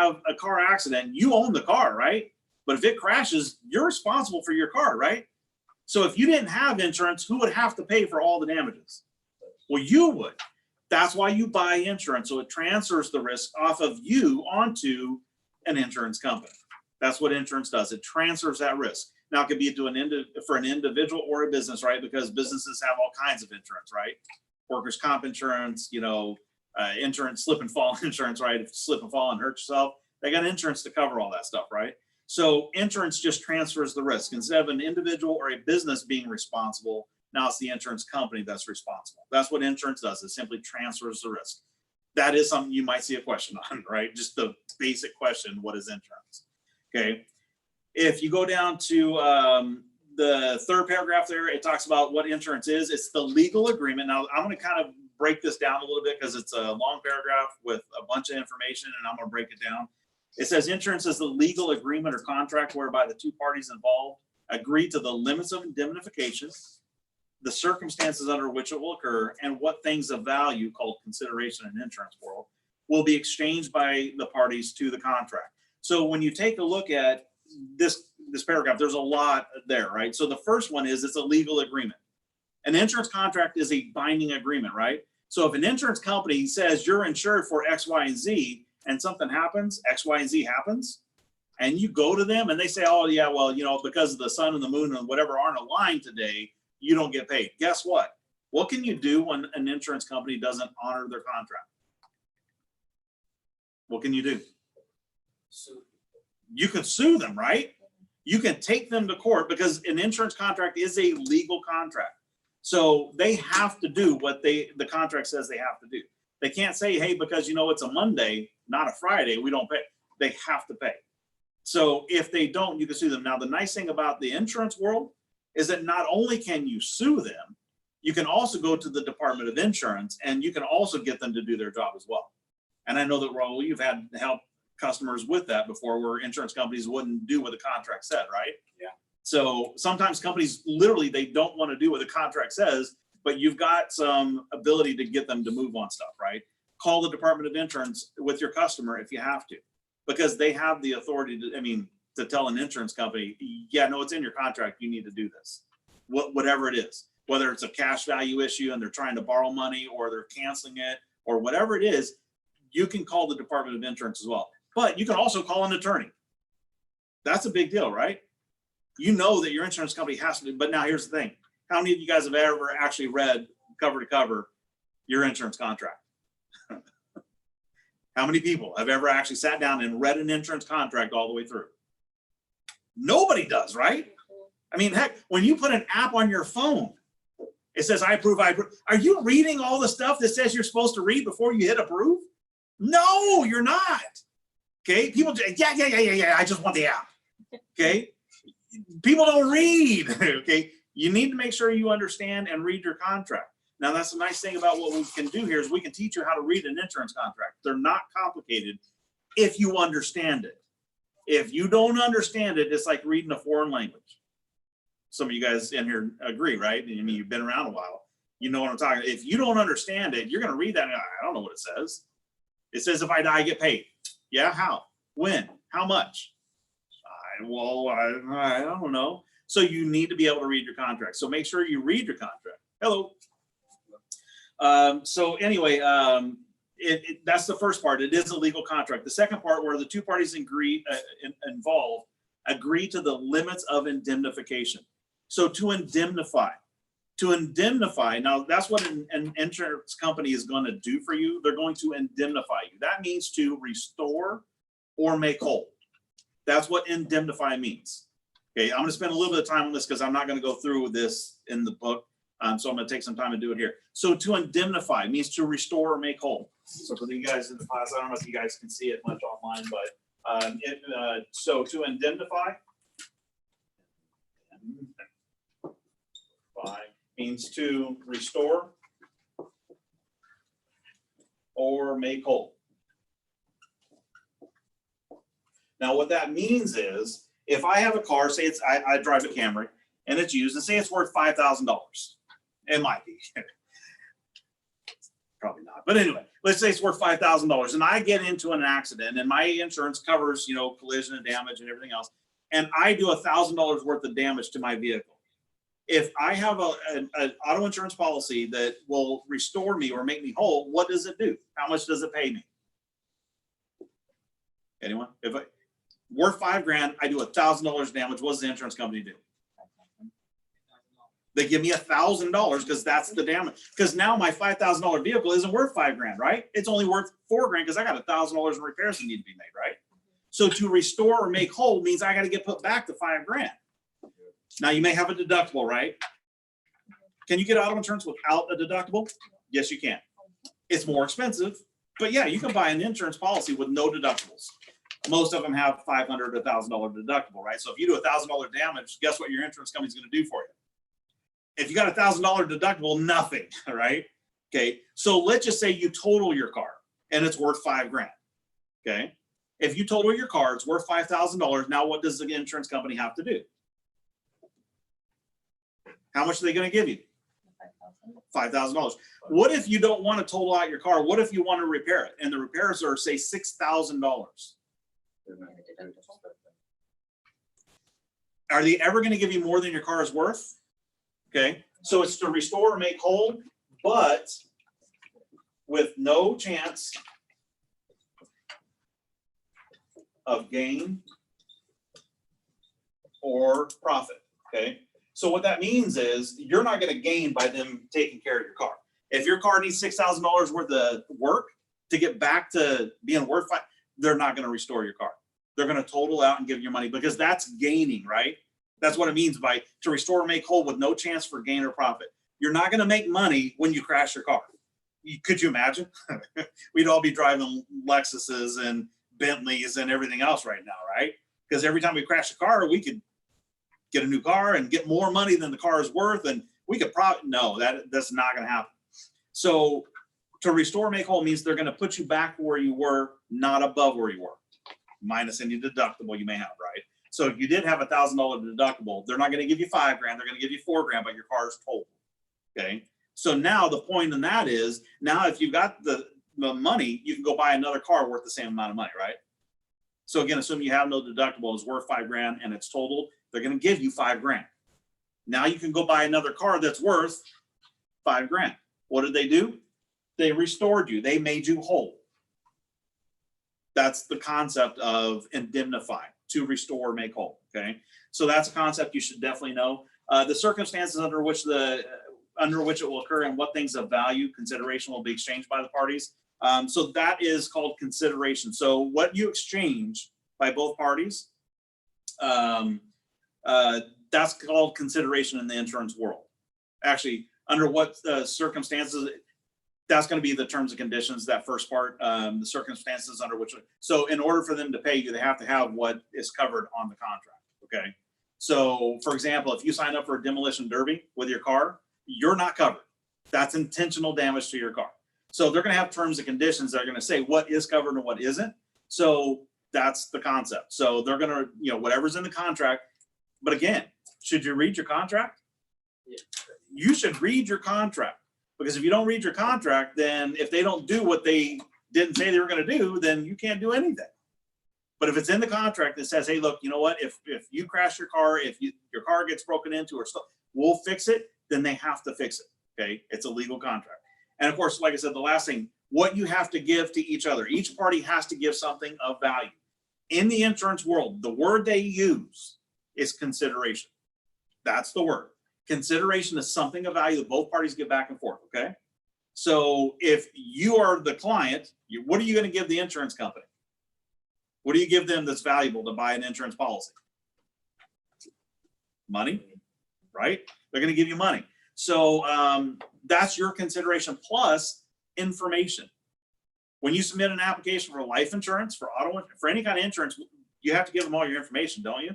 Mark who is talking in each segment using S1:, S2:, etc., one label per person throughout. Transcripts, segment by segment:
S1: have a car accident, you own the car, right? But if it crashes, you're responsible for your car, right? So if you didn't have insurance, who would have to pay for all the damages? Well, you would. That's why you buy insurance. So it transfers the risk off of you onto an insurance company. That's what insurance does. It transfers that risk. Now it could be to for an individual or a business, right? Because businesses have all kinds of insurance, right? Workers' comp insurance, you know, insurance, slip and fall insurance, right? If you slip and fall and hurt yourself, they got insurance to cover all that stuff, right? So insurance just transfers the risk. Instead of an individual or a business being responsible, now it's the insurance company that's responsible. That's what insurance does. It simply transfers the risk. That is something you might see a question on, right? Just the basic question, what is insurance? Okay. If you go down to the third paragraph there, it talks about what insurance is. It's the legal agreement. Now I'm going to kind of break this down a little bit because it's a long paragraph with a bunch of information, and I'm going to break it down. It says insurance is the legal agreement or contract whereby the two parties involved agree to the limits of indemnification, the circumstances under which it will occur, and what things of value, called consideration in insurance world, will be exchanged by the parties to the contract. So when you take a look at this paragraph, there's a lot there, right? So the first one is it's a legal agreement. An insurance contract is a binding agreement, right? So if an insurance company says you're insured for X, Y, and Z, and something happens, X, Y, and Z happens, and you go to them and they say, oh yeah, well, you know, because of the sun and the moon and whatever aren't aligned today, you don't get paid. Guess what? What can you do when an insurance company doesn't honor their contract? What can you do? You can sue them, right? You can take them to court because an insurance contract is a legal contract. So they have to do what the contract says they have to do. They can't say, hey, because you know it's a Monday, not a Friday, we don't pay. They have to pay. So if they don't, you can sue them. Now, the nice thing about the insurance world is that not only can you sue them, you can also go to the Department of Insurance and you can also get them to do their job as well. And I know that, Raul, you've had help customers with that before, where insurance companies wouldn't do what the contract said, right?
S2: Yeah.
S1: So sometimes companies literally, they don't want to do what the contract says, but you've got some ability to get them to move on stuff, right? Call the Department of Insurance with your customer if you have to, because they have the authority to, to tell an insurance company, yeah, no, it's in your contract, you need to do this. Whatever it is, whether it's a cash value issue and they're trying to borrow money or they're canceling it or whatever it is, you can call the Department of Insurance as well. But you can also call an attorney. That's a big deal, right? You know that your insurance company has to do, but now here's the thing. How many of you guys have ever actually read cover to cover your insurance contract? How many people have ever actually sat down and read an insurance contract all the way through? Nobody does, right? I mean, heck, when you put an app on your phone, it says, I approve, I approve. Are you reading all the stuff that says you're supposed to read before you hit approve? No, you're not. Okay, people, yeah, I just want the app. Okay, people don't read. Okay, you need to make sure you understand and read your contract. Now, that's the nice thing about what we can do here is we can teach you how to read an insurance contract. They're not complicated if you understand it. If you don't understand it, it's like reading a foreign language. Some of you guys in here agree, right? I mean, you've been around a while. You know what I'm talking about. If you don't understand it, you're going to read that and I don't know what it says. It says if I die, I get paid. Yeah, how? When? How much? I don't know. So you need to be able to read your contract. So make sure you read your contract. Hello. So anyway, that's the first part. It is a legal contract. The second part, where the two parties involved agree to the limits of indemnification. So to indemnify, now that's what an insurance company is going to do for you. They're going to indemnify you. That means to restore or make whole. That's what indemnify means. Okay, I'm going to spend a little bit of time on this because I'm not going to go through this in the book. So I'm going to take some time to do it here. So to indemnify means to restore or make whole. So for you guys in the class, I don't know if you guys can see it much online, but so to indemnify means to restore or make whole. Now, what that means is if I have a car, say I drive a Camry and it's used, and say it's worth $5,000. It might be. Probably not. But anyway, let's say it's worth $5,000 and I get into an accident and my insurance covers, you know, collision and damage and everything else. And I do $1,000 worth of damage to my vehicle. If I have an auto insurance policy that will restore me or make me whole, what does it do? How much does it pay me? Anyone? If I worth $5,000, I do $1,000 damage. What does the insurance company do? They give me $1,000 because that's the damage. Because now my $5,000 vehicle isn't worth $5,000, right? It's only worth $4,000 because I got $1,000 in repairs that need to be made, right? So to restore or make whole means I got to get put back to $5,000. Now you may have a deductible, right? Can you get auto insurance without a deductible? Yes, you can. It's more expensive, but yeah, you can buy an insurance policy with no deductibles. Most of them have $500 to $1,000 deductible, right? So if you do $1,000 damage, guess what your insurance company's going to do for you? If you got $1,000 deductible, nothing, right? Okay, so let's just say you total your car and it's worth $5,000. Okay, if you total your car, it's worth $5,000. Now, what does the insurance company have to do? How much are they going to give you? $5,000. What if you don't want to total out your car? What if you want to repair it and the repairs are, say, $6,000? Are they ever going to give you more than your car is worth? Okay, so it's to restore or make whole, but with no chance of gain or profit. Okay, so what that means is you're not going to gain by them taking care of your car. If your car needs $6,000 worth of work to get back to being worth $5,000, they're not going to restore your car. They're going to total out and give you money because that's gaining, right? That's what it means by to restore or make whole with no chance for gain or profit. You're not going to make money when you crash your car. Could you imagine? We'd all be driving Lexuses and Bentleys and everything else right now, right? Because every time we crash a car, we could get a new car and get more money than the car is worth. And we could probably, no, that's not going to happen. So to restore or make whole means they're going to put you back where you were, not above where you were, minus any deductible you may have, right? So if you did have $1,000 deductible, they're not going to give you $5,000. They're going to give you $4,000, but your car is totaled. Okay. So now the point in that is now if you've got the money, you can go buy another car worth the same amount of money, right? So again, assuming you have no deductible, it's worth $5,000 and it's totaled, they're going to give you $5,000. Now you can go buy another car that's worth $5,000. What did they do? They restored you. They made you whole. That's the concept of indemnify, to restore, make whole. Okay, so that's a concept you should definitely know. The circumstances under which it will occur and what things of value, consideration will be exchanged by the parties. So that is called consideration. So what you exchange by both parties, that's called consideration in the insurance world. Actually, under what circumstances, that's going to be the terms and conditions, that first part, the circumstances under which. So in order for them to pay you, they have to have what is covered on the contract. Okay. So for example, if you sign up for a demolition derby with your car, you're not covered. That's intentional damage to your car. So they're going to have terms and conditions that are going to say what is covered and what isn't. So that's the concept. So they're going to, you know, whatever's in the contract. But again, should you read your contract? Yeah. You should read your contract, because if you don't read your contract, then if they don't do what they didn't say they were going to do, then you can't do anything. But if it's in the contract that says, hey, look, you know what, if you crash your car, if your car gets broken into or stuff, we'll fix it, then they have to fix it. Okay, it's a legal contract. And of course, like I said, the last thing, what you have to give to each other. Each party has to give something of value. In the insurance world, the word they use is consideration. That's the word. Consideration is something of value that both parties give back and forth, okay? So if you are the client, what are you going to give the insurance company? What do you give them that's valuable to buy an insurance policy? Money, right? They're going to give you money. So that's your consideration plus information. When you submit an application for life insurance, for auto, for any kind of insurance, you have to give them all your information, don't you?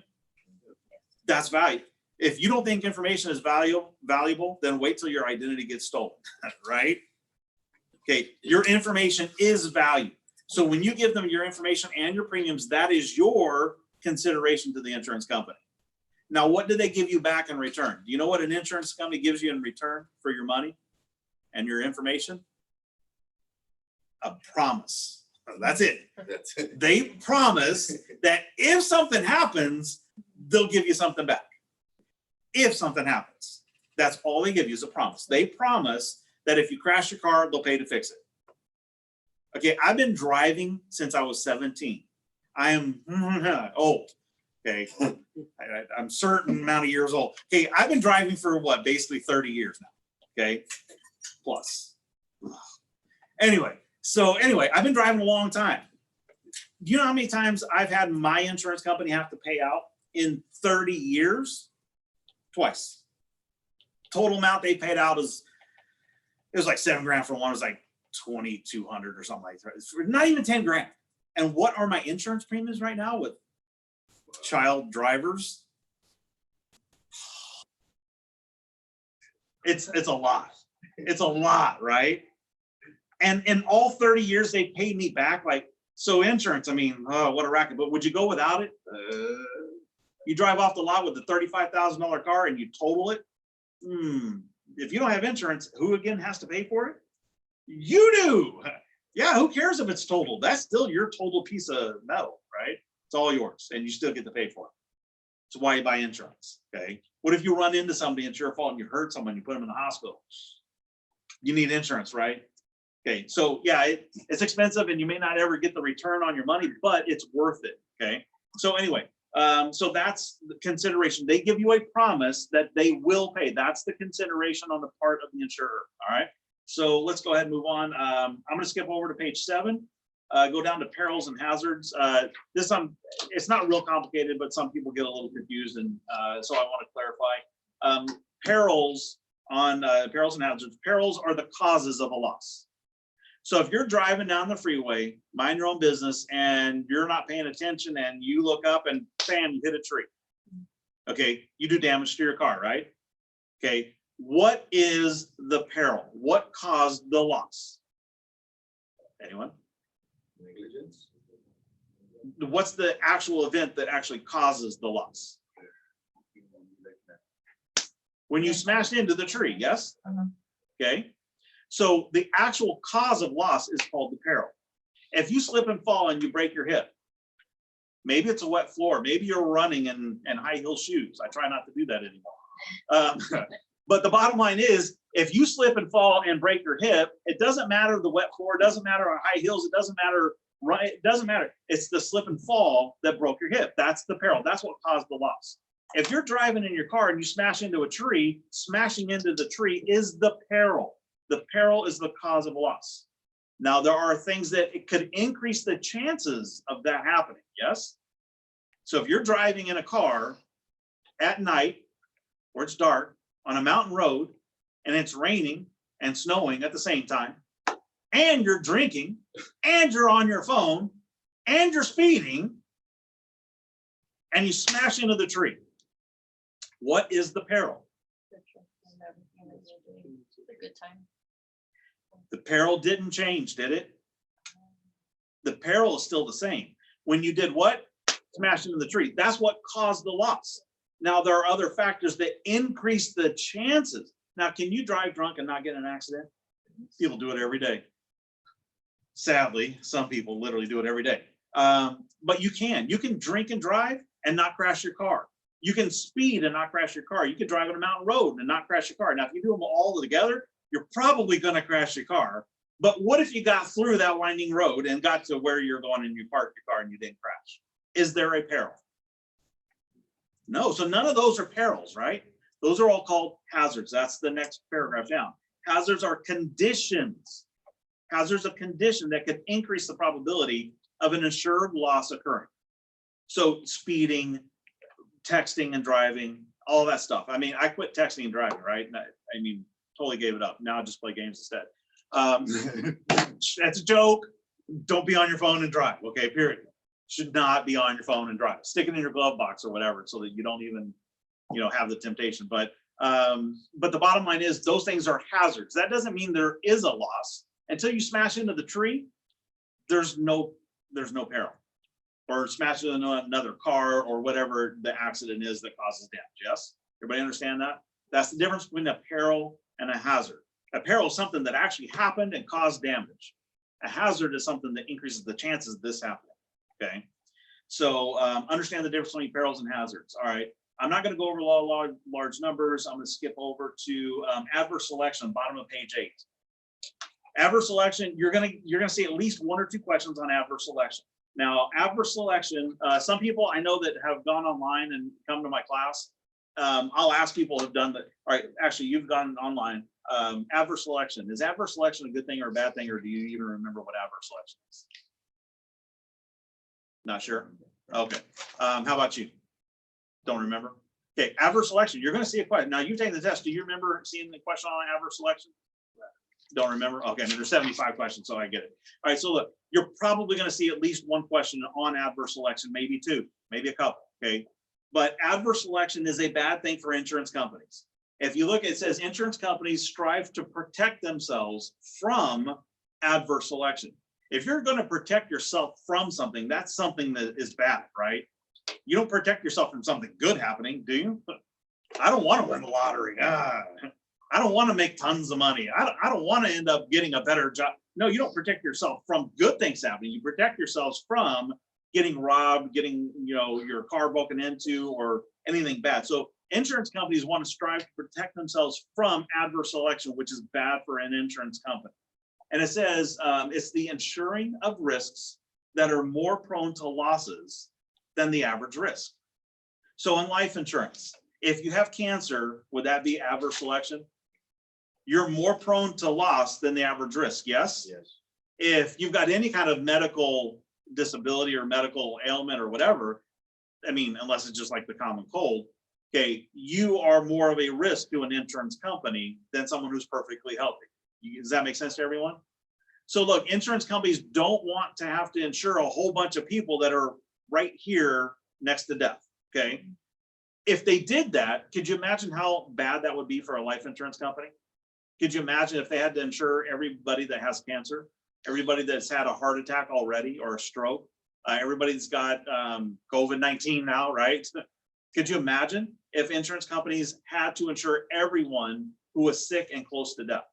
S1: That's value. If you don't think information is valuable, then wait till your identity gets stolen, right? Okay, your information is value. So when you give them your information and your premiums, that is your consideration to the insurance company. Now, what do they give you back in return? Do you know what an insurance company gives you in return for your money and your information? A promise. That's it.
S2: That's it.
S1: They promise that if something happens, they'll give you something back. If something happens, that's all they give you is a promise. They promise that if you crash your car, they'll pay to fix it. Okay, I've been driving since I was 17. I am old. Okay, I'm certain amount of years old. Okay, I've been driving for what, basically 30 years now. Okay, plus. Anyway, I've been driving a long time. Do you know how many times I've had my insurance company have to pay out in 30 years? Twice. Total amount they paid out is, it was like $7,000 for one. It was like 2,200 or something like that. It's not even 10 grand. And what are my insurance premiums right now with child drivers? It's a lot. It's a lot, right? And in all 30 years, they paid me back. Like, so insurance, I mean, oh, what a racket. But would you go without it? You drive off the lot with a $35,000 car and you total it. If you don't have insurance, who again has to pay for it? You do. Yeah, who cares if it's totaled? That's still your total piece of metal, right? It's all yours and you still get to pay for it. That's why you buy insurance, okay? What if you run into somebody, it's your fault, and you hurt someone, you put them in the hospital? You need insurance, right? Okay, so yeah, it's expensive and you may not ever get the return on your money, but it's worth it, okay? So anyway, so that's the consideration. They give you a promise that they will pay. That's the consideration on the part of the insurer, all right? So let's go ahead and move on. I'm gonna skip over to page 7, go down to perils and hazards. It's not real complicated, but some people get a little confused, and so I wanna clarify. Perils on perils and hazards. Perils are the causes of a loss. So if you're driving down the freeway, mind your own business, and you're not paying attention and you look up and bam, you hit a tree. Okay, you do damage to your car, right? Okay, what is the peril? What caused the loss? Anyone?
S2: Negligence.
S1: What's the actual event that actually causes the loss? When you smashed into the tree, yes? Okay. So the actual cause of loss is called the peril. If you slip and fall and you break your hip, maybe it's a wet floor, maybe you're running in high heel shoes. I try not to do that anymore. But the bottom line is, if you slip and fall and break your hip, it doesn't matter the wet floor, it doesn't matter on high heels, it doesn't matter, right? It doesn't matter. It's the slip and fall that broke your hip. That's the peril. That's what caused the loss. If you're driving in your car and you smash into a tree, smashing into the tree is the peril. The peril is the cause of loss. Now, there are things that it could increase the chances of that happening, yes? So if you're driving in a car at night, where it's dark, on a mountain road, and it's raining and snowing at the same time, and you're drinking, and you're on your phone, and you're speeding, and you smash into the tree, what is the peril?
S3: Good time.
S1: The peril didn't change, did it? The peril is still the same. When you did what? Smash into the tree. That's what caused the loss. Now, there are other factors that increase the chances. Now, can you drive drunk and not get in an accident? People do it every day. Sadly, some people literally do it every day. But you can drink and drive and not crash your car. You can speed and not crash your car. You can drive on a mountain road and not crash your car. Now, if you do them all together, you're probably going to crash your car. But what if you got through that winding road and got to where you're going and you parked your car and you didn't crash? Is there a peril? No. So none of those are perils, right? Those are all called hazards. That's the next paragraph down. Hazards are conditions. Hazards of condition that could increase the probability of an insured loss occurring. So speeding, texting and driving, all that stuff. I mean, I quit texting and driving, right? I mean, totally gave it up. Now I just play games instead. That's a joke. Don't be on your phone and drive. Okay, period. Should not be on your phone and drive. Stick it in your glove box or whatever, so that you don't even, have the temptation. But the bottom line is, those things are hazards. That doesn't mean there is a loss until you smash into the tree. There's no peril. Or smash into another car or whatever the accident is that causes damage. Yes, everybody understand that? That's the difference between a peril and a hazard. A peril is something that actually happened and caused damage. A hazard is something that increases the chances of this happening. Okay. So understand the difference between perils and hazards. All right. I'm not going to go over large numbers. I'm going to skip over to adverse selection, bottom of page 8. Adverse selection, you're going to see at least 1 or 2 questions on adverse selection. Now, adverse selection, some people I know that have gone online and come to my class. I'll ask people who've done that. All right, actually, you've gone online. Adverse selection, is adverse selection a good thing or a bad thing, or do you even remember what adverse selection is? Not sure. Okay. How about you? Don't remember? Okay, adverse selection. You're going to see a question. Now, you've taken the test. Do you remember seeing the question on adverse selection? Don't remember? Okay, I mean, there's 75 questions, so I get it. All right, so look, you're probably going to see at least 1 question on adverse selection, maybe 2, maybe a couple, okay? But adverse selection is a bad thing for insurance companies. If you look, it says insurance companies strive to protect themselves from adverse selection. If you're going to protect yourself from something, that's something that is bad, right? You don't protect yourself from something good happening, do you? I don't want to win the lottery. I don't want to make tons of money. I don't want to end up getting a better job. No, you don't protect yourself from good things happening. You protect yourselves from getting robbed, getting, you know, your car broken into, or anything bad. So insurance companies want to strive to protect themselves from adverse selection, which is bad for an insurance company. And it says it's the insuring of risks that are more prone to losses than the average risk. So in life insurance, if you have cancer, would that be adverse selection? You're more prone to loss than the average risk, yes?
S2: Yes.
S1: If you've got any kind of medical disability or medical ailment or whatever, I mean, unless it's just like the common cold, okay, you are more of a risk to an insurance company than someone who's perfectly healthy. Does that make sense to everyone? So look, insurance companies don't want to have to insure a whole bunch of people that are right here next to death, okay? If they did that, could you imagine how bad that would be for a life insurance company? Could you imagine if they had to insure everybody that has cancer, everybody that's had a heart attack already or a stroke, everybody that's got COVID-19 now, right? Could you imagine if insurance companies had to insure everyone who was sick and close to death?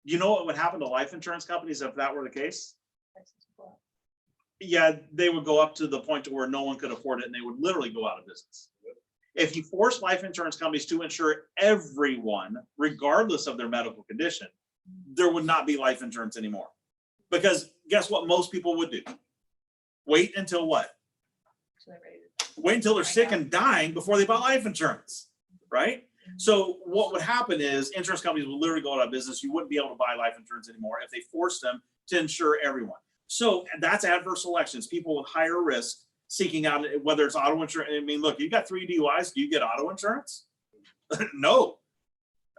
S1: You know what would happen to life insurance companies if that were the case? Yeah, they would go up to the point to where no one could afford it and they would literally go out of business. If you force life insurance companies to insure everyone, regardless of their medical condition, there would not be life insurance anymore. Because guess what most people would do? Wait until what? Wait until they're sick and dying before they buy life insurance, right? So what would happen is insurance companies would literally go out of business. You wouldn't be able to buy life insurance anymore if they forced them to insure everyone. So that's adverse selections, people with higher risk seeking out, whether it's auto insurance. I mean, look, you got 3 DUIs. Do you get auto insurance? No.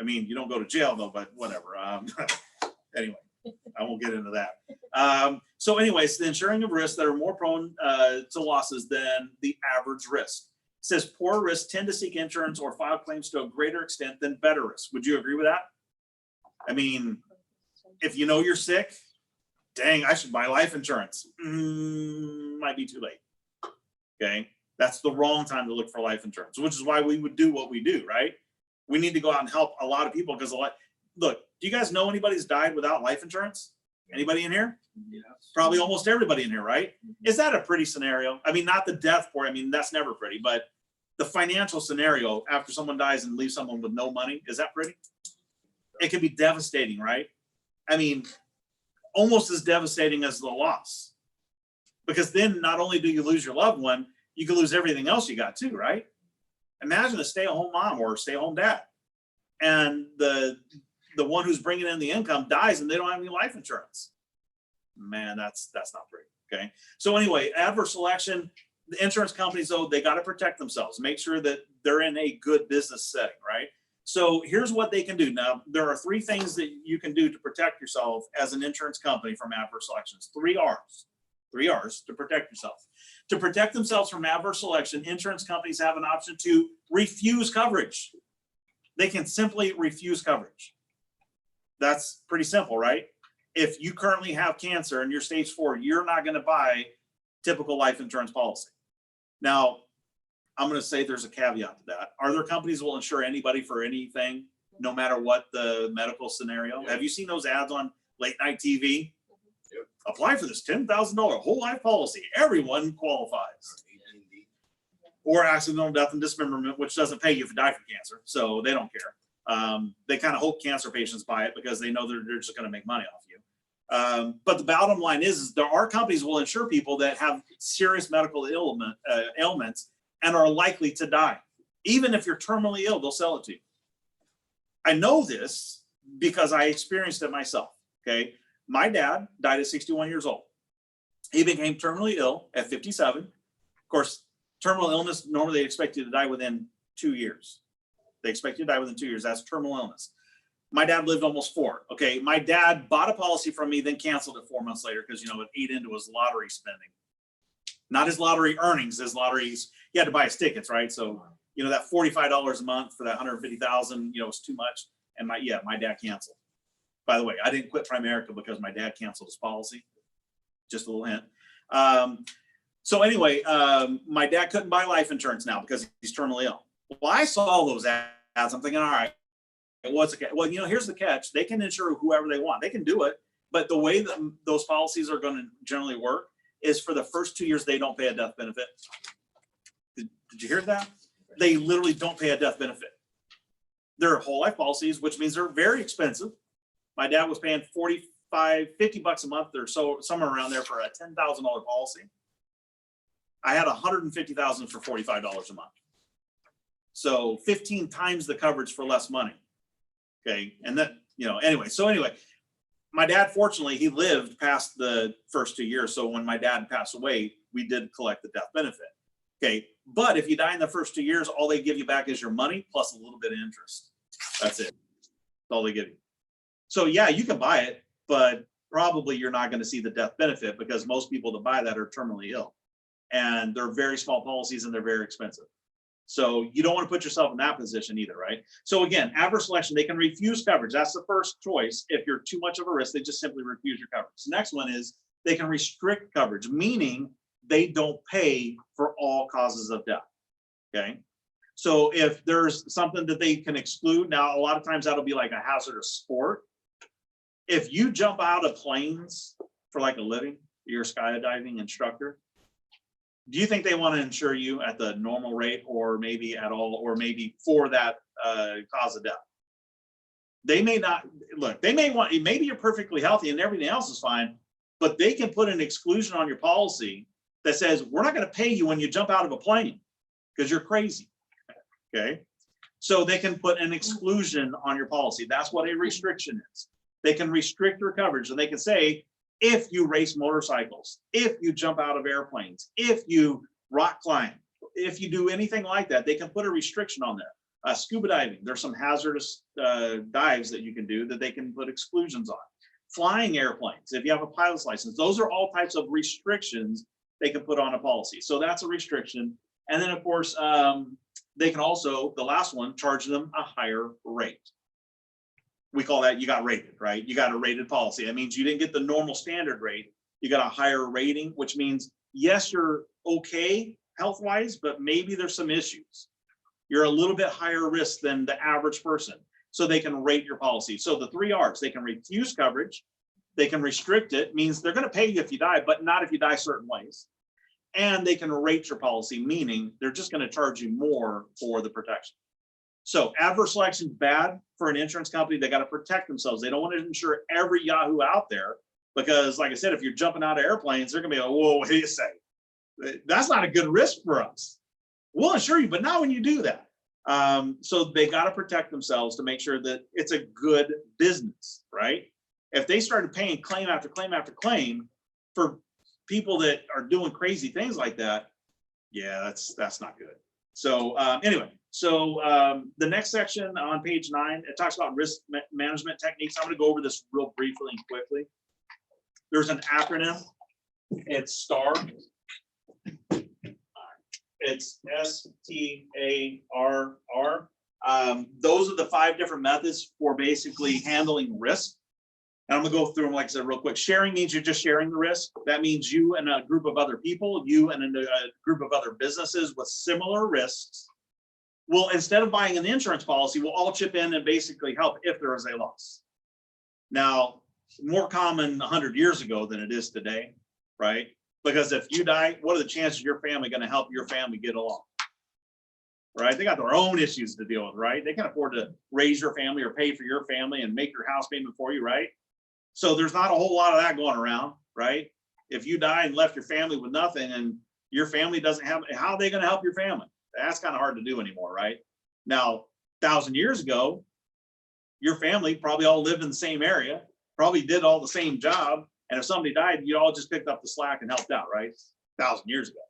S1: I mean, you don't go to jail though, but whatever. Anyway, I won't get into that. So anyways, the insuring of risks that are more prone to losses than the average risk. It says poor risks tend to seek insurance or file claims to a greater extent than better risks. Would you agree with that? I mean, if you know you're sick, dang, I should buy life insurance. Might be too late. Okay, that's the wrong time to look for life insurance, which is why we would do what we do, right? We need to go out and help a lot of people because look, do you guys know anybody who's died without life insurance? Anybody in here?
S2: Yes.
S1: Probably almost everybody in here, right? Is that a pretty scenario? I mean, not the death part. I mean, that's never pretty, but the financial scenario after someone dies and leaves someone with no money, is that pretty? It can be devastating, right? I mean, almost as devastating as the loss. Because then not only do you lose your loved one, you can lose everything else you got too, right? Imagine a stay-at-home mom or a stay-at-home dad. And the one who's bringing in the income dies and they don't have any life insurance. Man, that's not pretty, okay? So anyway, adverse selection, the insurance companies, though, they got to protect themselves, make sure that they're in a good business setting, right? So here's what they can do. Now, there are 3 things that you can do to protect yourself as an insurance company from adverse selections. 3 R's. 3 R's to protect yourself. To protect themselves from adverse selection, insurance companies have an option to refuse coverage. They can simply refuse coverage. That's pretty simple, right? If you currently have cancer and you're stage 4, you're not going to buy typical life insurance policy. Now, I'm going to say there's a caveat to that. Are there companies that will insure anybody for anything, no matter what the medical scenario?
S2: Yeah.
S1: Have you seen those ads on late night TV?
S2: Yep.
S1: apply for this $10,000 whole life policy. Everyone qualifies. Or accidental death and dismemberment, which doesn't pay you if you die from cancer, so they don't care. They kind of hope cancer patients buy it because they know they're just going to make money off you. But the bottom line is there are companies will insure people that have serious medical ailments and are likely to die. Even if you're terminally ill, they'll sell it to you. I know this because I experienced it myself. Okay, my dad died at 61 years old. He became terminally ill at 57. Of course, terminal illness, normally they expect you to die within 2 years. They expect you to die within 2 years. That's terminal illness. My dad lived almost 4. Okay, my dad bought a policy from me, then canceled it 4 months later because, you know, it ate into his lottery spending. Not his lottery earnings, his lotteries. He had to buy his tickets, right? So, you know, that $45 a month for that $150,000, you know, was too much. And my dad canceled. By the way, I didn't quit Primerica because my dad canceled his policy. Just a little hint. So anyway, my dad couldn't buy life insurance now because he's terminally ill. Well, I saw those ads. I'm thinking, all right, what's the catch? Well, you know, here's the catch. They can insure whoever they want. They can do it. But the way that those policies are going to generally work is for the first 2 years, they don't pay a death benefit. Did you hear that? They literally don't pay a death benefit. They're whole life policies, which means they're very expensive. My dad was paying $50 a month or so, somewhere around there for a $10,000 policy. I had $150,000 for $45 a month. So 15 times the coverage for less money. Okay. And that, you know, anyway, my dad, fortunately, he lived past the first 2 years. So when my dad passed away, we did collect the death benefit. Okay. But if you die in the first 2 years, all they give you back is your money plus a little bit of interest. That's it. That's all they give you. So yeah, you can buy it, but probably you're not going to see the death benefit because most people that buy that are terminally ill. And they're very small policies and they're very expensive. So you don't want to put yourself in that position either, right? So again, adverse selection, they can refuse coverage. That's the first choice. If you're too much of a risk, they just simply refuse your coverage. The next one is they can restrict coverage, meaning they don't pay for all causes of death, okay? So if there's something that they can exclude, now a lot of times that'll be like a hazardous sport. If you jump out of planes for like a living, you're a skydiving instructor, do you think they want to insure you at the normal rate or maybe at all, or maybe for that cause of death? They may not, look, they may want, maybe you're perfectly healthy and everything else is fine, but they can put an exclusion on your policy that says, we're not going to pay you when you jump out of a plane because you're crazy, okay? So they can put an exclusion on your policy. That's what a restriction is. They can restrict your coverage and they can say, if you race motorcycles, if you jump out of airplanes, if you rock climb, if you do anything like that, they can put a restriction on there. Scuba diving, there's some hazardous dives that you can do that they can put exclusions on. Flying airplanes, if you have a pilot's license, those are all types of restrictions they can put on a policy. So that's a restriction. And then of course, they can also, the last one, charge them a higher rate. We call that you got rated, right? You got a rated policy. That means you didn't get the normal standard rate. You got a higher rating, which means, yes, you're okay health-wise, but maybe there's some issues. You're a little bit higher risk than the average person. So they can rate your policy. So the 3 R's, they can refuse coverage. They can restrict it, means they're going to pay you if you die, but not if you die certain ways. And they can rate your policy, meaning they're just going to charge you more for the protection. So adverse selection is bad for an insurance company. They got to protect themselves. They don't want to insure every Yahoo out there because, like I said, if you're jumping out of airplanes, they're going to be like, whoa, what do you say? That's not a good risk for us. We'll insure you, but not when you do that. So they got to protect themselves to make sure that it's a good business, right? If they started paying claim after claim after claim for people that are doing crazy things like that, yeah, that's not good. So anyway, so the next section on page 9, it talks about risk management techniques. I'm going to go over this real briefly and quickly. There's an acronym. It's STAR. It's STARR. Those are the 5 different methods for basically handling risk. And I'm gonna go through them, like I said, real quick. Sharing means you're just sharing the risk. That means you and a group of other people, you and a group of other businesses with similar risks will, instead of buying an insurance policy, will all chip in and basically help if there is a loss. Now, more common 100 years ago than it is today, right? Because if you die, what are the chances your family going to help your family get along? Right? They got their own issues to deal with, right? They can afford to raise your family or pay for your family and make your house payment for you, right? So there's not a whole lot of that going around, right? If you die and left your family with nothing and your family doesn't have, how are they going to help your family? That's kind of hard to do anymore, right? Now, 1,000 years ago, your family probably all lived in the same area, probably did all the same job. And if somebody died, you all just picked up the slack and helped out, right? 1,000 years ago.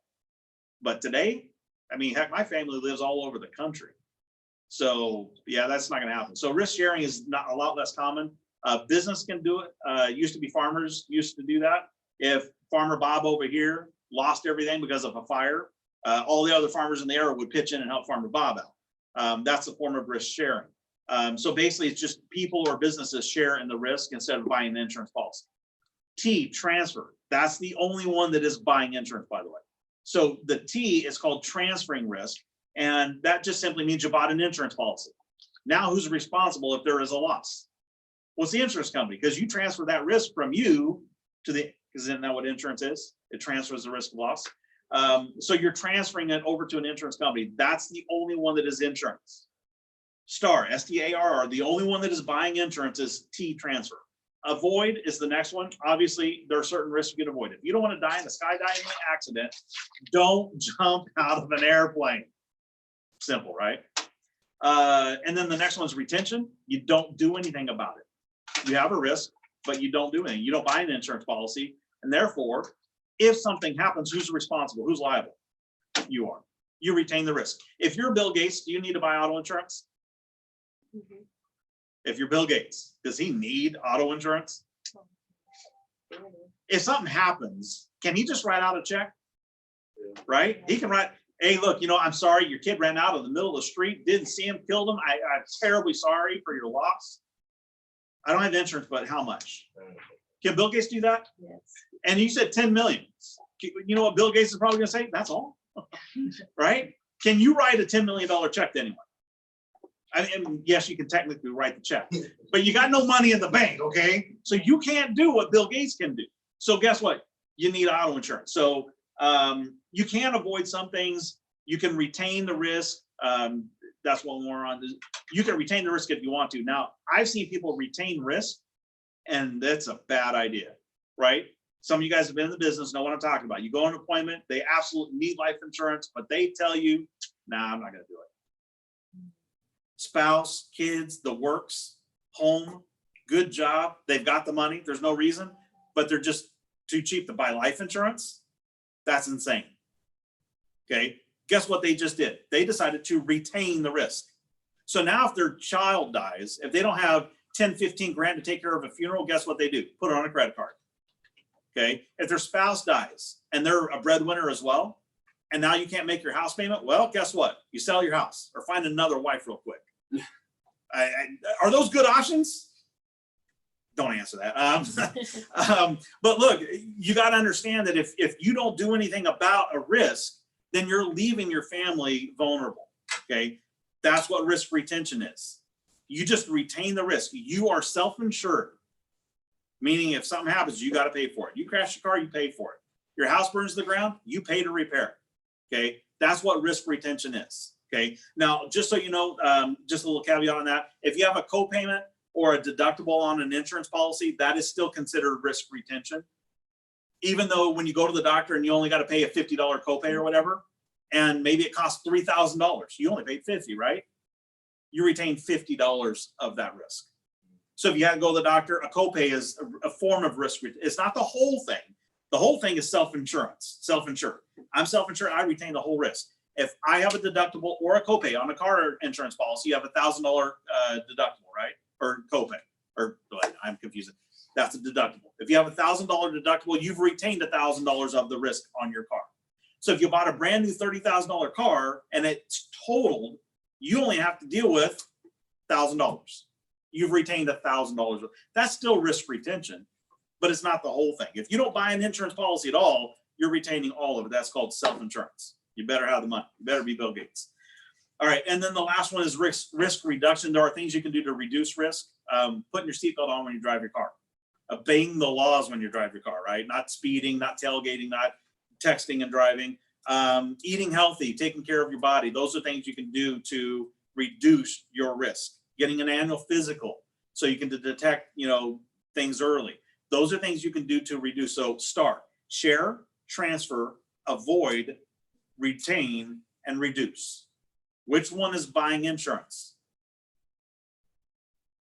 S1: But today, I mean, heck, my family lives all over the country. So yeah, that's not going to happen. So risk sharing is not a lot less common. Business can do it. Used to be farmers used to do that. If Farmer Bob over here lost everything because of a fire, all the other farmers in the area would pitch in and help Farmer Bob out. That's a form of risk sharing. So basically it's just people or businesses share in the risk instead of buying an insurance policy. T, transfer. That's the only one that is buying insurance, by the way. So the T is called transferring risk. And that just simply means you bought an insurance policy. Now who's responsible if there is a loss? Well, it's the insurance company, because you transfer that risk from you to the, because isn't that what insurance is? It transfers the risk of loss. So you're transferring it over to an insurance company. That's the only one that is insurance. Star, S-T-A-R-R, the only one that is buying insurance is T, transfer. Avoid is the next one. Obviously, there are certain risks you can avoid. If you don't want to die in a skydiving accident, don't jump out of an airplane. Simple, right? And then the next one's retention. You don't do anything about it. You have a risk, but you don't do anything. You don't buy an insurance policy. And therefore, if something happens, who's responsible? Who's liable? You are. You retain the risk. If you're Bill Gates, do you need to buy auto insurance? Mm-hmm. If you're Bill Gates, does he need auto insurance? If something happens, can he just write out a check? Right? He can write, hey, look, you know, I'm sorry, your kid ran out of the middle of the street, didn't see him, killed him. I'm terribly sorry for your loss. I don't have insurance, but how much? Can Bill Gates do that? Yes. And you said 10 million. You know what Bill Gates is probably going to say? That's all. Right? Can you write a $10 million check to anyone? I mean, yes, you can technically write the check, but you got no money in the bank, okay? So you can't do what Bill Gates can do. So guess what? You need auto insurance. So you can avoid some things. You can retain the risk. That's what we're on. You can retain the risk if you want to. Now, I've seen people retain risk, and that's a bad idea, right? Some of you guys have been in the business, know what I'm talking about. You go on an appointment, they absolutely need life insurance, but they tell you, nah, I'm not going to do it. Spouse, kids, the works, home, good job. They've got the money. There's no reason, but they're just too cheap to buy life insurance. That's insane. Okay. Guess what they just did? They decided to retain the risk. So now if their child dies, if they don't have 10, 15 grand to take care of a funeral, guess what they do? Put it on a credit card. Okay. If their spouse dies and they're a breadwinner as well, and now you can't make your house payment, well, guess what? You sell your house or find another wife real quick. Are those good options? Don't answer that. But look, you got to understand that if you don't do anything about a risk, then you're leaving your family vulnerable. Okay. That's what risk retention is. You just retain the risk. You are self-insured, meaning if something happens, you got to pay for it. You crash your car, you pay for it. Your house burns to the ground, you pay to repair it. Okay. That's what risk retention is. Okay. Now, just so you know, just a little caveat on that. If you have a copayment or a deductible on an insurance policy, that is still considered risk retention. Even though when you go to the doctor and you only got to pay a $50 copay or whatever, and maybe it costs $3,000, you only paid $50, right? You retain $50 of that risk. So if you had to go to the doctor, a copay is a form of risk. It's not the whole thing. The whole thing is self-insurance, self-insured. I'm self-insured, I retain the whole risk. If I have a deductible or a copay on a car insurance policy, you have $1,000 deductible, right? Or copay, or I'm confused. That's a deductible. If you have $1,000 deductible, you've retained $1,000 of the risk on your car. So if you bought a brand new $30,000 car and it's totaled, you only have to deal with $1,000. You've retained $1,000. That's still risk retention, but it's not the whole thing. If you don't buy an insurance policy at all, you're retaining all of it. That's called self-insurance. You better have the money. You better be Bill Gates. All right. And then the last one is risk reduction. There are things you can do to reduce risk. Putting your seatbelt on when you drive your car. obeying the laws when you drive your car, right? Not speeding, not tailgating, not texting and driving, eating healthy, taking care of your body. Those are things you can do to reduce your risk. Getting an annual physical so you can detect, things early. Those are things you can do to reduce. So start, share, transfer, avoid, retain, and reduce. Which one is buying insurance?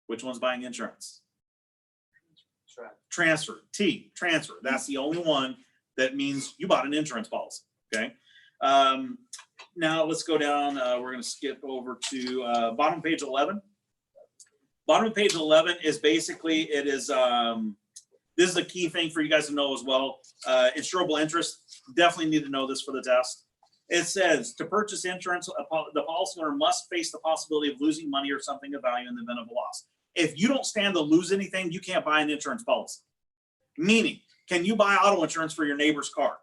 S1: Which one's buying insurance? Transfer. T, transfer. That's the only one that means you bought an insurance policy. Okay. Now let's go down. We're going to skip over to bottom of page 11. Bottom of page 11 is basically, it is, this is a key thing for you guys to know as well. Insurable interest, definitely need to know this for the test. It says to purchase insurance, the policyholder must face the possibility of losing money or something of value in the event of a loss. If you don't stand to lose anything, you can't buy an insurance policy. Meaning, can you buy auto insurance for your neighbor's car?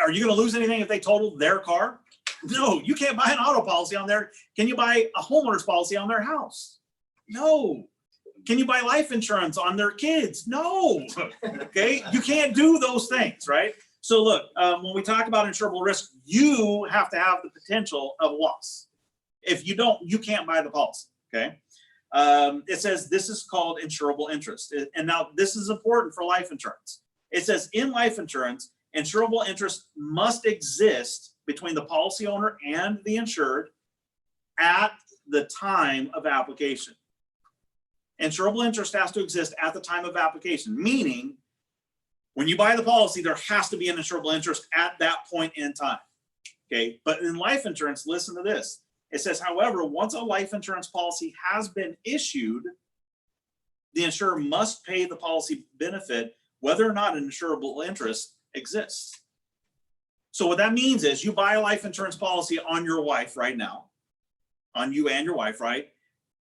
S1: Are you going to lose anything if they total their car? No, you can't buy an auto policy on there. Can you buy a homeowner's policy on their house? No. Can you buy life insurance on their kids? No. Okay, you can't do those things, right? So look, when we talk about insurable risk, you have to have the potential of loss. If you don't, you can't buy the policy, okay? It says this is called insurable interest. And now this is important for life insurance. It says in life insurance, insurable interest must exist between the policy owner and the insured at the time of application. Insurable interest has to exist at the time of application, meaning when you buy the policy, there has to be an insurable interest at that point in time. Okay, but in life insurance, listen to this. It says, however, once a life insurance policy has been issued, the insurer must pay the policy benefit whether or not an insurable interest exists. So what that means is you buy a life insurance policy on your wife right now, on you and your wife, right?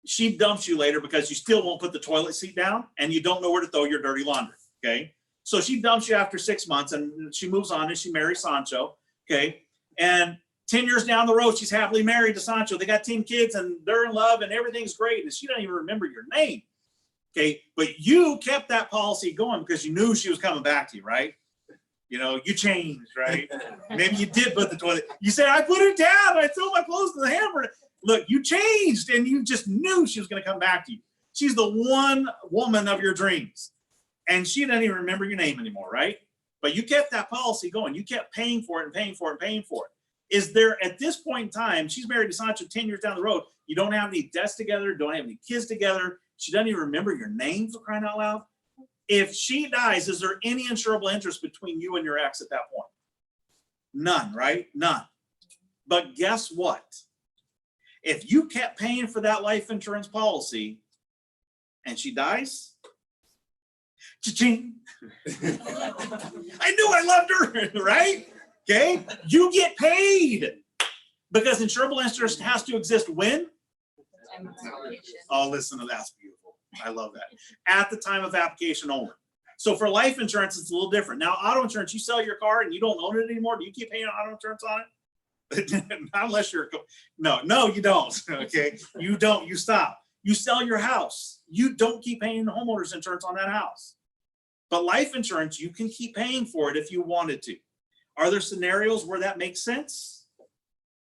S1: She dumps you later because you still won't put the toilet seat down and you don't know where to throw your dirty laundry, okay? So she dumps you after 6 months and she moves on and she marries Sancho, okay? And 10 years down the road, she's happily married to Sancho. They got 10 kids and they're in love and everything's great. And she doesn't even remember your name, okay? But you kept that policy going because you knew she was coming back to you, right? You changed, right? Maybe you did put the toilet. You said, I put it down. I threw my clothes to the hammer. Look, you changed and you just knew she was going to come back to you. She's the one woman of your dreams. And she doesn't even remember your name anymore, right? But you kept that policy going. You kept paying for it and paying for it and paying for it. Is there, at this point in time, she's married to Sancho 10 years down the road, you don't have any debts together, don't have any kids together, she doesn't even remember your name, for crying out loud? If she dies, is there any insurable interest between you and your ex at that point? None, right? None. But guess what? If you kept paying for that life insurance policy and she dies, cha-ching. I knew I loved her, right? Okay, you get paid because insurable interest has to exist when? Oh, listen to that. That's beautiful. I love that. At the time of application only. So for life insurance, it's a little different. Now, auto insurance, you sell your car and you don't own it anymore. Do you keep paying auto insurance on it? Not unless you're, no, you don't. Okay, you don't. You stop. You sell your house. You don't keep paying the homeowner's insurance on that house. But life insurance, you can keep paying for it if you wanted to. Are there scenarios where that makes sense?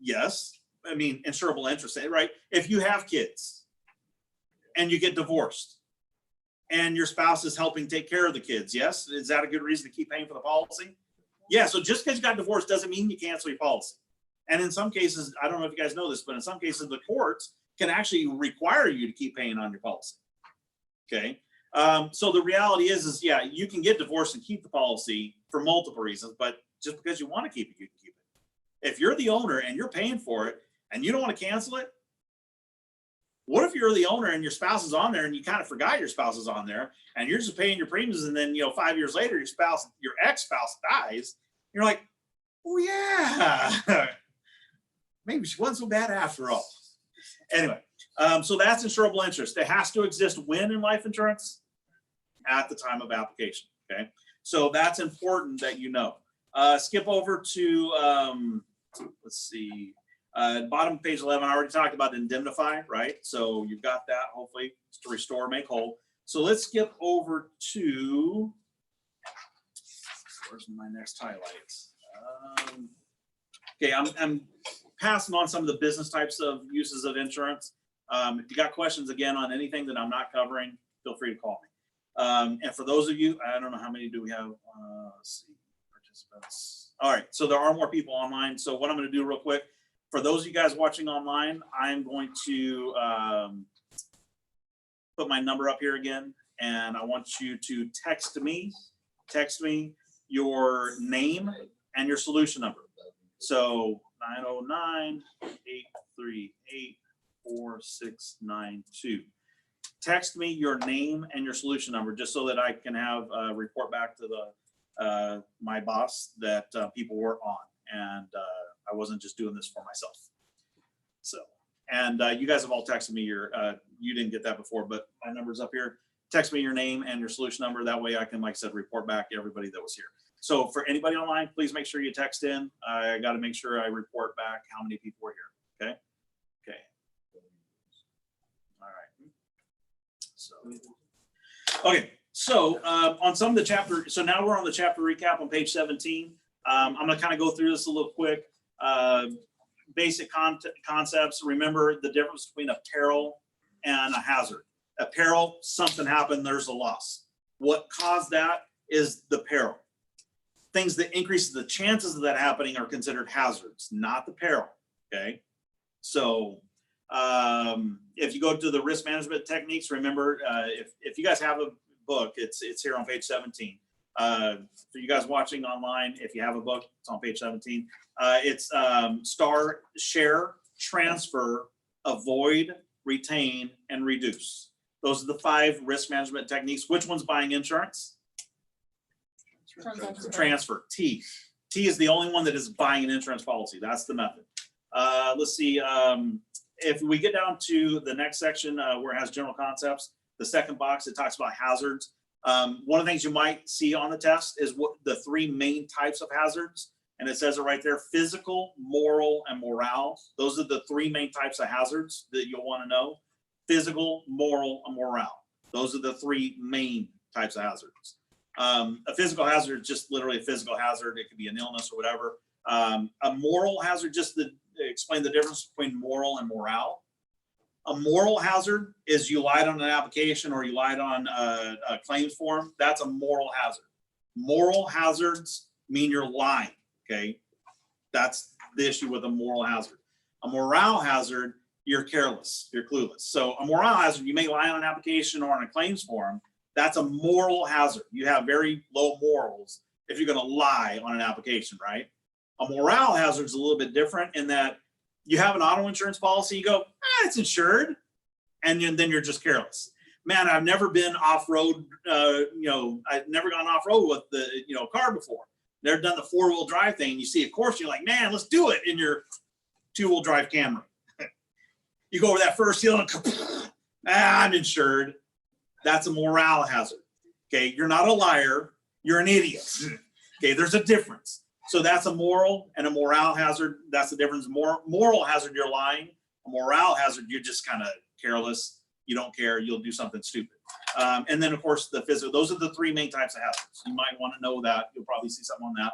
S1: Yes. I mean, insurable interest, right? If you have kids and you get divorced and your spouse is helping take care of the kids, yes? Is that a good reason to keep paying for the policy? Yeah, so just because you got divorced doesn't mean you cancel your policy. And in some cases, I don't know if you guys know this, but in some cases, the courts can actually require you to keep paying on your policy. Okay. So the reality is yeah, you can get divorced and keep the policy for multiple reasons, but just because you want to keep it, you can keep it. If you're the owner and you're paying for it and you don't want to cancel it, what if you're the owner and your spouse is on there and you kind of forgot your spouse is on there and you're just paying your premiums and then, 5 years later, your ex-spouse dies. You're like, oh yeah, maybe she wasn't so bad after all. Anyway, so that's insurable interest. It has to exist when in life insurance? At the time of application, okay? So that's important that you know. Skip over to, let's see, bottom of page 11, I already talked about indemnify, right? So you've got that, hopefully, to restore, make whole. So let's skip over to, where's my next highlights? Okay, I'm passing on some of the business types of uses of insurance. If you got questions again on anything that I'm not covering, feel free to call me. And for those of you, I don't know how many do we have? Let's see, participants. All right, so there are more people online. So what I'm going to do real quick, for those of you guys watching online, I'm going to put my number up here again, and I want you to text me your name and your solution number. So 909-838-4692. Text me your name and your solution number just so that I can have a report back to the my boss that people were on, and I wasn't just doing this for myself. So, and you guys have all texted me your, you didn't get that before, but my number's up here. Text me your name and your solution number. That way I can, like I said, report back to everybody that was here. So for anybody online, please make sure you text in. I got to make sure I report back how many people were here. Okay. Okay. All right. So, okay. So on some of the chapter, so now we're on the chapter recap on page 17. I'm going to kind of go through this a little quick. Basic concepts. Remember the difference between a peril and a hazard. A peril, something happened, there's a loss. What caused that is the peril. Things that increase the chances of that happening are considered hazards, not the peril. Okay. So if you go to the risk management techniques, remember if you guys have a book, it's here on page 17. For you guys watching online, if you have a book, it's on page 17. It's STAR, share, transfer, avoid, retain, and reduce. Those are the 5 risk management techniques. Which one's buying insurance? Transfer. T is the only one that is buying an insurance policy. That's the method. Let's see. If we get down to the next section where it has general concepts, the second box, it talks about hazards. One of the things you might see on the test is what the 3 main types of hazards. And it says it right there: physical, moral, and morale. Those are the 3 main types of hazards that you'll want to know. Physical, moral, and morale. Those are the 3 main types of hazards. A physical hazard is just literally a physical hazard. It could be an illness or whatever. A moral hazard, just to explain the difference between moral and morale. A moral hazard is you lied on an application or you lied on a claims form. That's a moral hazard. Moral hazards mean you're lying. Okay, that's the issue with a moral hazard. A morale hazard, you're careless, you're clueless. So a morale hazard, you may lie on an application or on a claims form. That's a moral hazard. You have very low morals if you're going to lie on an application, right? A morale hazard is a little bit different in that you have an auto insurance policy, you go, it's insured, and then you're just careless. Man, I've never been off-road, I've never gone off-road with the, car before. Never done the 4-wheel drive thing. You see a course, you're like, man, let's do it in your 2-wheel drive Camry. You go over that first hill and I'm insured. That's a morale hazard. Okay, you're not a liar, you're an idiot. Okay, there's a difference. So that's a moral and a morale hazard. That's the difference. Moral hazard, you're lying. A morale hazard, you're just kind of careless. You don't care. You'll do something stupid. And then, of course, the physical. Those are the 3 main types of hazards. You might want to know that. You'll probably see something on that.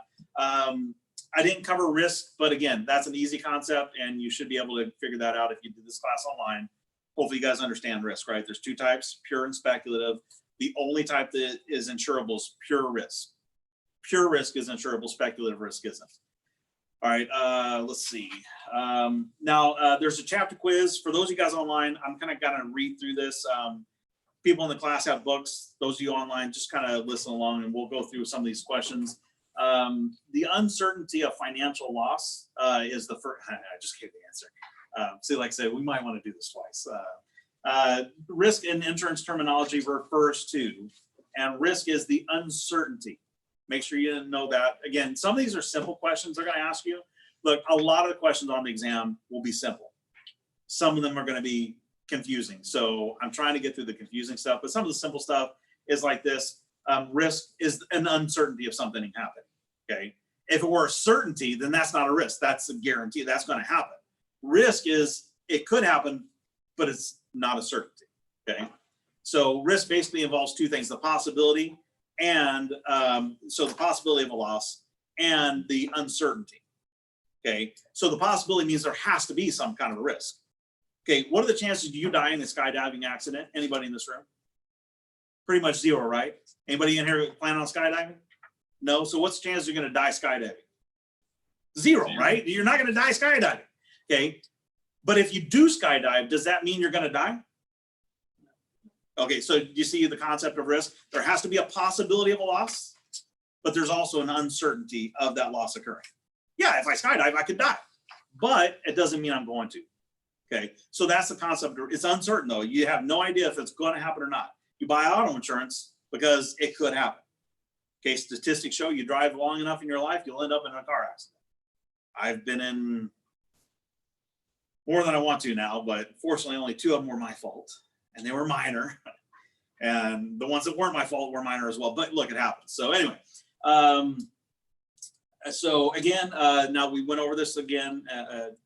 S1: I didn't cover risk, but again, that's an easy concept, and you should be able to figure that out if you did this class online. Hopefully, you guys understand risk, right? There's 2 types, pure and speculative. The only type that is insurable is pure risk. Pure risk is insurable, speculative risk isn't. All right, let's see. Now, there's a chapter quiz. For those of you guys online, I'm kind of going to read through this. People in the class have books. Those of you online, just kind of listen along, and we'll go through some of these questions. The uncertainty of financial loss is the first. I just gave the answer. See, like I said, we might want to do this twice. Risk in insurance terminology refers to, and risk is the uncertainty. Make sure you know that. Again, some of these are simple questions they're going to ask you. Look, a lot of the questions on the exam will be simple. Some of them are going to be confusing. So I'm trying to get through the confusing stuff, but some of the simple stuff is like this. Risk is an uncertainty of something happening. Okay. If it were a certainty, then that's not a risk. That's a guarantee that's going to happen. Risk is it could happen, but it's not a certainty. Okay. So risk basically involves two things: the possibility and so the possibility of a loss and the uncertainty. Okay, so the possibility means there has to be some kind of a risk. Okay, what are the chances of you dying in a skydiving accident? Anybody in this room? Pretty much zero, right? Anybody in here plan on skydiving? No. So what's the chance you're going to die skydiving? Zero, right? You're not going to die skydiving. Okay, but if you do skydive, does that mean you're going to die? Okay, so you see the concept of risk. There has to be a possibility of a loss, but there's also an uncertainty of that loss occurring. Yeah, if I skydive, I could die, but it doesn't mean I'm going to. Okay, so that's the concept. It's uncertain though. You have no idea if it's going to happen or not. You buy auto insurance because it could happen. Okay, statistics show you drive long enough in your life, you'll end up in a car accident. I've been in more than I want to now, but fortunately only 2 of them were my fault, and they were minor. And the ones that weren't my fault were minor as well. But look, it happens. So anyway, so again, now we went over this again.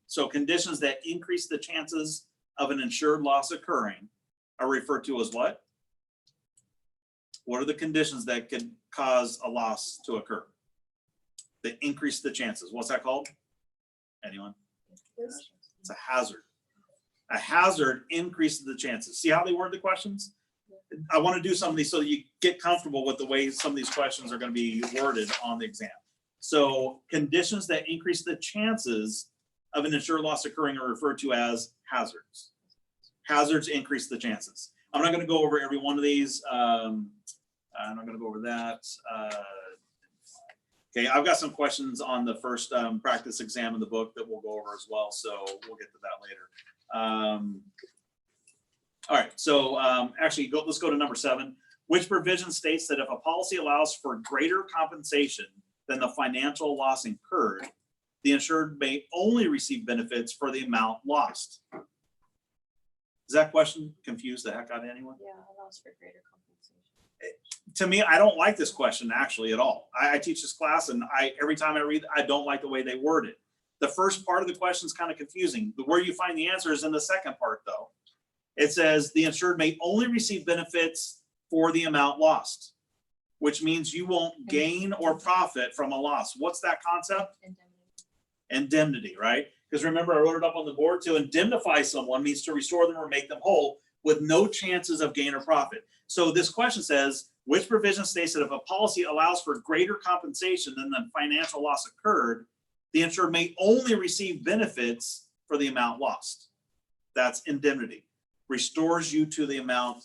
S1: So conditions that increase the chances of an insured loss occurring are referred to as what? What are the conditions that could cause a loss to occur? That increase the chances. What's that called? Anyone? It's a hazard. A hazard increases the chances. See how they word the questions? I want to do some of these so that you get comfortable with the way some of these questions are going to be worded on the exam. So conditions that increase the chances of an insured loss occurring are referred to as hazards. Hazards increase the chances. I'm not going to go over every one of these. I'm not going to go over that. Okay, I've got some questions on the first practice exam in the book that we'll go over as well. So we'll get to that later. All right, so actually, let's go to number 7. Which provision states that if a policy allows for greater compensation than the financial loss incurred, the insured may only receive benefits for the amount lost? Does that question confuse the heck out of anyone?
S3: Yeah, allows for greater compensation.
S1: To me, I don't like this question actually at all. I teach this class, and every time I read it, I don't like the way they word it. The first part of the question is kind of confusing. Where you find the answer is in the second part, though. It says the insured may only receive benefits for the amount lost, which means you won't gain or profit from a loss. What's that concept? Indemnity, right? Because remember, I wrote it up on the board. To indemnify someone means to restore them or make them whole with no chances of gain or profit. So this question says, which provision states that if a policy allows for greater compensation than the financial loss occurred, the insured may only receive benefits for the amount lost? That's indemnity. Restores you to the amount,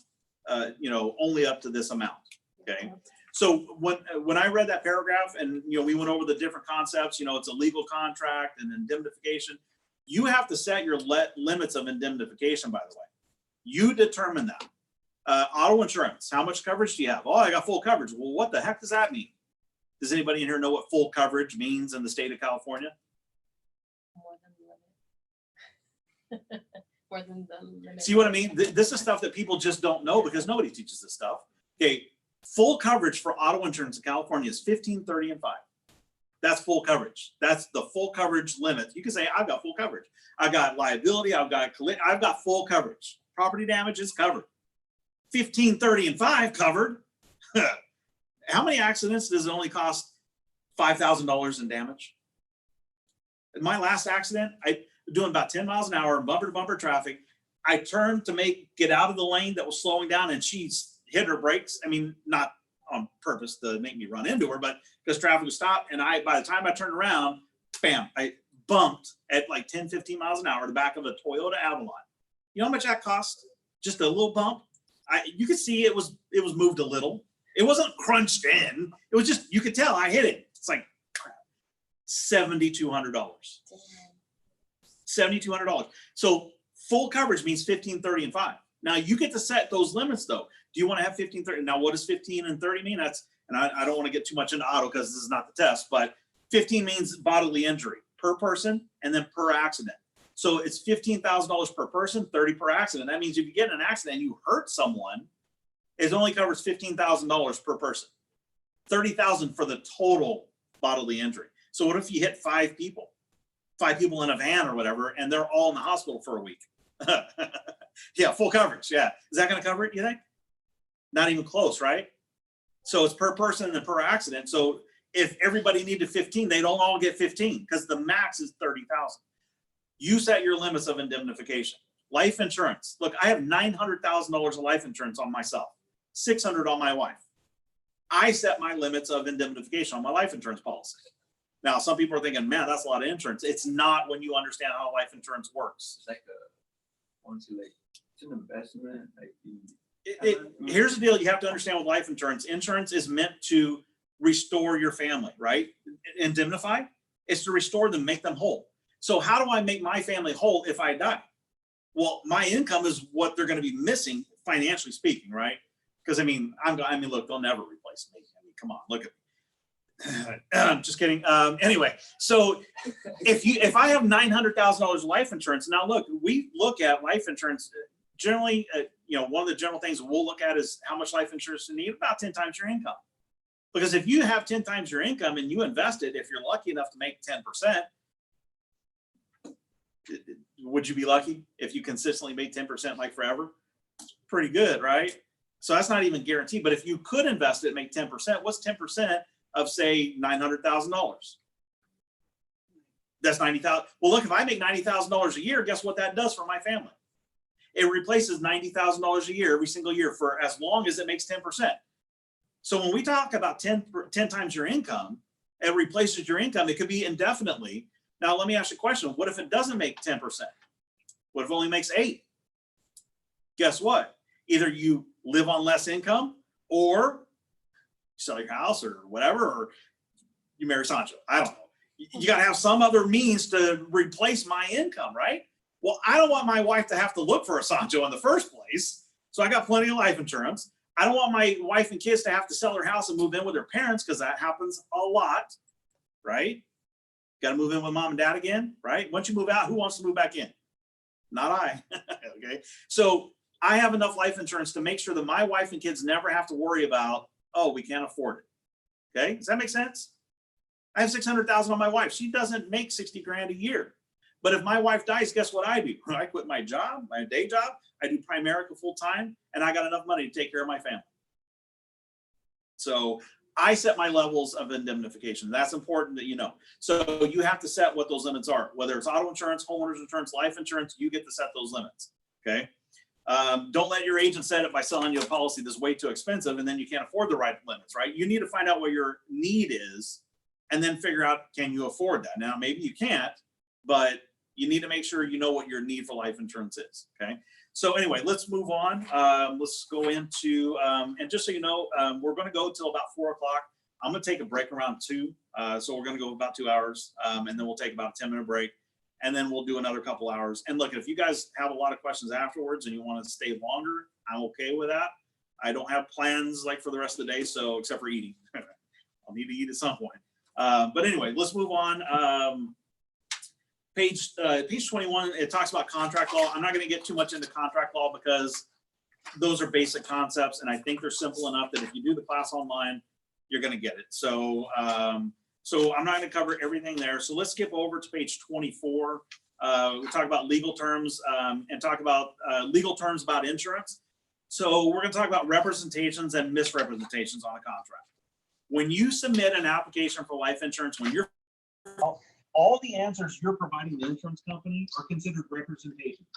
S1: only up to this amount. Okay. So when I read that paragraph and, we went over the different concepts, it's a legal contract and indemnification. You have to set your limits of indemnification, by the way. You determine that. Auto insurance, how much coverage do you have? Oh, I got full coverage. Well, what the heck does that mean? Does anybody in here know what full coverage means in the state of California?
S3: More than the limit. More than the limit.
S1: See what I mean? This is stuff that people just don't know because nobody teaches this stuff. Okay, full coverage for auto insurance in California is 15, 30, and 5. That's full coverage. That's the full coverage limit. You can say, I've got full coverage. I've got liability. I've got full coverage. Property damage is covered. 15, 30, and 5 covered. How many accidents does it only cost $5,000 in damage? In my last accident, I was doing about 10 miles an hour in bumper to bumper traffic. I turned to get out of the lane that was slowing down, and she hit her brakes. I mean, not on purpose to make me run into her, but because traffic was stopped. And by the time I turned around, bam, I bumped at like 10, 15 miles an hour the back of a Toyota Avalon. You know how much that cost? Just a little bump. You could see it was moved a little. It wasn't crunched in. It was just, you could tell I hit it. It's like $7,200. $7,200. So full coverage means 15, 30, and 5. Now you get to set those limits though. Do you want to have 15, 30? Now what does 15 and 30 mean? And I don't want to get too much into auto because this is not the test, but 15 means bodily injury per person and then per accident. So it's $15,000 per person, 30 per accident. That means if you get in an accident and you hurt someone, it only covers $15,000 per person, $30,000 for the total bodily injury. So what if you hit 5 people in a van or whatever, and they're all in the hospital for a week? Yeah, full coverage. Yeah, is that going to cover it? You think? Not even close, right? So it's per person and per accident. So if everybody needed 15, they don't all get 15 because the max is 30,000. You set your limits of indemnification. Life insurance. Look, I have $900,000 of life insurance on myself, 600 on my wife. I set my limits of indemnification on my life insurance policy. Now, some people are thinking, man, that's a lot of insurance. It's not when you understand how life insurance works.
S2: It's like honestly, like it's an investment.
S1: Here's the deal you have to understand with life insurance. Insurance is meant to restore your family, right? Indemnify, it's to restore them, make them whole. So how do I make my family whole if I die? Well, my income is what they're going to be missing, financially speaking, right? Because look, they'll never replace me. Come on, look at me. I'm just kidding. Anyway, so if I have $900,000 life insurance, now look, we look at life insurance generally. One of the general things we'll look at is how much life insurance you need, about 10 times your income. Because if you have 10 times your income and you invest it, if you're lucky enough to make 10%, would you be lucky if you consistently made 10% like forever? Pretty good, right? So that's not even guaranteed. But if you could invest it, make 10%, what's 10% of say $900,000? That's 90,000. Well, look, if I make $90,000 a year, guess what that does for my family? It replaces $90,000 a year every single year for as long as it makes 10%. So when we talk about 10 times your income, it replaces your income. It could be indefinitely. Now, let me ask you a question. What if it doesn't make 10%? What if it only makes 8? Guess what? Either you live on less income or sell your house or whatever, or you marry Sancho. I don't know. You got to have some other means to replace my income, right? Well, I don't want my wife to have to look for a Sancho in the first place. So I got plenty of life insurance. I don't want my wife and kids to have to sell their house and move in with their parents because that happens a lot, right? Got to move in with mom and dad again, right? Once you move out, who wants to move back in? Not I. Okay. So I have enough life insurance to make sure that my wife and kids never have to worry about, oh, we can't afford it. Okay. Does that make sense? I have 600,000 on my wife. She doesn't make 60 grand a year. But if my wife dies, guess what I do? I quit my job, my day job. I do Primerica full time, and I got enough money to take care of my family. So I set my levels of indemnification. That's important that you know. So you have to set what those limits are. Whether it's auto insurance, homeowners insurance, life insurance, you get to set those limits. Okay. Don't let your agent set it by selling you a policy that's way too expensive, and then you can't afford the right limits. Right. You need to find out what your need is, and then figure out, can you afford that? Now maybe you can't, but you need to make sure you know what your need for life insurance is. Okay. So anyway, let's move on. Let's go into, and just so you know, we're going to go till about 4 o'clock. I'm going to take a break around 2. So we're going to go about 2 hours, and then we'll take about a 10-minute break, and then we'll do another couple hours. And look, if you guys have a lot of questions afterwards and you want to stay longer, I'm okay with that. I don't have plans like for the rest of the day, so except for eating. I'll need to eat at some point. But anyway, let's move on. Page 21, it talks about contract law. I'm not going to get too much into contract law because those are basic concepts, and I think they're simple enough that if you do the class online, you're going to get it. So, so I'm not going to cover everything there. So let's skip over to page 24. We talk about legal terms and talk about legal terms about insurance. So we're going to talk about representations and misrepresentations on a contract. When you submit an application for life insurance, when you're all the answers you're providing the insurance company are considered representations,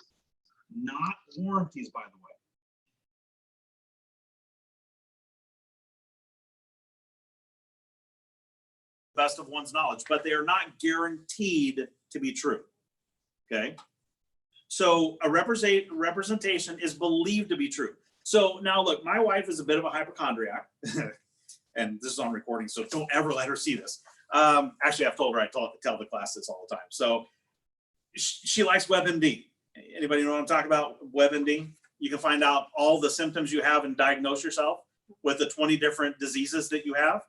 S1: not warranties, by the way. Best of one's knowledge, but they are not guaranteed to be true. Okay. So a representation is believed to be true. So now look, my wife is a bit of a hypochondriac and this is on recording, so don't ever let her see this. Actually, I've told her I tell the class this all the time. So she likes WebMD. Anybody know what I'm talking about? WebMD. You can find out all the symptoms you have and diagnose yourself with the 20 different diseases that you have.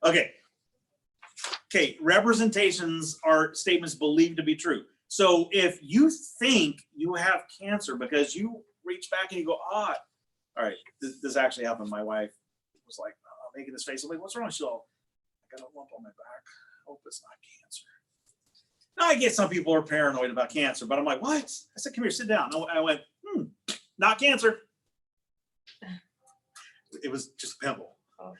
S1: Okay. Okay. Representations are statements believed to be true. So if you think you have cancer because you reach back and you go, all right, this actually happened. My wife was like, making this face. I'm like, what's wrong? She's all, I got a lump on my back. Hope it's not cancer. Now I get some people are paranoid about cancer, but I'm like, what? I said, come here, sit down. I went, not cancer. It was just a pimple.
S3: Oh.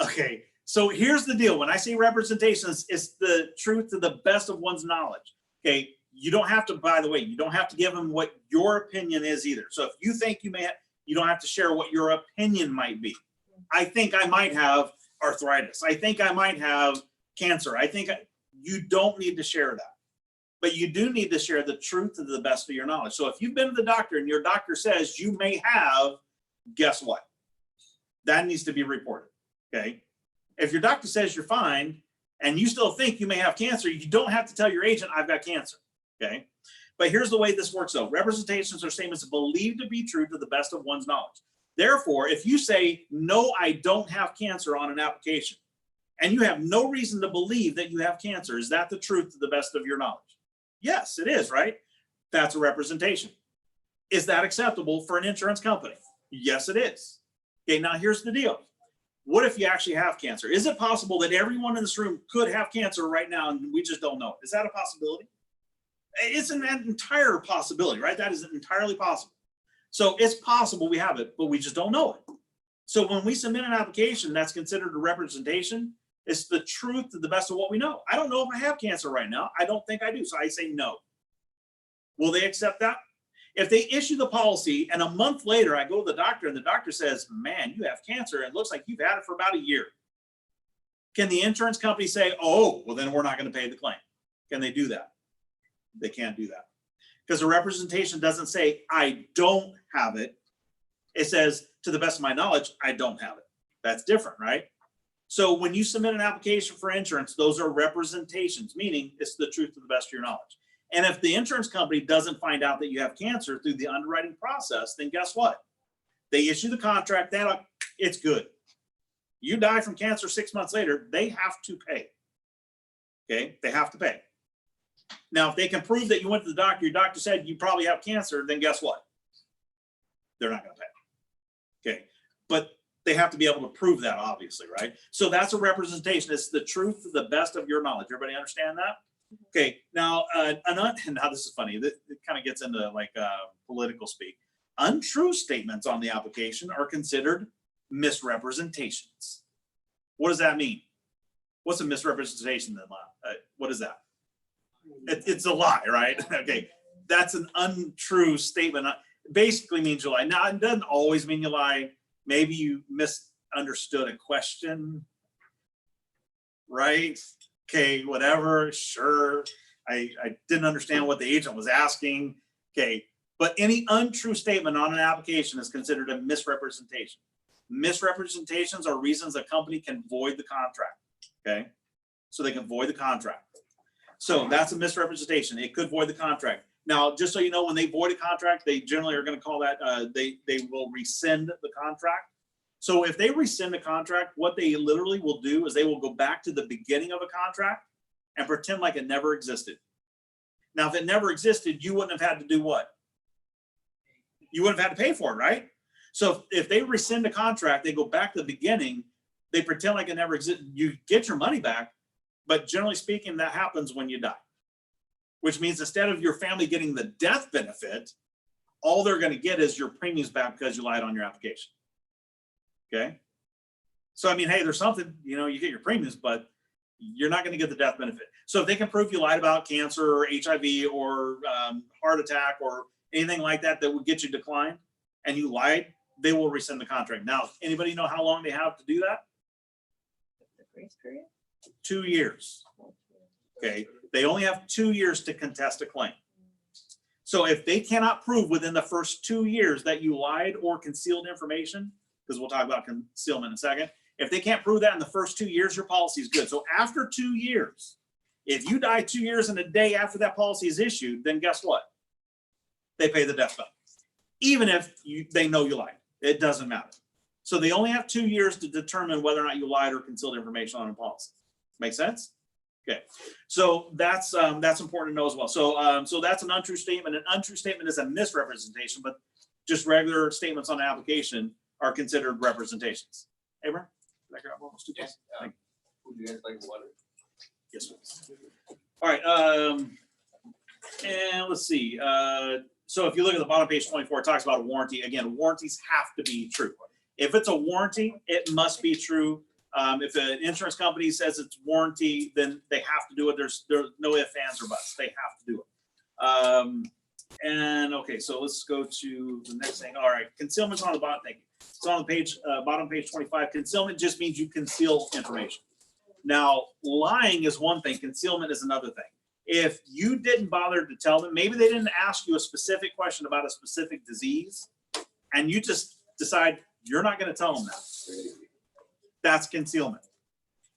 S1: Okay, so here's the deal. When I say representations, it's the truth to the best of one's knowledge. Okay, you don't have to, by the way, you don't have to give them what your opinion is either. So if you think you may have, you don't have to share what your opinion might be. I think I might have arthritis. I think I might have cancer. You don't need to share that. But you do need to share the truth to the best of your knowledge. So if you've been to the doctor and your doctor says you may have, guess what? That needs to be reported. Okay. If your doctor says you're fine and you still think you may have cancer, you don't have to tell your agent, I've got cancer. Okay. But here's the way this works though. Representations are statements believed to be true to the best of one's knowledge. Therefore, if you say, no, I don't have cancer on an application, and you have no reason to believe that you have cancer, is that the truth to the best of your knowledge? Yes, it is, right? That's a representation. Is that acceptable for an insurance company? Yes, it is. Okay, now here's the deal. What if you actually have cancer? Is it possible that everyone in this room could have cancer right now and we just don't know it? Is that a possibility? It's an entire possibility, right? That is entirely possible. So it's possible we have it, but we just don't know it. So when we submit an application that's considered a representation, it's the truth to the best of what we know. I don't know if I have cancer right now. I don't think I do. So I say no. Will they accept that? If they issue the policy and a month later I go to the doctor and the doctor says, man, you have cancer. It looks like you've had it for about a year. Can the insurance company say, oh, well, then we're not going to pay the claim? Can they do that? They can't do that. Because the representation doesn't say, I don't have it. It says, to the best of my knowledge, I don't have it. That's different, right? So when you submit an application for insurance, those are representations, meaning it's the truth to the best of your knowledge. And if the insurance company doesn't find out that you have cancer through the underwriting process, then guess what? They issue the contract, it's good. You die from cancer 6 months later, they have to pay. Okay, they have to pay. Now, if they can prove that you went to the doctor, your doctor said you probably have cancer, then guess what? They're not going to pay. Okay, but they have to be able to prove that, obviously, right? So that's a representation. It's the truth to the best of your knowledge. Everybody understand that? Okay, now, now this is funny. It kind of gets into like political speak. Untrue statements on the application are considered misrepresentations. What does that mean? What's a misrepresentation then? What is that? It's a lie, right? Okay, that's an untrue statement. Basically means you lie. Now, it doesn't always mean you lie. Maybe you misunderstood a question, right? Okay, whatever, sure. I didn't understand what the agent was asking. Okay, but any untrue statement on an application is considered a misrepresentation. Misrepresentations are reasons a company can void the contract. Okay, so they can void the contract. So that's a misrepresentation. It could void the contract. Now, just so you know, when they void a contract, they generally are going to call that, they will rescind the contract. So if they rescind the contract, what they literally will do is they will go back to the beginning of a contract and pretend like it never existed. Now, if it never existed, you wouldn't have had to do what? You wouldn't have had to pay for it, right? So if they rescind the contract, they go back to the beginning, they pretend like it never existed, you get your money back, but generally speaking, that happens when you die. Which means instead of your family getting the death benefit, all they're going to get is your premiums back because you lied on your application. Okay. So, I mean, hey, there's something, you know, you get your premiums, but you're not going to get the death benefit. So if they can prove you lied about cancer or HIV or heart attack or anything like that, that would get you declined and you lied, they will rescind the contract. Now, anybody know how long they have to do that?
S3: The grace period?
S1: 2 years. Okay. They only have 2 years to contest a claim. So if they cannot prove within the first 2 years that you lied or concealed information, because we'll talk about concealment in a second, if they can't prove that in the first 2 years, your policy is good. So after 2 years, if you die 2 years and a day after that policy is issued, then guess what? They pay the death benefit. Even if they know you lied, it doesn't matter. So they only have 2 years to determine whether or not you lied or concealed information on a policy. Make sense? Okay, so that's important to know as well. So so that's an untrue statement. An untrue statement is a misrepresentation, but just regular statements on an application are considered representations. Abraham, did I grab almost two
S2: Yes. Would you guys like water?
S1: Yes, please. All right, and let's see. So if you look at the bottom of page 24, it talks about a warranty. Again, warranties have to be true. If it's a warranty, it must be true. If an insurance company says it's warranty, then they have to do it. There's no ifs, ands, or buts. They have to do it. And okay, so let's go to the next thing. All right, concealment's on the bottom. Thank you. It's on the page, bottom page 25. Concealment just means you conceal information. Now, lying is one thing. Concealment is another thing. If you didn't bother to tell them, maybe they didn't ask you a specific question about a specific disease, and you just decide you're not going to tell them that. That's concealment.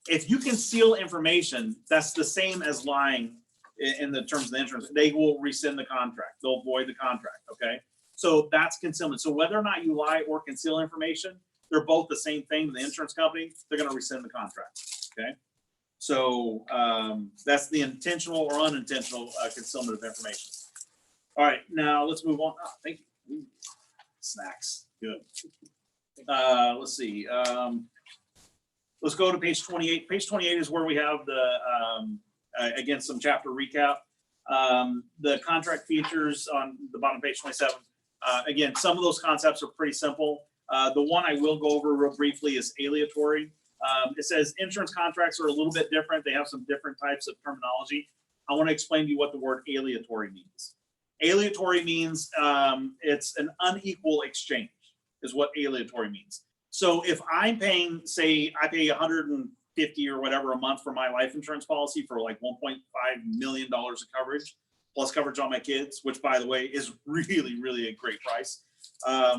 S1: If you conceal information, that's the same as lying in the terms of the insurance. They will rescind the contract. They'll void the contract, okay? So that's concealment. So whether or not you lie or conceal information, they're both the same thing to the insurance company. They're going to rescind the contract, okay? So that's the intentional or unintentional concealment of information. All right, now let's move on. Oh, thank you. Ooh, snacks, good. Let's see. Let's go to page 28. Page 28 is where we have the, again, some chapter recap. The contract features on the bottom of page 27. Again, some of those concepts are pretty simple. The one I will go over real briefly is aleatory. It says insurance contracts are a little bit different. They have some different types of terminology. I want to explain to you what the word aleatory means. Aleatory means it's an unequal exchange is what aleatory means. So if I'm paying, say I pay $150 or whatever a month for my life insurance policy for like $1.5 million of coverage, plus coverage on my kids, which by the way is really, really a great price.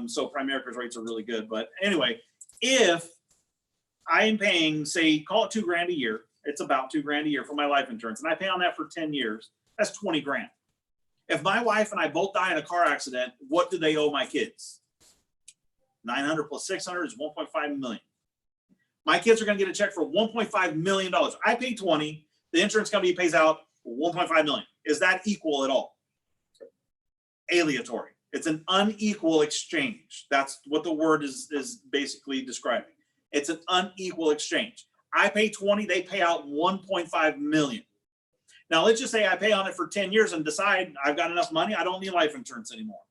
S1: So Primerica's rates are really good. But anyway, if I'm paying, say, call it $2,000 a year, it's about $2,000 a year for my life insurance, and I pay on that for 10 years, that's 20 grand. If my wife and I both die in a car accident, what do they owe my kids? 900 plus 600 is 1.5 million. My kids are going to get a check for $1.5 million. I pay 20, the insurance company pays out 1.5 million. Is that equal at all? Aleatory. It's an unequal exchange. That's what the word is basically describing. It's an unequal exchange. I pay 20, they pay out 1.5 million. Now let's just say I pay on it for 10 years and decide I've got enough money, I don't need life insurance anymore.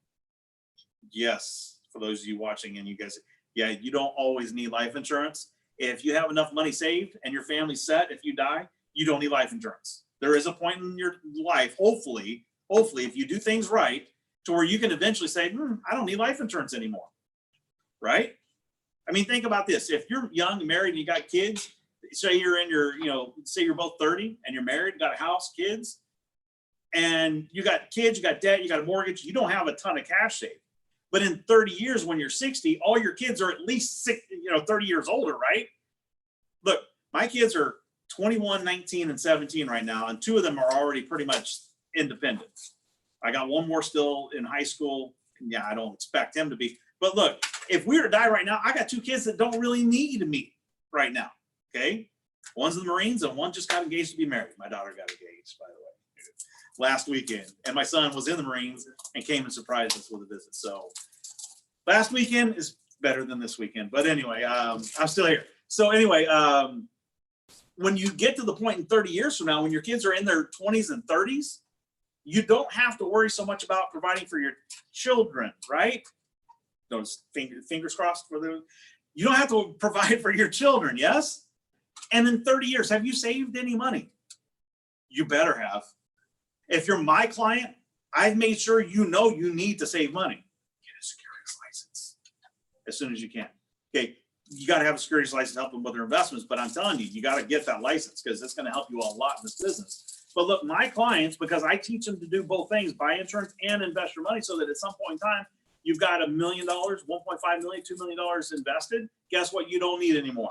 S1: Yes. For those of you watching and you guys, yeah, you don't always need life insurance. If you have enough money saved and your family's set, if you die, you don't need life insurance. There is a point in your life, hopefully, if you do things right, to where you can eventually say, I don't need life insurance anymore, right? I mean, think about this. If you're young, married, and you got kids, say you're in your, say you're both 30 and you're married, got a house, kids, and you got kids, you got debt, you got a mortgage, you don't have a ton of cash saved. But in 30 years, when you're 60, all your kids are at least 30 years older, right? Look, my kids are 21, 19, and 17 right now, and 2 of them are already pretty much independent. I got 1 more still in high school. Yeah, I don't expect him to be. But look, if we were to die right now, I got 2 kids that don't really need me right now, okay? One's in the Marines, and one just got engaged to be married. My daughter got engaged, by the way, last weekend. And my son was in the Marines and came and surprised us with a visit. So last weekend is better than this weekend. But anyway, I'm still here. So anyway, when you get to the point in 30 years from now, when your kids are in their 20s and 30s, you don't have to worry so much about providing for your children, right? Those fingers crossed for them. You don't have to provide for your children, yes? And in 30 years, have you saved any money? You better have. If you're my client, I've made sure you need to save money. Get a securities license as soon as you can. Okay, you got to have a securities license to help them with their investments, but I'm telling you, you got to get that license because it's going to help you a lot in this business. But look, my clients, because I teach them to do both things, buy insurance and invest your money, so that at some point in time, you've got $1 million, $1.5 million, $2 million invested. Guess what? You don't need anymore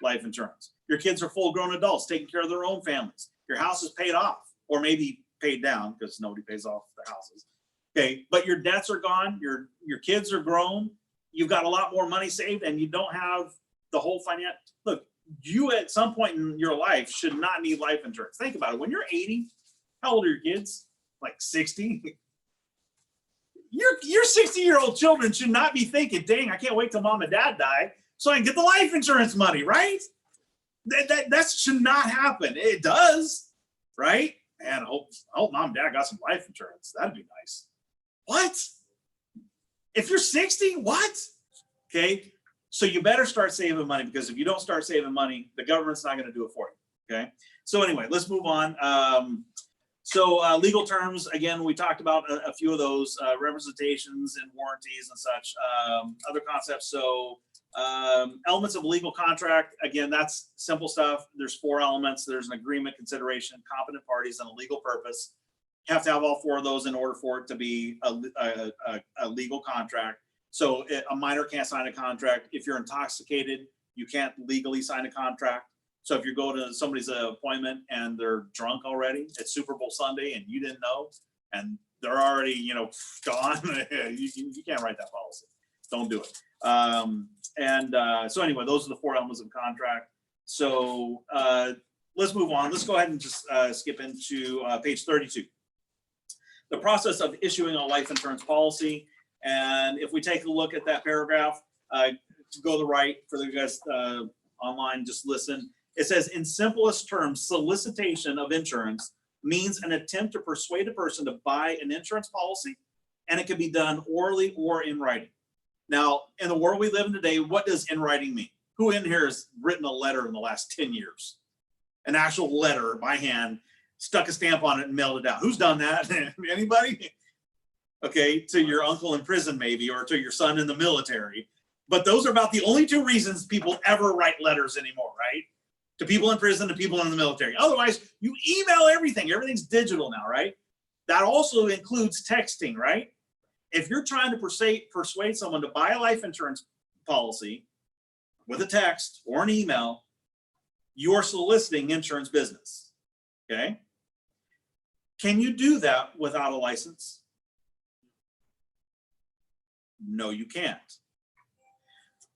S1: life insurance. Your kids are full-grown adults taking care of their own families. Your house is paid off, or maybe paid down because nobody pays off the houses. Okay, but your debts are gone. Your kids are grown. You've got a lot more money saved, and you don't have the whole finance. Look, you at some point in your life should not need life insurance. Think about it. When you're 80, how old are your kids? Like 60? Your 60-year-old children should not be thinking, dang, I can't wait till mom and dad die so I can get the life insurance money, right? That should not happen. It does, right? Man, I hope mom and dad got some life insurance. That'd be nice. What? If you're 60, what? Okay. So you better start saving money, because if you don't start saving money, the government's not going to do it for you. Okay. So anyway, let's move on. Legal terms, again, we talked about a few of those, representations and warranties and such, other concepts. So elements of a legal contract, again, that's simple stuff. There's 4 elements. There's an agreement, consideration, competent parties, and a legal purpose. You have to have all 4 of those in order for it to be a legal contract. So a minor can't sign a contract. If you're intoxicated, you can't legally sign a contract. So if you go to somebody's appointment and they're drunk already, it's Super Bowl Sunday and you didn't know, and they're already, you know, gone, you can't write that policy. Don't do it. So anyway, those are the 4 elements of contract. So let's move on. Let's go ahead and just skip into page 32. The process of issuing a life insurance policy. And if we take a look at that paragraph, to go to the right for the guys online, just listen. It says, in simplest terms, solicitation of insurance means an attempt to persuade a person to buy an insurance policy, and it can be done orally or in writing. Now, in the world we live in today, what does in writing mean? Who in here has written a letter in the last 10 years? An actual letter by hand, stuck a stamp on it and mailed it out. Who's done that? Anybody? Okay, to your uncle in prison maybe, or to your son in the military. But those are about the only 2 reasons people ever write letters anymore, right? To people in prison, to people in the military. Otherwise, you email everything. Everything's digital now, right? That also includes texting, right? If you're trying to persuade someone to buy a life insurance policy with a text or an email, you're soliciting insurance business, okay? Can you do that without a license? No, you can't.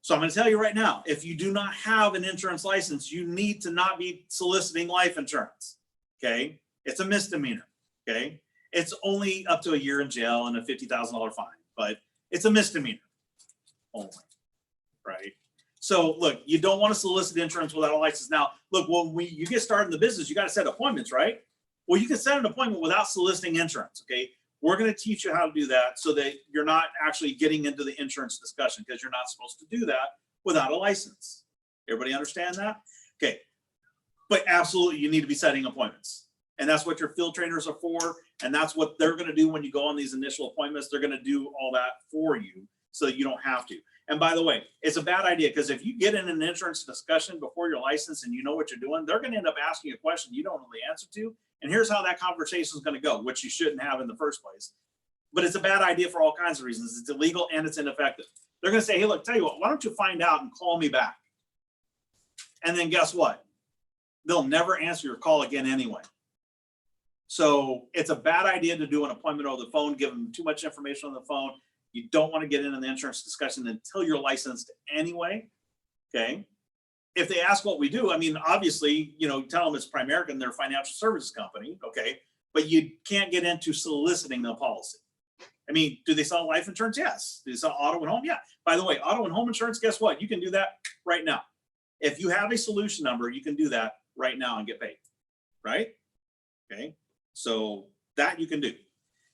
S1: So I'm going to tell you right now, if you do not have an insurance license, you need to not be soliciting life insurance. Okay. It's a misdemeanor. Okay. It's only up to a year in jail and a $50,000 fine, but it's a misdemeanor only. Right. So look, you don't want to solicit insurance without a license. Now, look, when you get started in the business, you got to set appointments, right? Well, you can set an appointment without soliciting insurance. Okay. We're going to teach you how to do that so that you're not actually getting into the insurance discussion, because you're not supposed to do that without a license. Everybody understand that? Okay. But absolutely, you need to be setting appointments. And that's what your field trainers are for. And that's what they're going to do when you go on these initial appointments. They're going to do all that for you so that you don't have to. And by the way, it's a bad idea, because if you get in an insurance discussion before your license and you know what you're doing, they're going to end up asking you a question you don't know the answer to. And here's how that conversation is going to go, which you shouldn't have in the first place. But it's a bad idea for all kinds of reasons. It's illegal and it's ineffective. They're going to say, hey, look, tell you what, why don't you find out and call me back? And then guess what? They'll never answer your call again anyway. So it's a bad idea to do an appointment over the phone, give them too much information on the phone. You don't want to get into the insurance discussion until you're licensed anyway. Okay. If they ask what we do, I mean, obviously, you know, tell them it's Primerica and they're a financial services company. Okay. But you can't get into soliciting the policy. I mean, do they sell life insurance? Yes. Do they sell auto and home? Yeah. By the way, auto and home insurance, guess what? You can do that right now. If you have a solution number, you can do that right now and get paid. Right. Okay. So that you can do.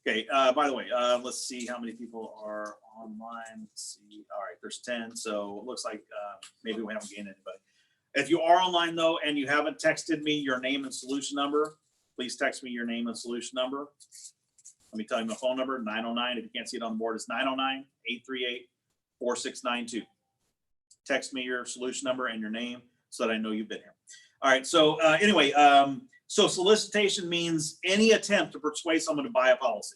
S1: Okay, by the way, let's see how many people are online. Let's see. All right, there's 10. So it looks like maybe we haven't gained anybody. If you are online though, and you haven't texted me your name and solution number, please text me your name and solution number. Let me tell you my phone number, 909. If you can't see it on the board, it's 909-838-4692. Text me your solution number and your name so that I know you've been here. All right, so anyway, so solicitation means any attempt to persuade someone to buy a policy,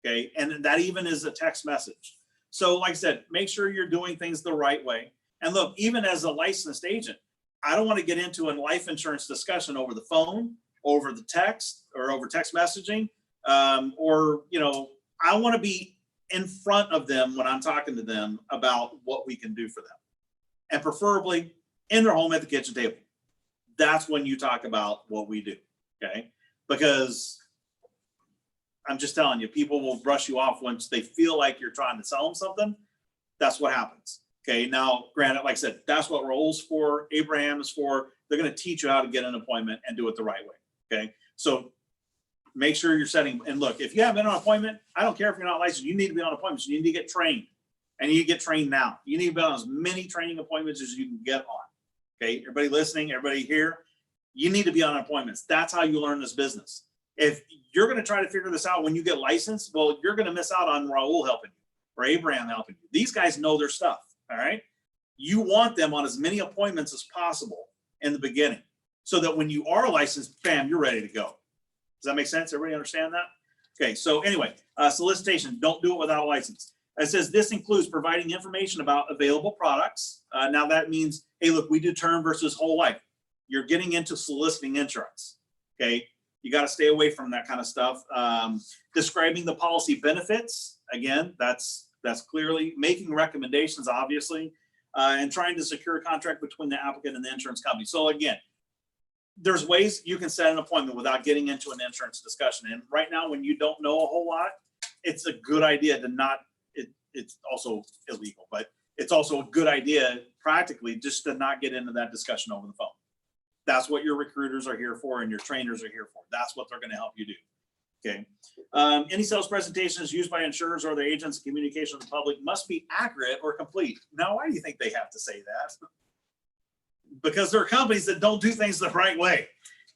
S1: okay? And that even is a text message. So like I said, make sure you're doing things the right way. And look, even as a licensed agent, I don't want to get into a life insurance discussion over the phone, over the text, or over text messaging, or, you know, I want to be in front of them when I'm talking to them about what we can do for them. And preferably in their home at the kitchen table. That's when you talk about what we do, okay? Because I'm just telling you, people will brush you off once they feel like you're trying to sell them something. That's what happens, okay? Now, granted, like I said, that's what Raul's for, Abraham is for. They're going to teach you how to get an appointment and do it the right way, okay? So Make sure you're setting, and look, if you haven't been on appointment, I don't care if you're not licensed, you need to be on appointments. You need to get trained, and you need to get trained now. You need to be on as many training appointments as you can get on. Okay, everybody listening, everybody here, you need to be on appointments. That's how you learn this business. If you're going to try to figure this out when you get licensed, well, you're going to miss out on Raul helping you or Abraham helping you. These guys know their stuff. All right. You want them on as many appointments as possible in the beginning so that when you are licensed, bam, you're ready to go. Does that make sense? Everybody understand that? Okay. So anyway, solicitation, don't do it without a license. It says this includes providing information about available products. Now that means, hey, look, we do term versus whole life. You're getting into soliciting insurance. Okay. You got to stay away from that kind of stuff. Describing the policy benefits. Again, that's clearly making recommendations, obviously, and trying to secure a contract between the applicant and the insurance company. So again, there's ways you can set an appointment without getting into an insurance discussion. And right now, when you don't know a whole lot, it's a good idea to not, it's also illegal, but it's also a good idea practically just to not get into that discussion over the phone. That's what your recruiters are here for and your trainers are here for. That's what they're going to help you do. Okay. Any sales presentations used by insurers or their agents in communication with the public must be accurate or complete. Now, why do you think they have to say that? Because there are companies that don't do things the right way,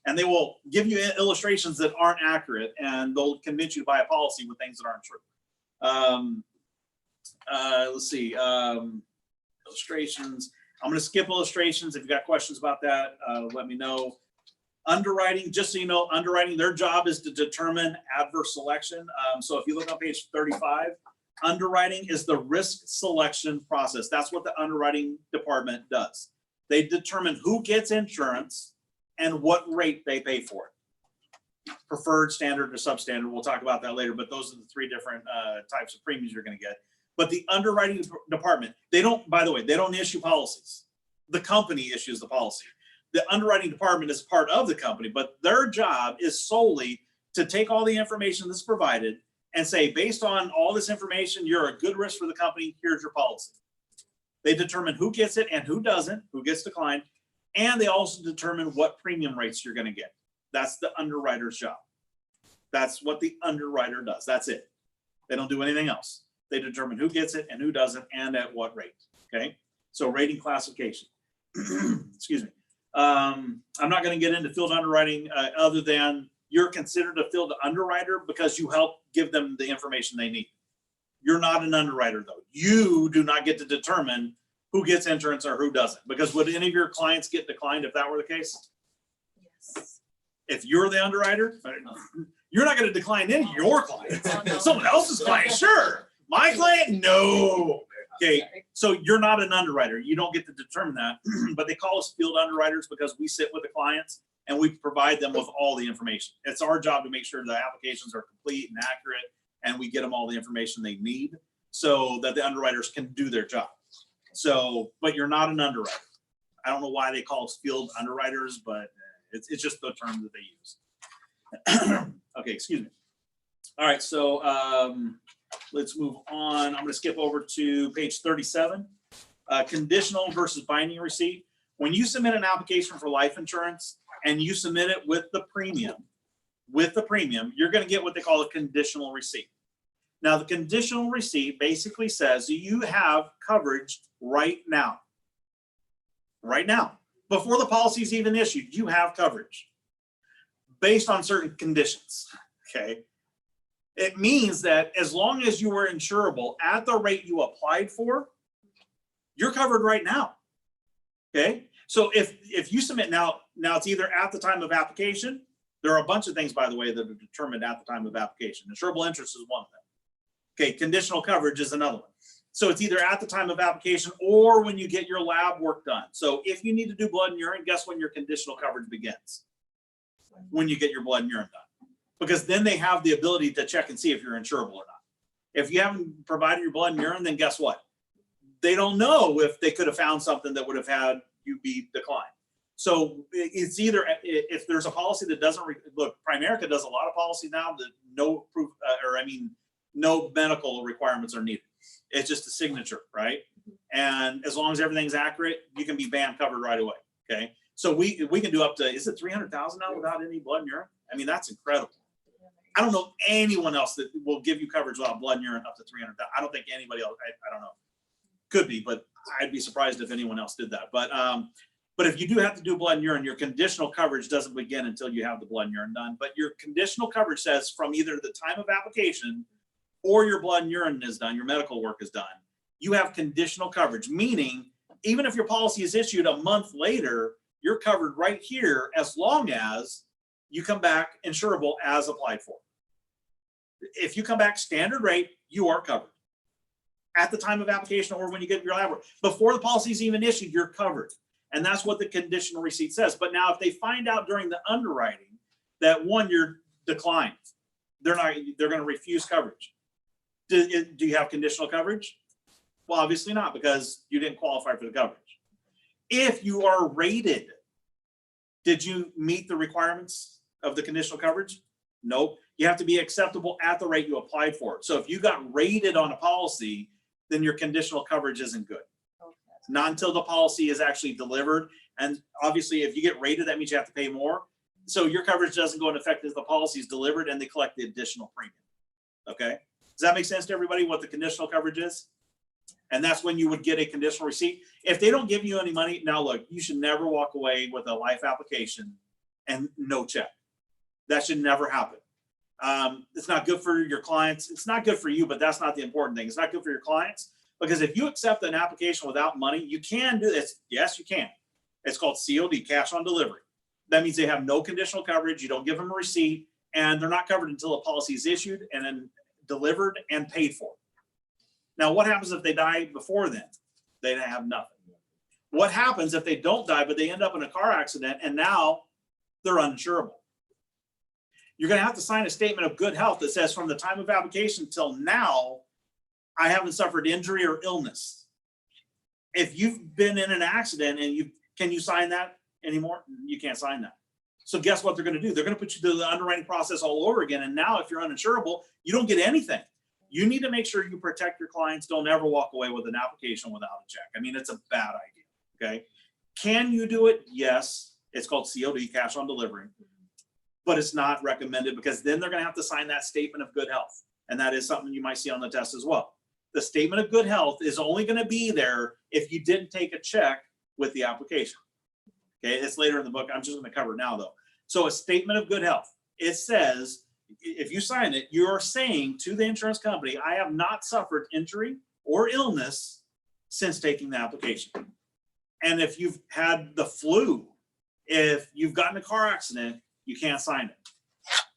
S1: and they will give you illustrations that aren't accurate, and they'll convince you to buy a policy with things that aren't true. Let's see. Illustrations. I'm going to skip illustrations. If you got questions about that, let me know. Underwriting, just so you know, underwriting, their job is to determine adverse selection. So if you look on page 35, underwriting is the risk selection process. That's what the underwriting department does. They determine who gets insurance and what rate they pay for it. Preferred, standard, or substandard. We'll talk about that later, but those are the three different types of premiums you're going to get. But the underwriting department, they don't, by the way, they don't issue policies. The company issues the policy. The underwriting department is part of the company, but their job is solely to take all the information that's provided and say, based on all this information, you're a good risk for the company, here's your policy. They determine who gets it and who doesn't, who gets declined, and they also determine what premium rates you're going to get. That's the underwriter's job. That's what the underwriter does. That's it. They don't do anything else. They determine who gets it and who doesn't and at what rate. Okay. So rating classification. Excuse me. I'm not going to get into field underwriting other than you're considered a field underwriter because you help give them the information they need. You're not an underwriter though. You do not get to determine who gets insurance or who doesn't, because would any of your clients get declined if that were the case?
S3: Yes.
S1: If you're the underwriter, you're not going to decline any of your clients.
S3: Oh, no.
S1: Someone else's client, sure. My client, no. Okay, so you're not an underwriter. You don't get to determine that, but they call us field underwriters because we sit with the clients and we provide them with all the information. It's our job to make sure the applications are complete and accurate, and we get them all the information they need so that the underwriters can do their job. So, but you're not an underwriter. I don't know why they call us field underwriters, but it's just the term that they use. Okay, excuse me. All right, so let's move on. I'm going to skip over to page 37. Conditional versus binding receipt. When you submit an application for life insurance and you submit it with the premium, you're going to get what they call a conditional receipt. Now, the conditional receipt basically says you have coverage right now. Right now, before the policy is even issued, you have coverage based on certain conditions. Okay. It means that as long as you were insurable at the rate you applied for, you're covered right now. Okay. So if you submit now it's either at the time of application. There are a bunch of things, by the way, that are determined at the time of application. Insurable interest is one of them. Okay. Conditional coverage is another one. So it's either at the time of application or when you get your lab work done. So if you need to do blood and urine, guess when your conditional coverage begins? When you get your blood and urine done. Because then they have the ability to check and see if you're insurable or not. If you haven't provided your blood and urine, then guess what? They don't know if they could have found something that would have had you be declined. So it's either, if there's a policy that doesn't, look, Primerica does a lot of policy now that no proof, no medical requirements are needed. It's just a signature, right? And as long as everything's accurate, you can be bam covered right away. Okay. So we can do up to, is it 300,000 now without any blood and urine? I mean, that's incredible. I don't know anyone else that will give you coverage without blood and urine up to 300. I don't think anybody else. I don't know. Could be, but I'd be surprised if anyone else did that. But if you do have to do blood and urine, your conditional coverage doesn't begin until you have the blood and urine done. But your conditional coverage says from either the time of application or your blood and urine is done, your medical work is done, you have conditional coverage, meaning even if your policy is issued a month later, you're covered right here as long as you come back insurable as applied for. If you come back standard rate, you are covered. At the time of application or when you get your lab work, before the policy is even issued, you're covered. And that's what the conditional receipt says. But now if they find out during the underwriting that one, you're declined, they're going to refuse coverage. Do you have conditional coverage? Well, obviously not, because you didn't qualify for the coverage. If you are rated, did you meet the requirements of the conditional coverage? Nope. You have to be acceptable at the rate you applied for. So if you got rated on a policy, then your conditional coverage isn't good. Not until the policy is actually delivered. And obviously, if you get rated, that means you have to pay more. So your coverage doesn't go into effect as the policy is delivered and they collect the additional premium. Okay. Does that make sense to everybody what the conditional coverage is? And that's when you would get a conditional receipt. If they don't give you any money, now look, you should never walk away with a life application and no check. That should never happen. It's not good for your clients. It's not good for you, but that's not the important thing. It's not good for your clients because if you accept an application without money, you can do this. Yes, you can. It's called COD, cash on delivery. That means they have no conditional coverage. You don't give them a receipt and they're not covered until a policy is issued and then delivered and paid for. Now, what happens if they die before then? They have nothing. What happens if they don't die, but they end up in a car accident and now they're uninsurable? You're going to have to sign a statement of good health that says from the time of application till now, I haven't suffered injury or illness. If you've been in an accident and can you sign that anymore? You can't sign that. So guess what they're going to do? They're going to put you through the underwriting process all over again. And now if you're uninsurable, you don't get anything. You need to make sure you protect your clients. Don't ever walk away with an application without a check. I mean, it's a bad idea. Okay. Can you do it? Yes. It's called COD, cash on delivery. But it's not recommended because then they're going to have to sign that statement of good health. And that is something you might see on the test as well. The statement of good health is only going to be there if you didn't take a check with the application. Okay, it's later in the book. I'm just going to cover it now though. So a statement of good health, it says, if you sign it, you're saying to the insurance company, I have not suffered injury or illness since taking the application. And if you've had the flu, if you've gotten a car accident, you can't sign it.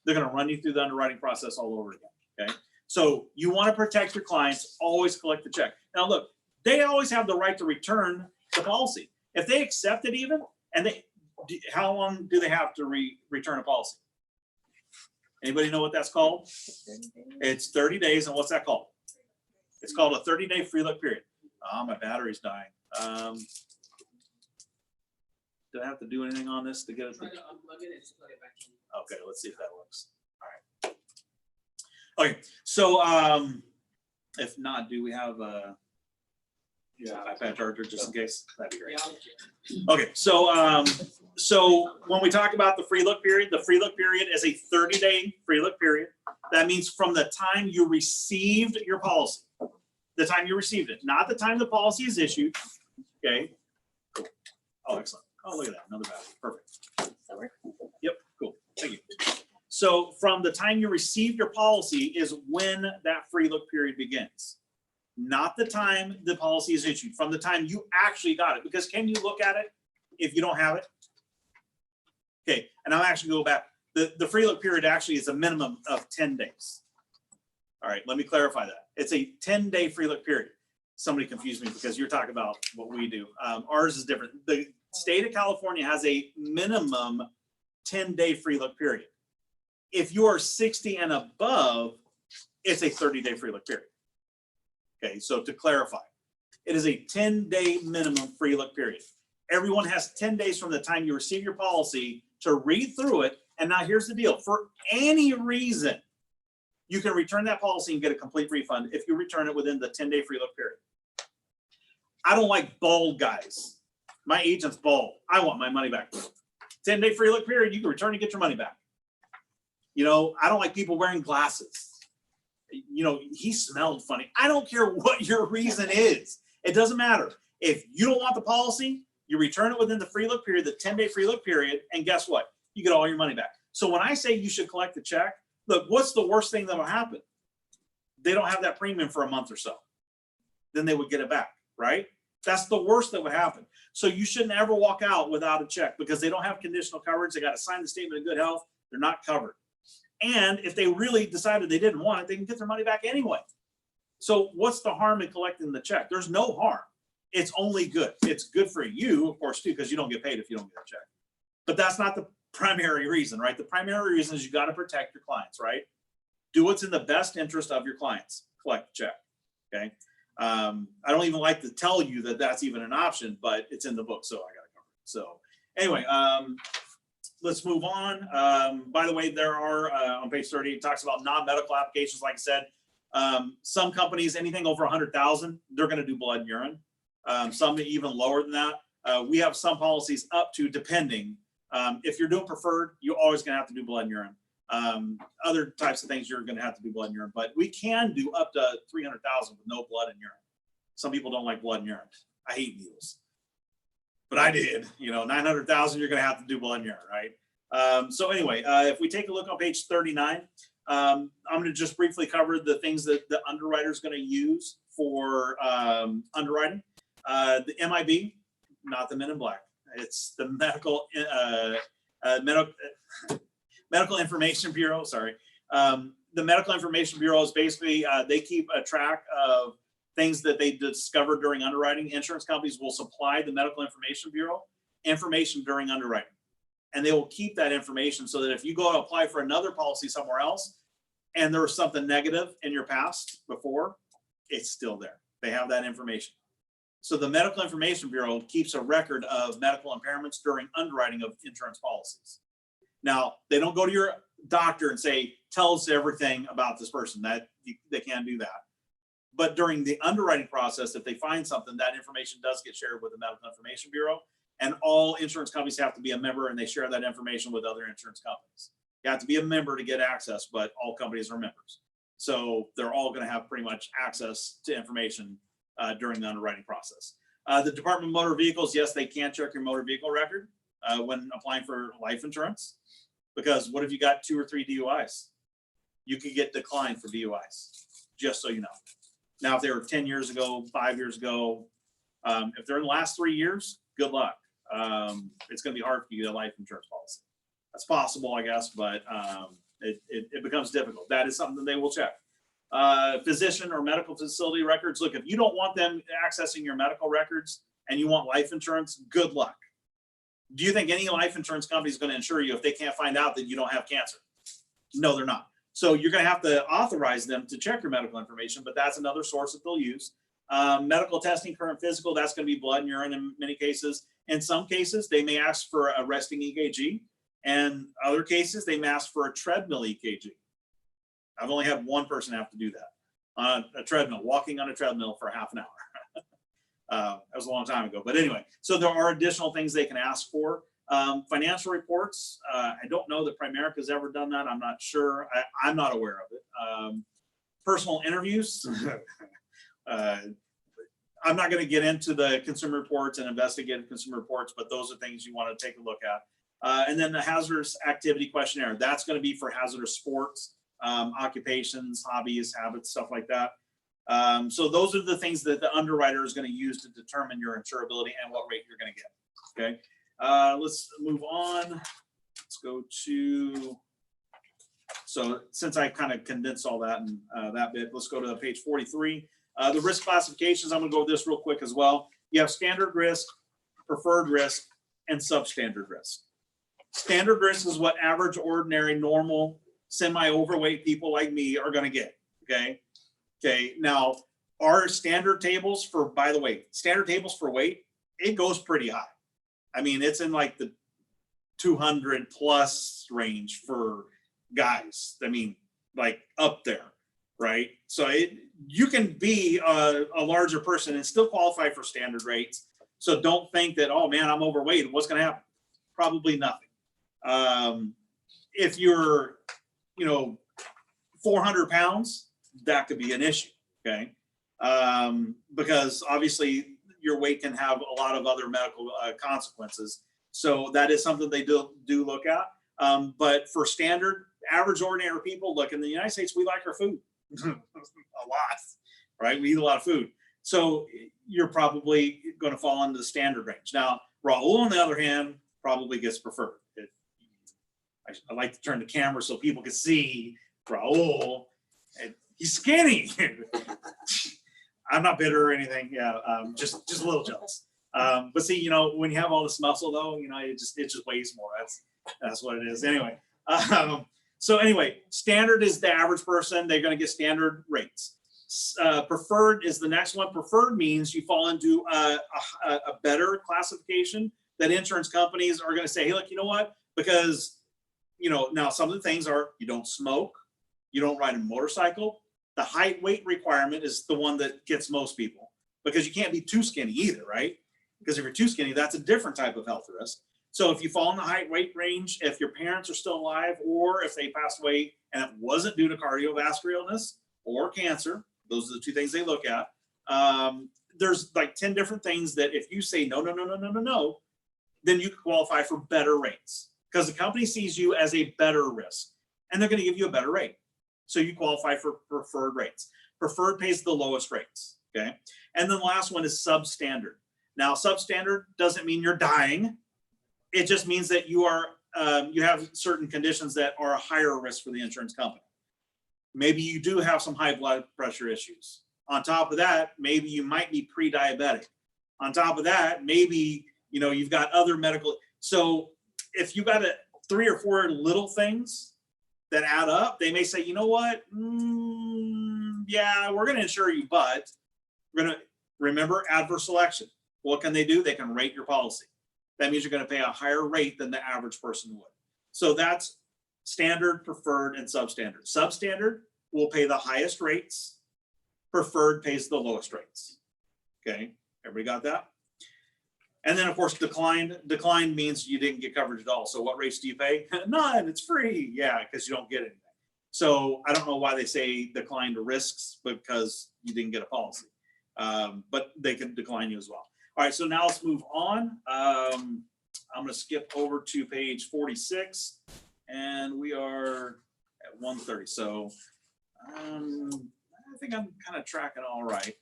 S1: They're going to run you through the underwriting process all over again. Okay. So you want to protect your clients, always collect the check. Now look, they always have the right to return the policy. If they accept it even, and how long do they have to return a policy? Anybody know what that's called? It's 30 days. And what's that called? It's called a 30-day free look period. Oh, my battery's dying. Do I have to do anything on this to get it? Okay, let's see if that works. All right. Okay, so if not, do we have a iPad charger just in case? That'd be great. Okay, so when we talk about the free look period is a 30-day free look period. That means from the time you received your policy, the time you received it, not the time the policy is issued. Okay. Cool. Oh, excellent. Oh, look at that. Another battery. Perfect. Yep. Cool. Thank you. So from the time you received your policy is when that free look period begins. Not the time the policy is issued, from the time you actually got it. Because can you look at it if you don't have it? Okay. And I'll actually go back. The free look period actually is a minimum of 10 days. All right. Let me clarify that. It's a 10-day free look period. Somebody confused me because you're talking about what we do. Ours is different. The state of California has a minimum 10-day free look period. If you are 60 and above, it's a 30-day free look period. Okay, so to clarify, it is a 10-day minimum free look period. Everyone has 10 days from the time you receive your policy to read through it. And now here's the deal. For any reason, you can return that policy and get a complete refund if you return it within the 10-day free look period. I don't like bald guys. My agent's bald. I want my money back. 10-day free look period, you can return and get your money back. You know, I don't like people wearing glasses. You know, he smelled funny. I don't care what your reason is. It doesn't matter. If you don't want the policy, you return it within the free look period, the 10-day free look period, and guess what? You get all your money back. So when I say you should collect the check, look, what's the worst thing that'll happen? They don't have that premium for a month or so. Then they would get it back, right? That's the worst that would happen. So you shouldn't ever walk out without a check because they don't have conditional coverage. They got to sign the statement of good health. They're not covered. And if they really decided they didn't want it, they can get their money back anyway. So what's the harm in collecting the check? There's no harm. It's only good. It's good for you, of course, too, because you don't get paid if you don't get a check. But that's not the primary reason, right? The primary reason is you got to protect your clients, right? Do what's in the best interest of your clients. Collect the check, okay? I don't even like to tell you that that's even an option, but it's in the book, so I got to cover it. So anyway, let's move on. By the way, there are on page 30, it talks about non-medical applications. Like I said, some companies, anything over 100,000, they're going to do blood and urine. Some even lower than that. We have some policies up to, depending. If you're doing preferred, you're always going to have to do blood and urine. Other types of things you're going to have to do blood and urine, but we can do up to 300,000 with no blood and urine. Some people don't like blood and urine. I hate needles, but I did. You know, 900,000, you're going to have to do blood and urine, right? So anyway, if we take a look on page 39, I'm going to just briefly cover the things that the underwriter is going to use for underwriting. The MIB, not the Men in Black. It's the Medical Information Bureau. Sorry. The Medical Information Bureau is basically, they keep a track of things that they discover during underwriting. Insurance companies will supply the Medical Information Bureau information during underwriting. And they will keep that information so that if you go to apply for another policy somewhere else and there was something negative in your past before, it's still there. They have that information. So the Medical Information Bureau keeps a record of medical impairments during underwriting of insurance policies. Now, they don't go to your doctor and say, tell us everything about this person. They can't do that. But during the underwriting process, if they find something, that information does get shared with the Medical Information Bureau. And all insurance companies have to be a member, and they share that information with other insurance companies. You have to be a member to get access, but all companies are members. So they're all going to have pretty much access to information during the underwriting process. The Department of Motor Vehicles, yes, they can check your motor vehicle record when applying for life insurance. Because what if you got 2 or 3 DUIs? You could get declined for DUIs, just so you know. Now, if they were 10 years ago, 5 years ago, if they're in the last 3 years, good luck. It's going to be hard for you to get a life insurance policy. That's possible, I guess, but it becomes difficult. That is something that they will check. Physician or medical facility records. Look, if you don't want them accessing your medical records and you want life insurance, good luck. Do you think any life insurance company is going to insure you if they can't find out that you don't have cancer? No, they're not. So you're going to have to authorize them to check your medical information, but that's another source that they'll use. Medical testing, current physical, that's going to be blood and urine in many cases. In some cases, they may ask for a resting EKG, and other cases, they may ask for a treadmill EKG. I've only had one person have to do that on a treadmill, walking on a treadmill for half an hour. That was a long time ago, but anyway, so there are additional things they can ask for. Financial reports, I don't know that Primerica has ever done that. I'm not sure. I'm not aware of it. Personal interviews. I'm not going to get into the consumer reports and investigative consumer reports, but those are things you want to take a look at. And then the hazardous activity questionnaire. That's going to be for hazardous sports, occupations, hobbies, habits, stuff like that. So those are the things that the underwriter is going to use to determine your insurability and what rate you're going to get. Okay. Let's move on. Let's go to, so since I kind of condensed all that and that bit, let's go to page 43. The risk classifications, I'm going to go over this real quick as well. You have standard risk, preferred risk, and substandard risk. Standard risk is what average, ordinary, normal, semi-overweight people like me are going to get. Okay. Okay. Now, our standard tables for, by the way, standard tables for weight, it goes pretty high. I mean, it's in like the 200 plus range for guys. I mean, like up there, right? So you can be a larger person and still qualify for standard rates. So don't think that, oh man, I'm overweight. What's going to happen? Probably nothing. If you're you know, 400 pounds, that could be an issue. Okay. Because obviously your weight can have a lot of other medical consequences. So that is something they do look at. But for standard, average, ordinary people, look, in the United States, we like our food a lot, right? We eat a lot of food. So you're probably going to fall into the standard range. Now, Raul, on the other hand, probably gets preferred. I like to turn the camera so people can see Raul. And he's skinny. I'm not bitter or anything. Yeah, just a little jealous. But see, you know, when you have all this muscle, though, you know, it just weighs more. That's what it is. Anyway, so anyway, standard is the average person. They're going to get standard rates. Preferred is the next one. Preferred means you fall into a better classification that insurance companies are going to say, hey, look, you know what? Because, you know, now some of the things are you don't smoke, you don't ride a motorcycle. The height weight requirement is the one that gets most people because you can't be too skinny either, right? Because if you're too skinny, that's a different type of health risk. So if you fall in the height weight range, if your parents are still alive, or if they passed away and it wasn't due to cardiovascular illness or cancer, those are the two things they look at. There's like 10 different things that if you say no, then you can qualify for better rates because the company sees you as a better risk and they're going to give you a better rate. So you qualify for preferred rates. Preferred pays the lowest rates, okay? And then the last one is substandard. Now, substandard doesn't mean you're dying. It just means that you are you have certain conditions that are a higher risk for the insurance company. Maybe you do have some high blood pressure issues. On top of that, maybe you might be pre-diabetic. On top of that, maybe, you know, you've got other medical. So if you've got 3 or 4 little things that add up, they may say, you know what? Yeah, we're going to insure you, but we're going to remember adverse selection. What can they do? They can rate your policy. That means you're going to pay a higher rate than the average person would. So that's standard, preferred, and substandard. Substandard will pay the highest rates. Preferred pays the lowest rates. Okay, everybody got that? And then, of course, declined. Declined means you didn't get coverage at all. So what rates do you pay? None. It's free. Yeah, because you don't get anything. So I don't know why they say declined risks because you didn't get a policy. But they can decline you as well. All right, so now let's move on. I'm going to skip over to page 46, and we are at 130. So I think I'm kind of tracking all right.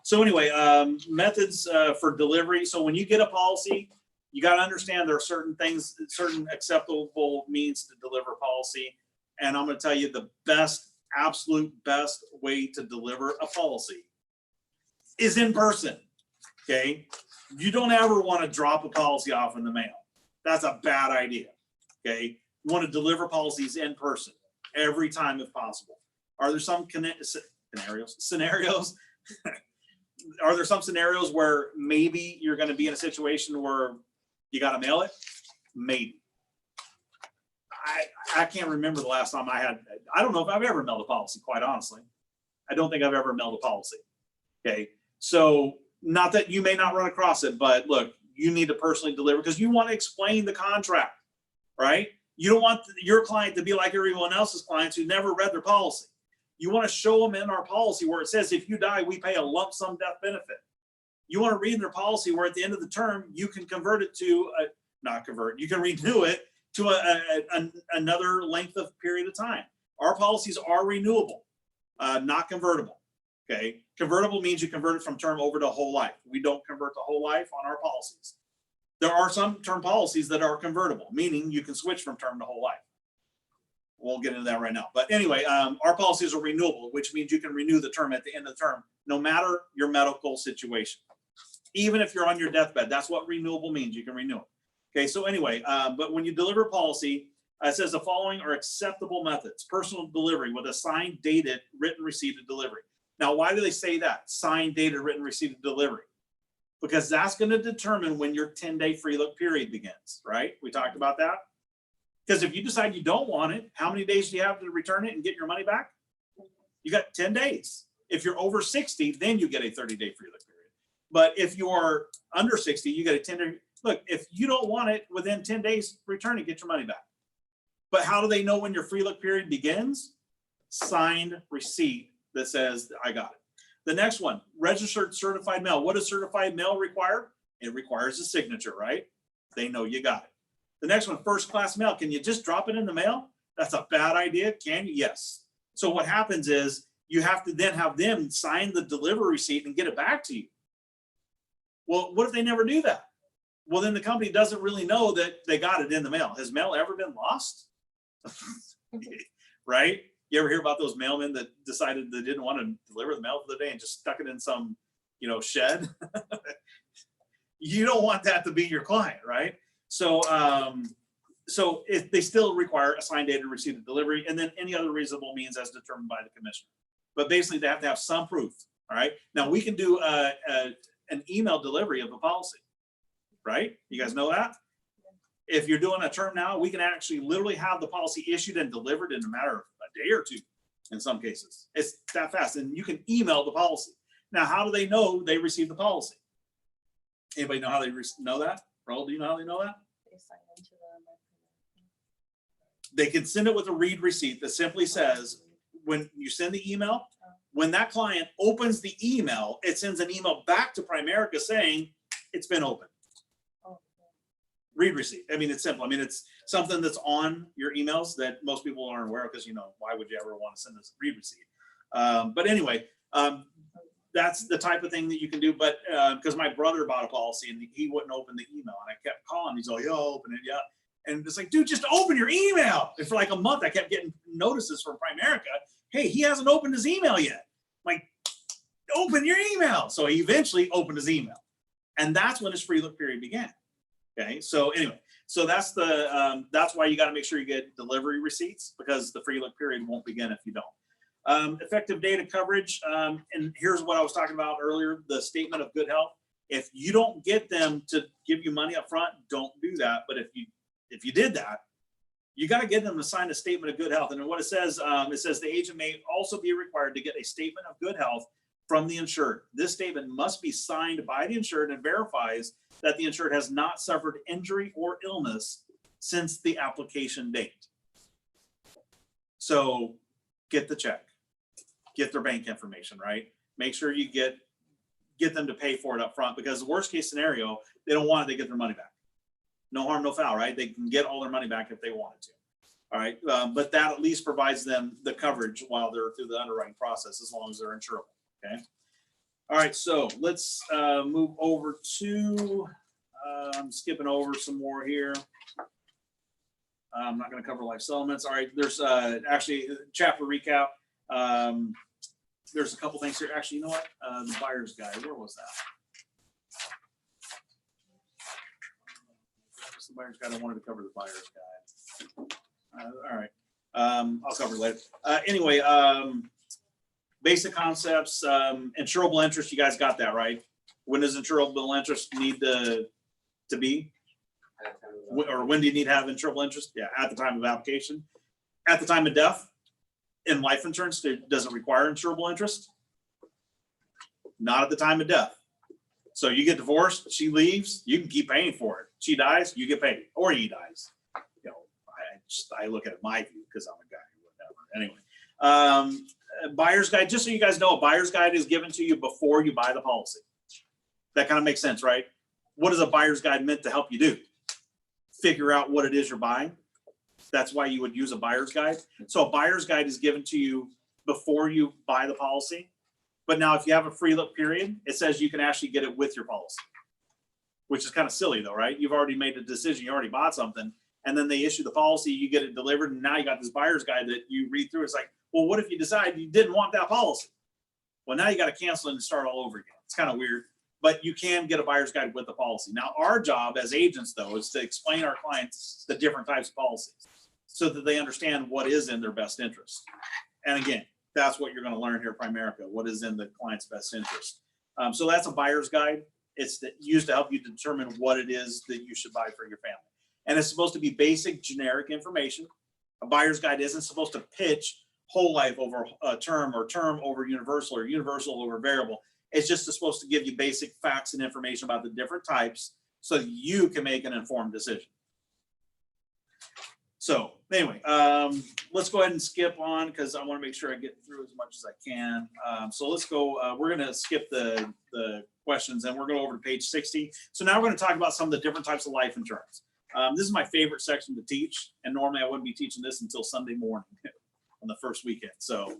S1: So anyway, methods for delivery. So when you get a policy, you got to understand there are certain things, certain acceptable means to deliver policy. And I'm going to tell you the best, absolute best way to deliver a policy is in person. Okay. You don't ever want to drop a policy off in the mail. That's a bad idea. Okay. You want to deliver policies in person every time if possible. Are there some scenarios? Are there some scenarios where maybe you're going to be in a situation where you got to mail it? Maybe. I can't remember the last time I don't know if I've ever mailed a policy, quite honestly. I don't think I've ever mailed a policy. Okay. So not that you may not run across it, but look, you need to personally deliver because you want to explain the contract, right? You don't want your client to be like everyone else's clients who never read their policy. You want to show them in our policy where it says, if you die, we pay a lump sum death benefit. You want to read their policy where at the end of the term, you can convert it to, you can renew it to another length of period of time. Our policies are renewable, not convertible. Okay. Convertible means you convert it from term over to whole life. We don't convert the whole life on our policies. There are some term policies that are convertible, meaning you can switch from term to whole life. We'll get into that right now. But anyway, our policies are renewable, which means you can renew the term at the end of the term, no matter your medical situation. Even if you're on your deathbed, that's what renewable means. You can renew it. Okay, so anyway, but when you deliver policy, it says the following are acceptable methods. Personal delivery with a signed, dated, written receipt of delivery. Now, why do they say that? Signed, dated, written receipt of delivery. Because that's going to determine when your 10-day free look period begins, right? We talked about that. Because if you decide you don't want it, how many days do you have to return it and get your money back? You got 10 days. If you're over 60, then you get a 30-day free look period. But if you are under 60, you get a 10-day. Look, if you don't want it within 10 days, return it, get your money back. But how do they know when your free look period begins? Signed receipt that says, I got it. The next one, registered certified mail. What does certified mail require? It requires a signature, right? They know you got it. The next one, first class mail. Can you just drop it in the mail? That's a bad idea. Can you? Yes. So what happens is you have to then have them sign the delivery receipt and get it back to you. Well, what if they never do that? Well, then the company doesn't really know that they got it in the mail. Has mail ever been lost? Right? You ever hear about those mailmen that decided they didn't want to deliver the mail for the day and just stuck it in some, shed? You don't want that to be your client, right? So, if they still require a signed dated receipt of delivery, and then any other reasonable means as determined by the commissioner. But basically, they have to have some proof. All right. Now we can do an email delivery of a policy, right? You guys know that? If you're doing a term now, we can actually literally have the policy issued and delivered in a matter of a day or two. In some cases, it's that fast, and you can email the policy. Now, how do they know they received the policy? Anybody know how they know that? Raul, do you know how they know that?
S3: They sign into
S1: They can send it with a read receipt that simply says, when you send the email, when that client opens the email, it sends an email back to Primerica saying it's been opened. Read receipt. I mean, it's simple. I mean, it's something that's on your emails that most people aren't aware of because, why would you ever want to send this read receipt? But anyway, that's the type of thing that you can do. But because my brother bought a policy and he wouldn't open the email, and I kept calling. He's like, "Yo, open it, yeah." And it's like, dude, just open your email. And for like a month, I kept getting notices from Primerica. Hey, he hasn't opened his email yet. I'm like, open your email. So he eventually opened his email, and that's when his free look period began. Okay, so anyway, so that's that's why you got to make sure you get delivery receipts, because the free look period won't begin if you don't. Effective date of coverage, and here's what I was talking about earlier: the statement of good health. If you don't get them to give you money up front, don't do that. But if you did that, you got to get them to sign a statement of good health. And what it says the agent may also be required to get a statement of good health from the insured. This statement must be signed by the insured and verifies that the insured has not suffered injury or illness since the application date. So get the check, get their bank information, right? Make sure you get them to pay for it up front, because the worst case scenario, they don't want it, they get their money back. No harm, no foul, right? They can get all their money back if they wanted to. All right, but that at least provides them the coverage while they're through the underwriting process, as long as they're insurable. Okay. All right, so let's move over to, I'm skipping over some more here. I'm not going to cover life settlements. All right, there's actually chapter recap. There's a couple things here. Actually, you know what? The buyer's guide, where was that? What's the buyer's guide? I wanted to cover the buyer's guide. All right, I'll cover it later. Anyway, basic concepts, insurable interest, you guys got that, right? When does insurable interest need to be? Or when do you need to have insurable interest? Yeah, at the time of application. At the time of death, in life insurance, does it require insurable interest? Not at the time of death. So you get divorced, she leaves, you can keep paying for it. She dies, you get paid, or he dies. I look at it my view because I'm a guy, whatever. Anyway. Buyer's guide, just so you guys know, a buyer's guide is given to you before you buy the policy. That kind of makes sense, right? What is a buyer's guide meant to help you do? Figure out what it is you're buying. That's why you would use a buyer's guide. So a buyer's guide is given to you before you buy the policy. But now if you have a free look period, it says you can actually get it with your policy, which is kind of silly though, right? You've already made a decision, you already bought something, and then they issue the policy, you get it delivered, and now you got this buyer's guide that you read through. It's like, well, what if you decide you didn't want that policy? Well, now you got to cancel it and start all over again. It's kind of weird, but you can get a buyer's guide with the policy. Now, our job as agents, though, is to explain our clients the different types of policies so that they understand what is in their best interest. And again, that's what you're going to learn here at Primerica, what is in the client's best interest. So that's a buyer's guide. It's used to help you determine what it is that you should buy for your family. And it's supposed to be basic, generic information. A buyer's guide isn't supposed to pitch whole life over a term, or term over universal, or universal over variable. It's just supposed to give you basic facts and information about the different types so you can make an informed decision. So Anyway, let's go ahead and skip on because I want to make sure I get through as much as I can. So let's go. We're going to skip the questions and we're going over to page 60. So now we're going to talk about some of the different types of life insurance. This is my favorite section to teach, and normally I wouldn't be teaching this until Sunday morning on the first weekend. So,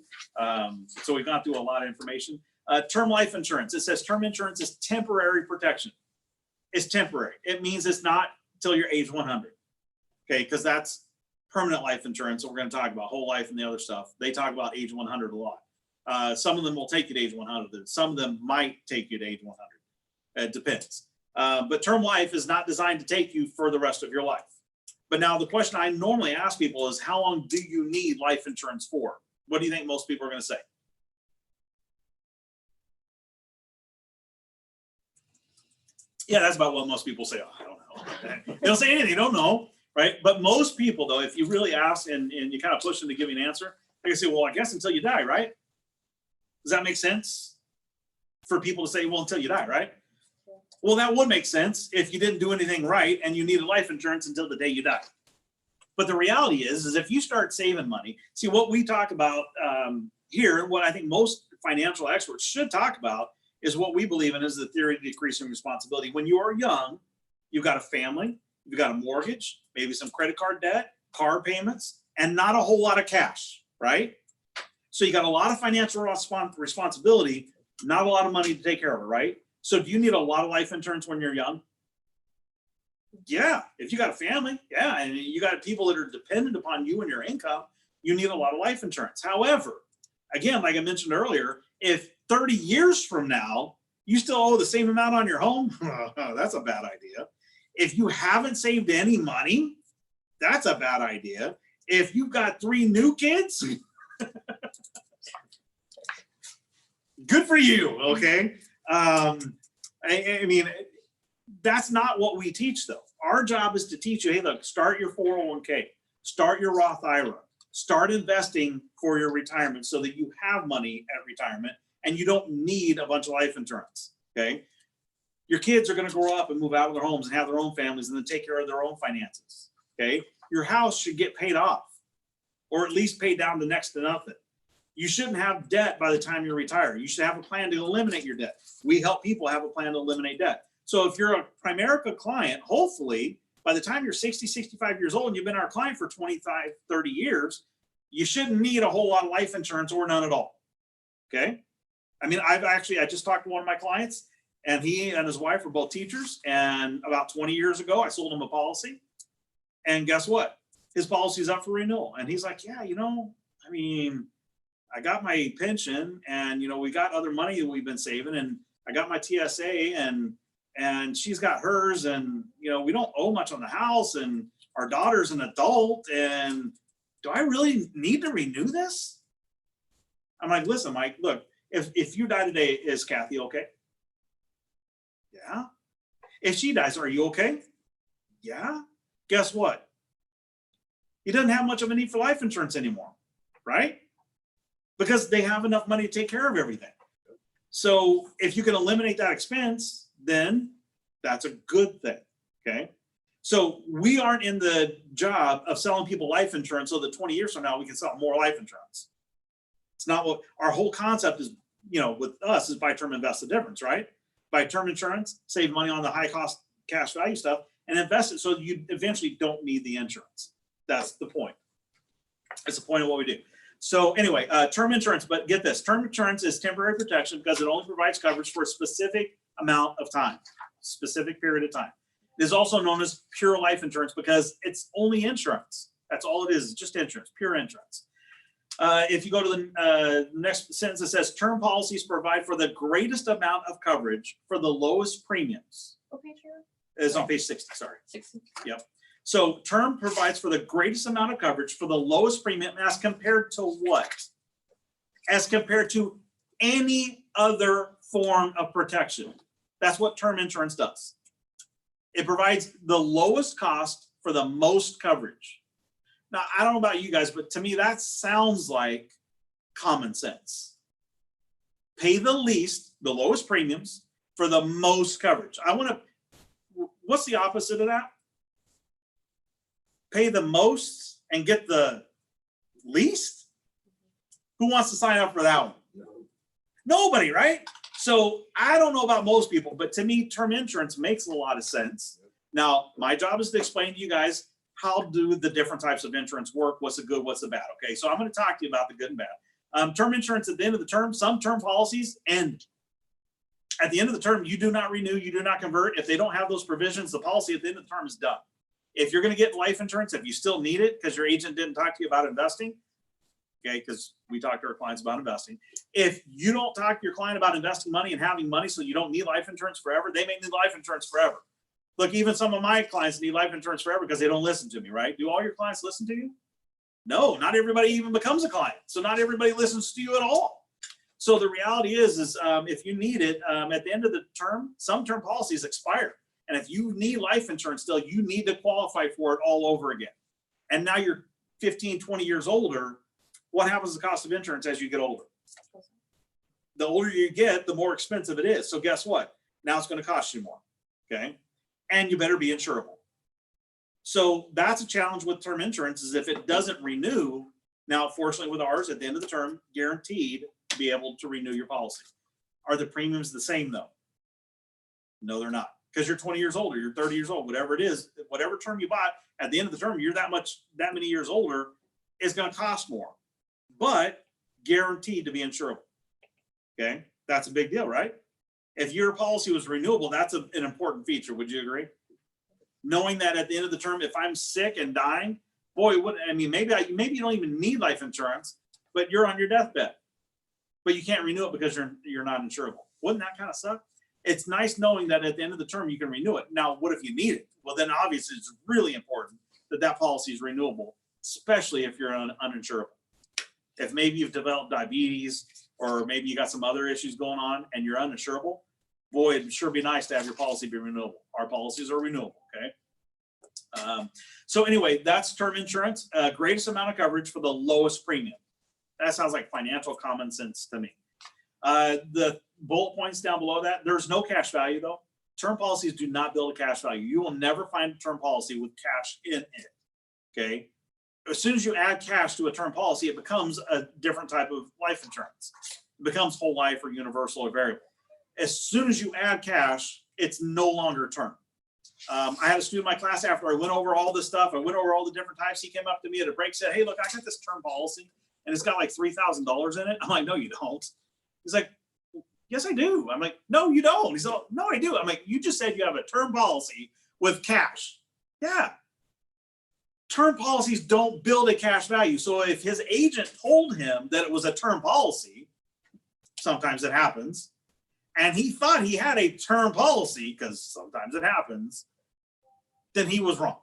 S1: so we've gone through a lot of information. Term life insurance. It says term insurance is temporary protection. It's temporary. It means it's not till you're age 100. Okay, because that's permanent life insurance. So we're going to talk about whole life and the other stuff. They talk about age 100 a lot. Some of them will take you to age 100. Some of them might take you to age 100. It depends. But term life is not designed to take you for the rest of your life. But now the question I normally ask people is, how long do you need life insurance for? What do you think most people are going to say? Yeah, that's about what most people say. Oh, I don't know. They don't say anything. They don't know, right? But most people, though, if you really ask and you kind of push them to give you an answer, they can say, well, I guess until you die, right? Does that make sense for people to say, well, until you die, right? Well, that would make sense if you didn't do anything right and you needed life insurance until the day you die. But the reality is if you start saving money, see what we talk about here, what I think most financial experts should talk about is what we believe in is the theory of decreasing responsibility. When you are young, you've got a family, you've got a mortgage, maybe some credit card debt, car payments, and not a whole lot of cash, right? So you got a lot of financial responsibility, not a lot of money to take care of it, right? So do you need a lot of life insurance when you're young? Yeah, if you got a family, yeah, and you got people that are dependent upon you and your income, you need a lot of life insurance. However, again, like I mentioned earlier, if 30 years from now, you still owe the same amount on your home, that's a bad idea. If you haven't saved any money, that's a bad idea. If you've got 3 new kids, good for you, okay? I mean, that's not what we teach, though. Our job is to teach you, hey, look, start your 401k, start your Roth IRA, start investing for your retirement so that you have money at retirement and you don't need a bunch of life insurance, okay? Your kids are going to grow up and move out of their homes and have their own families and then take care of their own finances, okay? Your house should get paid off or at least paid down to next to nothing. You shouldn't have debt by the time you retire. You should have a plan to eliminate your debt. We help people have a plan to eliminate debt. So if you're a Primerica client, hopefully by the time you're 60, 65 years old and you've been our client for 25, 30 years, you shouldn't need a whole lot of life insurance or none at all, okay? I mean, I just talked to one of my clients and he and his wife were both teachers, and about 20 years ago, I sold him a policy, and guess what? His policy's up for renewal. And he's like, yeah, you know, I mean, I got my pension and, you know, we got other money that we've been saving, and I got my TSA and she's got hers, and, you know, we don't owe much on the house, and our daughter's an adult, and do I really need to renew this? I'm like, listen, Mike, look, if you die today, is Kathy okay? Yeah. If she dies, are you okay? Yeah. Guess what? He doesn't have much of a need for life insurance anymore, right? Because they have enough money to take care of everything. So if you can eliminate that expense, then that's a good thing, okay? So we aren't in the job of selling people life insurance so that 20 years from now we can sell more life insurance. It's not what our whole concept is, you know, with us is buy term, invest the difference, right? Buy term insurance, save money on the high cost cash value stuff, and invest it so you eventually don't need the insurance. That's the point. That's the point of what we do. So anyway, term insurance, but get this, term insurance is temporary protection because it only provides coverage for a specific amount of time, specific period of time. It is also known as pure life insurance because it's only insurance. That's all it is, just insurance, pure insurance. If you go to the next sentence, it says term policies provide for the greatest amount of coverage for the lowest premiums.
S3: Okay, sure.
S1: It's on page 60, sorry.
S3: 60.
S1: Yep. So term provides for the greatest amount of coverage for the lowest premium as compared to what? As compared to any other form of protection. That's what term insurance does. It provides the lowest cost for the most coverage. Now, I don't know about you guys, but to me, that sounds like common sense. Pay the least, the lowest premiums for the most coverage. What's the opposite of that? Pay the most and get the least? Who wants to sign up for that one? Nobody, right? So I don't know about most people, but to me, term insurance makes a lot of sense. Now, my job is to explain to you guys how do the different types of insurance work, what's the good, what's the bad. Okay, so I'm going to talk to you about the good and bad. Term insurance at the end of the term, some term policies end. At the end of the term, you do not renew, you do not convert. If they don't have those provisions, the policy at the end of the term is done. If you're going to get life insurance, if you still need it because your agent didn't talk to you about investing, okay, because we talk to our clients about investing. If you don't talk to your client about investing money and having money so you don't need life insurance forever, they may need life insurance forever. Look, even some of my clients need life insurance forever because they don't listen to me, right? Do all your clients listen to you? No, not everybody even becomes a client. So not everybody listens to you at all. So the reality is if you need it at the end of the term, some term policies expire. And if you need life insurance still, you need to qualify for it all over again. And now you're 15, 20 years older. What happens to the cost of insurance as you get older? The older you get, the more expensive it is. So guess what? Now it's going to cost you more. Okay. And you better be insurable. So that's a challenge with term insurance is if it doesn't renew. Now, fortunately with ours at the end of the term, guaranteed to be able to renew your policy. Are the premiums the same though? No, they're not. Because you're 20 years older, you're 30 years old, whatever it is, whatever term you bought at the end of the term, you're that many years older, it's going to cost more, but guaranteed to be insurable. Okay. That's a big deal, right? If your policy was renewable, that's an important feature. Would you agree? Knowing that at the end of the term, if I'm sick and dying, boy, maybe you don't even need life insurance, but you're on your deathbed, but you can't renew it because you're not insurable. Wouldn't that kind of suck? It's nice knowing that at the end of the term, you can renew it. Now, what if you need it? Well, then obviously it's really important that policy is renewable, especially if you're uninsurable. If maybe you've developed diabetes or maybe you got some other issues going on and you're uninsurable, boy, it'd sure be nice to have your policy be renewable. Our policies are renewable, okay? So anyway, that's term insurance, greatest amount of coverage for the lowest premium. That sounds like financial common sense to me. The bullet points down below that, there's no cash value though. Term policies do not build a cash value. You will never find a term policy with cash in it, okay? As soon as you add cash to a term policy, it becomes a different type of life insurance. It becomes whole life or universal or variable. As soon as you add cash, it's no longer term. I had a student in my class after I went over all this stuff, I went over all the different types. He came up to me at a break, said, "Hey, look, I got this term policy and it's got like $3,000 in it." I'm like, "No, you don't." He's like, "Yes, I do." I'm like, "No, you don't." He's like, "No, I do." I'm like, "You just said you have a term policy with cash." Yeah. Term policies don't build a cash value. So if his agent told him that it was a term policy, sometimes it happens, and he thought he had a term policy, because sometimes it happens, then he was wrong.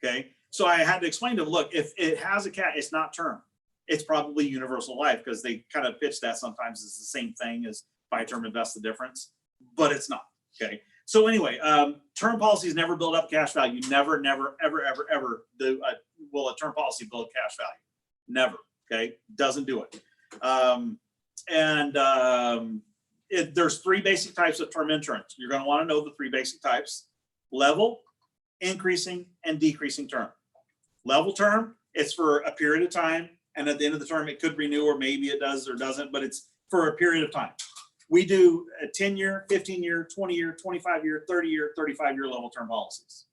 S1: Okay. So I had to explain to him, look, if it has a cat, it's not term. It's probably universal life, because they kind of pitch that sometimes as the same thing as buy term, invest the difference, but it's not. Okay. So anyway, term policies never build up cash value. Never, never, ever, ever, ever will a term policy build cash value. Never. Okay. Doesn't do it. There's three basic types of term insurance. You're going to want to know the three basic types: level, increasing, and decreasing term. Level term, it's for a period of time. And at the end of the term, it could renew, or maybe it does or doesn't, but it's for a period of time. We do a 10-year, 15-year, 20-year, 25-year, 30-year, 35-year level term policies.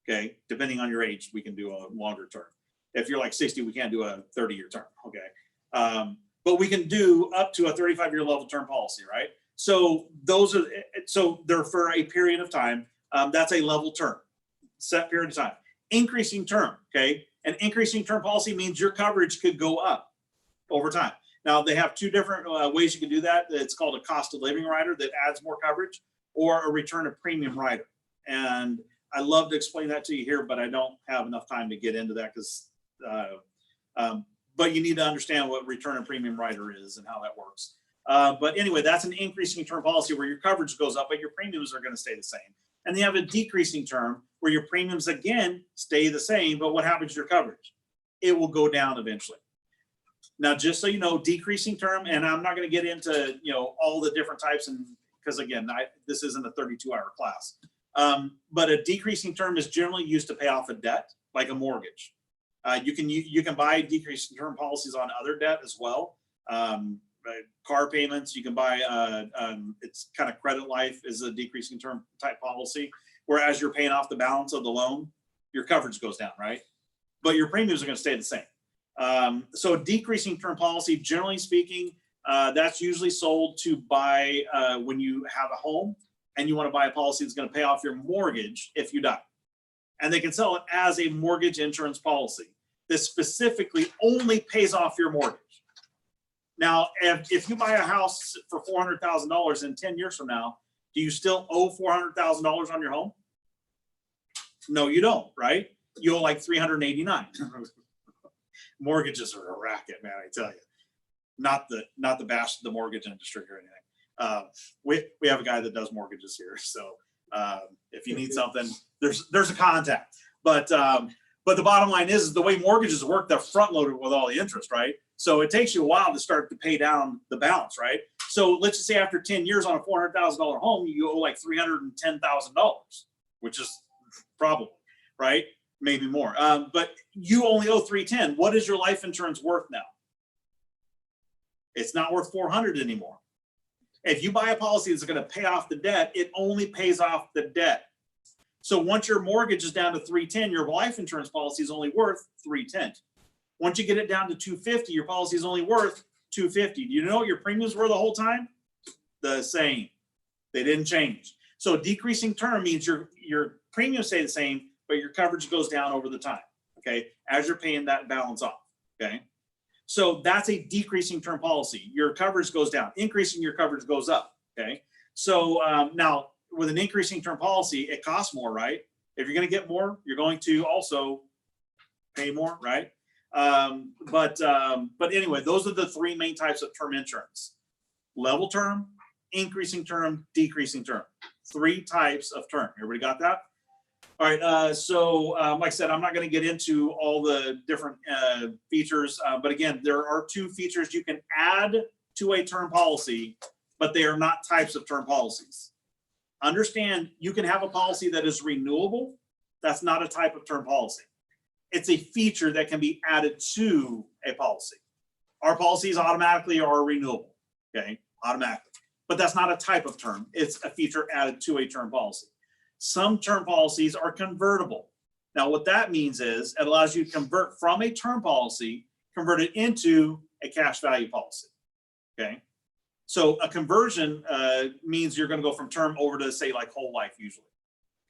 S1: Okay, depending on your age, we can do a longer term. If you're like 60, we can't do a 30-year term. Okay, but we can do up to a 35-year level term policy, right? So they're for a period of time. That's a level term, set period of time. Increasing term, okay? An increasing term policy means your coverage could go up over time. Now, they have two different ways you can do that. It's called a cost of living rider that adds more coverage, or a return of premium rider. And I love to explain that to you here, but I don't have enough time to get into that, because, but you need to understand what return of premium rider is and how that works. But anyway, that's an increasing term policy where your coverage goes up, but your premiums are going to stay the same. And they have a decreasing term where your premiums again stay the same, but what happens to your coverage? It will go down eventually. Now, just so you know, decreasing term, and I'm not going to get into, all the different types, and because again, this isn't a 32-hour class. But a decreasing term is generally used to pay off a debt, like a mortgage. You can buy decreasing term policies on other debt as well. Car payments, you can buy, it's kind of credit life is a decreasing term type policy, whereas you're paying off the balance of the loan, your coverage goes down, right? But your premiums are going to stay the same. So decreasing term policy, generally speaking, that's usually sold to buy when you have a home and you want to buy a policy that's going to pay off your mortgage if you die. And they can sell it as a mortgage insurance policy. This specifically only pays off your mortgage. Now, if you buy a house for $400,000 in 10 years from now, do you still owe $400,000 on your home? No, you don't, right? You owe like $389. Mortgages are a racket, man, I tell you. Not the bash of the mortgage industry or anything. We have a guy that does mortgages here, so if you need something, there's a contact. But the bottom line is the way mortgages work, they're front loaded with all the interest, right? So it takes you a while to start to pay down the balance, right? So let's just say after 10 years on a $400,000 home, you owe like $310,000, which is probably, right? Maybe more. But you only owe $310,000. What is your life insurance worth now? It's not worth $400,000 anymore. If you buy a policy that's going to pay off the debt, it only pays off the debt. So once your mortgage is down to $310,000, your life insurance policy is only worth $310,000. Once you get it down to $250,000, your policy is only worth $250,000. Do you know what your premiums were the whole time? The same. They didn't change. So decreasing term means your premiums stay the same, but your coverage goes down over the time. Okay, as you're paying that balance off. Okay, so that's a decreasing term policy. Your coverage goes down. Increasing your coverage goes up. Okay, so now with an increasing term policy, it costs more, right? If you're going to get more, you're going to also pay more, right? But anyway, those are the three main types of term insurance: level term, increasing term, decreasing term. Three types of term. Everybody got that? All right. So like I said, I'm not going to get into all the different features, but again, there are two features you can add to a term policy, but they are not types of term policies. Understand, you can have a policy that is renewable. That's not a type of term policy. It's a feature that can be added to a policy. Our policies automatically are renewable, okay, automatically. But that's not a type of term. It's a feature added to a term policy. Some term policies are convertible. Now, what that means is it allows you to convert from a term policy, convert it into a cash value policy, okay? So a conversion means you're going to go from term over to, say, like whole life usually.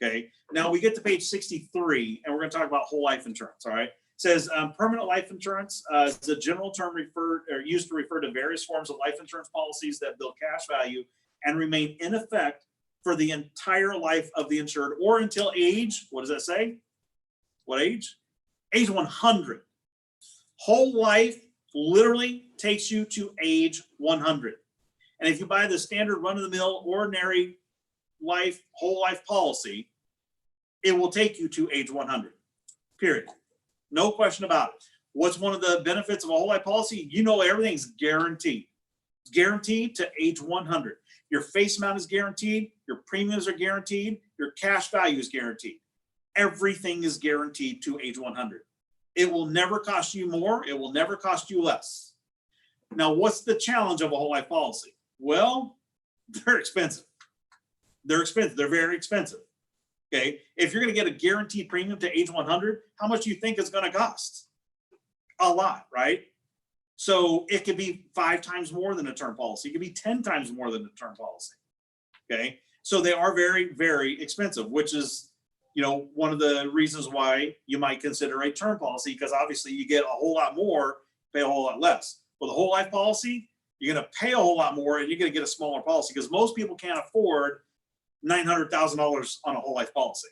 S1: Okay, now we get to page 63 and we're going to talk about whole life insurance. All right, it says permanent life insurance is a general term used to refer to various forms of life insurance policies that build cash value and remain in effect for the entire life of the insured or until age, what does that say? What age? Age 100. Whole life literally takes you to age 100. And if you buy the standard run-of-the-mill ordinary life, whole life policy, it will take you to age 100, period. No question about it. What's one of the benefits of a whole life policy? You know, everything's guaranteed. It's guaranteed to age 100. Your face amount is guaranteed. Your premiums are guaranteed. Your cash value is guaranteed. Everything is guaranteed to age 100. It will never cost you more. It will never cost you less. Now, what's the challenge of a whole life policy? Well, they're expensive. They're expensive. They're very expensive. Okay. If you're going to get a guaranteed premium to age 100, how much do you think it's going to cost? A lot, right? So it could be 5 times more than a term policy. It could be 10 times more than a term policy. Okay. So they are very, very expensive, which is, you know, one of the reasons why you might consider a term policy, because obviously you get a whole lot more, pay a whole lot less. With a whole life policy, you're going to pay a whole lot more and you're going to get a smaller policy because most people can't afford $900,000 on a whole life policy.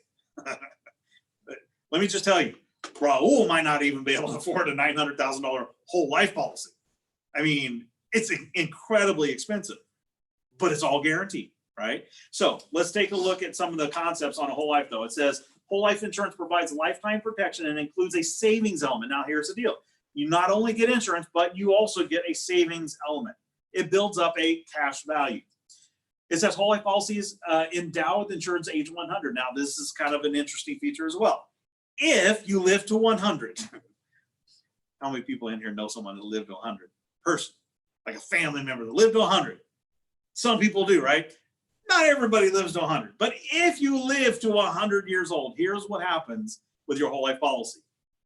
S1: Let me just tell you, Raul might not even be able to afford a $900,000 whole life policy. I mean, it's incredibly expensive, but it's all guaranteed, right? So let's take a look at some of the concepts on a whole life though. It says whole life insurance provides lifetime protection and includes a savings element. Now here's the deal. You not only get insurance, but you also get a savings element. It builds up a cash value. It says whole life policies endow with insurance age 100. Now, this is kind of an interesting feature as well. If you live to 100, How many people in here know someone that lived to 100? Person, like a family member that lived to 100. Some people do, right? Not everybody lives to 100. But if you live to 100 years old, here's what happens with your whole life policy.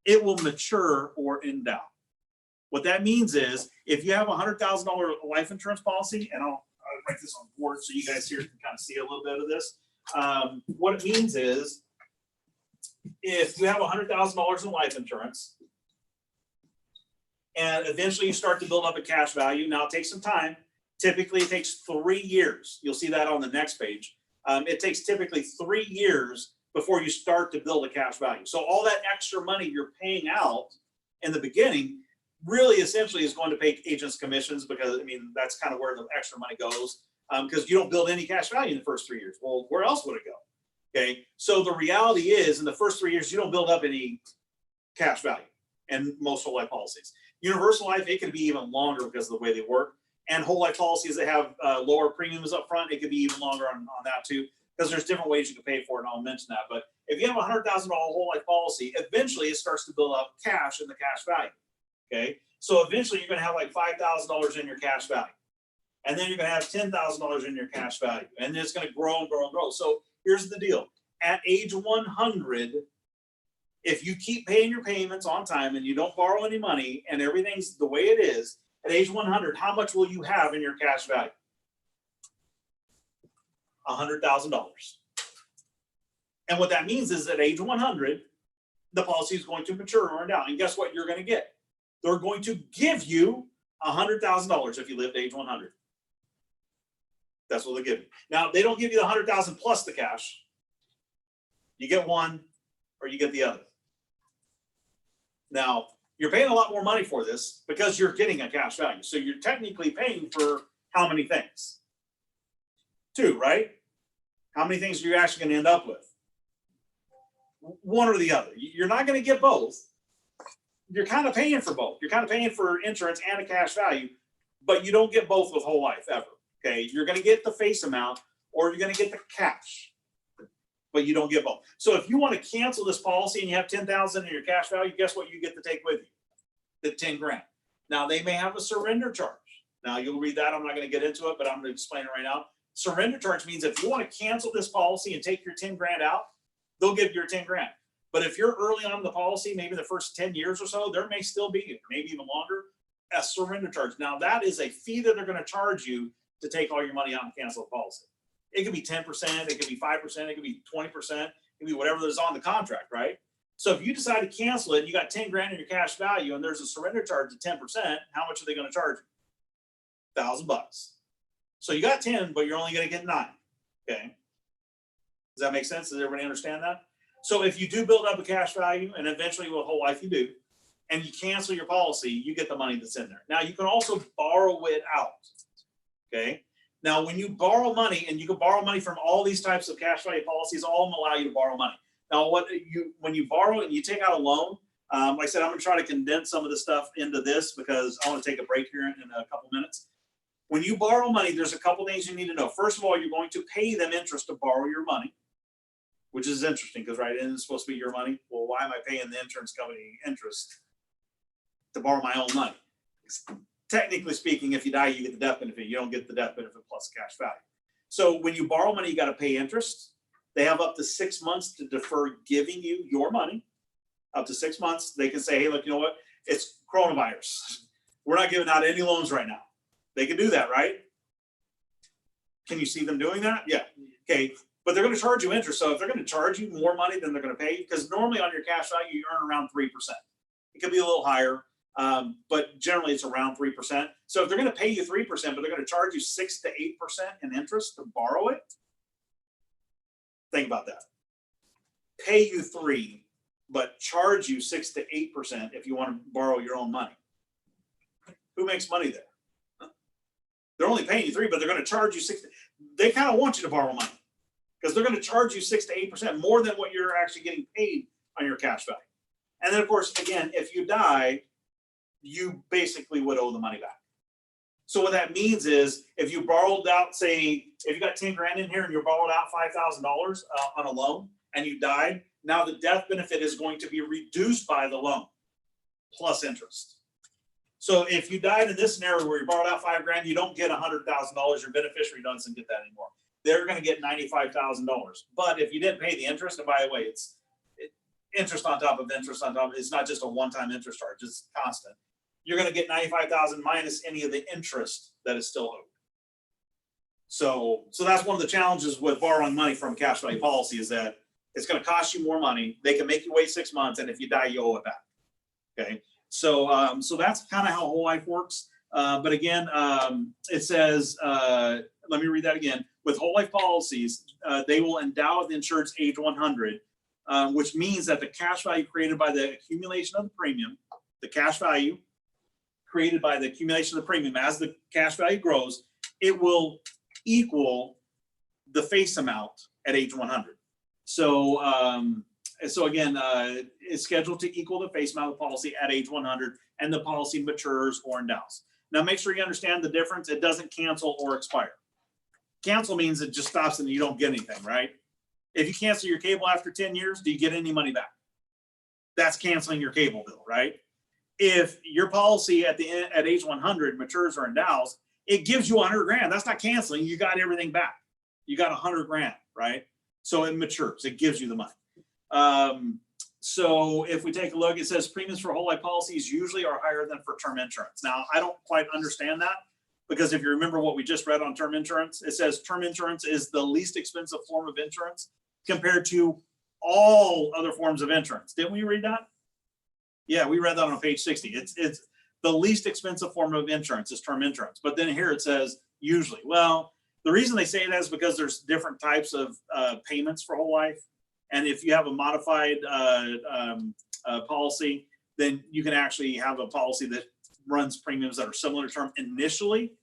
S1: It will mature or endow. What that means is if you have a $100,000 life insurance policy, and I'll write this on board so you guys here can kind of see a little bit of this. What it means is if you have $100,000 in life insurance, and eventually you start to build up a cash value. Now it takes some time. Typically it takes 3 years. You'll see that on the next page. It takes typically 3 years before you start to build a cash value. So all that extra money you're paying out in the beginning really essentially is going to pay agents commissions, because I mean, that's kind of where the extra money goes, because you don't build any cash value in the first 3 years. Well, where else would it go? Okay. So the reality is in the first 3 years, you don't build up any cash value in most whole life policies. Universal life, it can be even longer because of the way they work. And whole life policies that have lower premiums up front, it could be even longer on that too, because there's different ways you can pay for it, and I'll mention that. But if you have a $100,000 whole life policy, eventually it starts to build up cash in the cash value. Okay, so eventually you're going to have like $5,000 in your cash value, and then you're going to have $10,000 in your cash value, and it's going to grow and grow and grow. So here's the deal: at age 100, if you keep paying your payments on time and you don't borrow any money and everything's the way it is, at age 100, how much will you have in your cash value? $100,000. And what that means is at age 100, the policy is going to mature or down. And guess what you're going to get? They're going to give you $100,000 if you live to age 100. That's what they give you. Now, they don't give you the $100,000 plus the cash. You get one or you get the other. Now, you're paying a lot more money for this because you're getting a cash value. So you're technically paying for how many things? 2, right? How many things are you actually going to end up with? One or the other. You're not going to get both. You're kind of paying for both. You're kind of paying for insurance and a cash value, but you don't get both with whole life ever. Okay, you're going to get the face amount or you're going to get the cash, but you don't get both. So if you want to cancel this policy and you have $10,000 in your cash value, guess what you get to take with you? The 10 grand. Now they may have a surrender charge. Now you'll read that. I'm not going to get into it, but I'm going to explain it right now. Surrender charge means if you want to cancel this policy and take your 10 grand out, they'll give you your 10 grand. But if you're early on in the policy, maybe the first 10 years or so, there may still be, maybe even longer, a surrender charge. Now that is a fee that they're going to charge you to take all your money out and cancel the policy. It could be 10%, it could be 5%, it could be 20%, it could be whatever is on the contract, right? So if you decide to cancel it, and you got 10 grand in your cash value and there's a surrender charge of 10%, how much are they going to charge you? $1,000. So you got 10, but you're only going to get 9. Okay. Does that make sense? Does everybody understand that? So if you do build up a cash value, and eventually with whole life you do, and you cancel your policy, you get the money that's in there. Now you can also borrow it out. Okay. Now when you borrow money, and you can borrow money from all these types of cash value policies, all of them allow you to borrow money. Now when you borrow and you take out a loan, like I said, I'm going to try to condense some of the stuff into this because I want to take a break here in a couple minutes. When you borrow money, there's a couple things you need to know. First of all, you're going to pay them interest to borrow your money, which is interesting because, right, it's supposed to be your money. Well, why am I paying the insurance company interest to borrow my own money? Technically speaking, if you die, you get the death benefit. You don't get the death benefit plus the cash value. So when you borrow money, you got to pay interest. They have up to 6 months to defer giving you your money. Up to 6 months. They can say, hey, look, you know what? It's coronavirus. We're not giving out any loans right now. They can do that, right? Can you see them doing that? Yeah. Okay. But they're going to charge you interest. So if they're going to charge you more money than they're going to pay you, because normally on your cash value, you earn around 3%. It could be a little higher, but generally it's around 3%. So if they're going to pay you 3%, but they're going to charge you 6 to 8% in interest to borrow it, think about that. Pay you 3%, but charge you 6 to 8% if you want to borrow your own money. Who makes money there? They're only paying you 3%, but they're going to charge you 6%. They kind of want you to borrow money because they're going to charge you 6 to 8% more than what you're actually getting paid on your cash value. And then, of course, again, if you die, you basically would owe the money back. So what that means is if you borrowed out, say, if you got 10 grand in here and you borrowed out $5,000 on a loan and you died, now the death benefit is going to be reduced by the loan. plus interest. So if you died in this scenario where you borrowed out $5,000, you don't get $100,000. Your beneficiary doesn't get that anymore. They're going to get $95,000. But if you didn't pay the interest, and by the way, it's interest on top of interest on top. It's not just a one-time interest charge; it's constant. You're going to get $95,000 minus any of the interest that is still owed. So that's one of the challenges with borrowing money from a cash value policy is that it's going to cost you more money. They can make you wait 6 months, and if you die, you owe it back. Okay, so that's kind of how whole life works. But again, it says, let me read that again. With whole life policies, they will endow the insured's age 100, which means that the cash value created by the accumulation of the premium, the cash value created by the accumulation of the premium as the cash value grows, it will equal the face amount at age 100. So again, it's scheduled to equal the face amount of the policy at age 100, and the policy matures or endows. Now, make sure you understand the difference. It doesn't cancel or expire. Cancel means it just stops and you don't get anything, right? If you cancel your cable after 10 years, do you get any money back? That's canceling your cable bill, right? If your policy at age 100 matures or endows, it gives you $100,000. That's not canceling. You got everything back. You got $100,000, right? So it matures. It gives you the money. So if we take a look, it says premiums for whole life policies usually are higher than for term insurance. Now, I don't quite understand that because if you remember what we just read on term insurance, it says term insurance is the least expensive form of insurance compared to all other forms of insurance. Didn't we read that? Yeah, we read that on page 60. It's the least expensive form of insurance is term insurance. But then here it says usually. Well, the reason they say that is because there's different types of payments for whole life. And if you have a modified policy, then you can actually have a policy that runs premiums that are similar to term initially,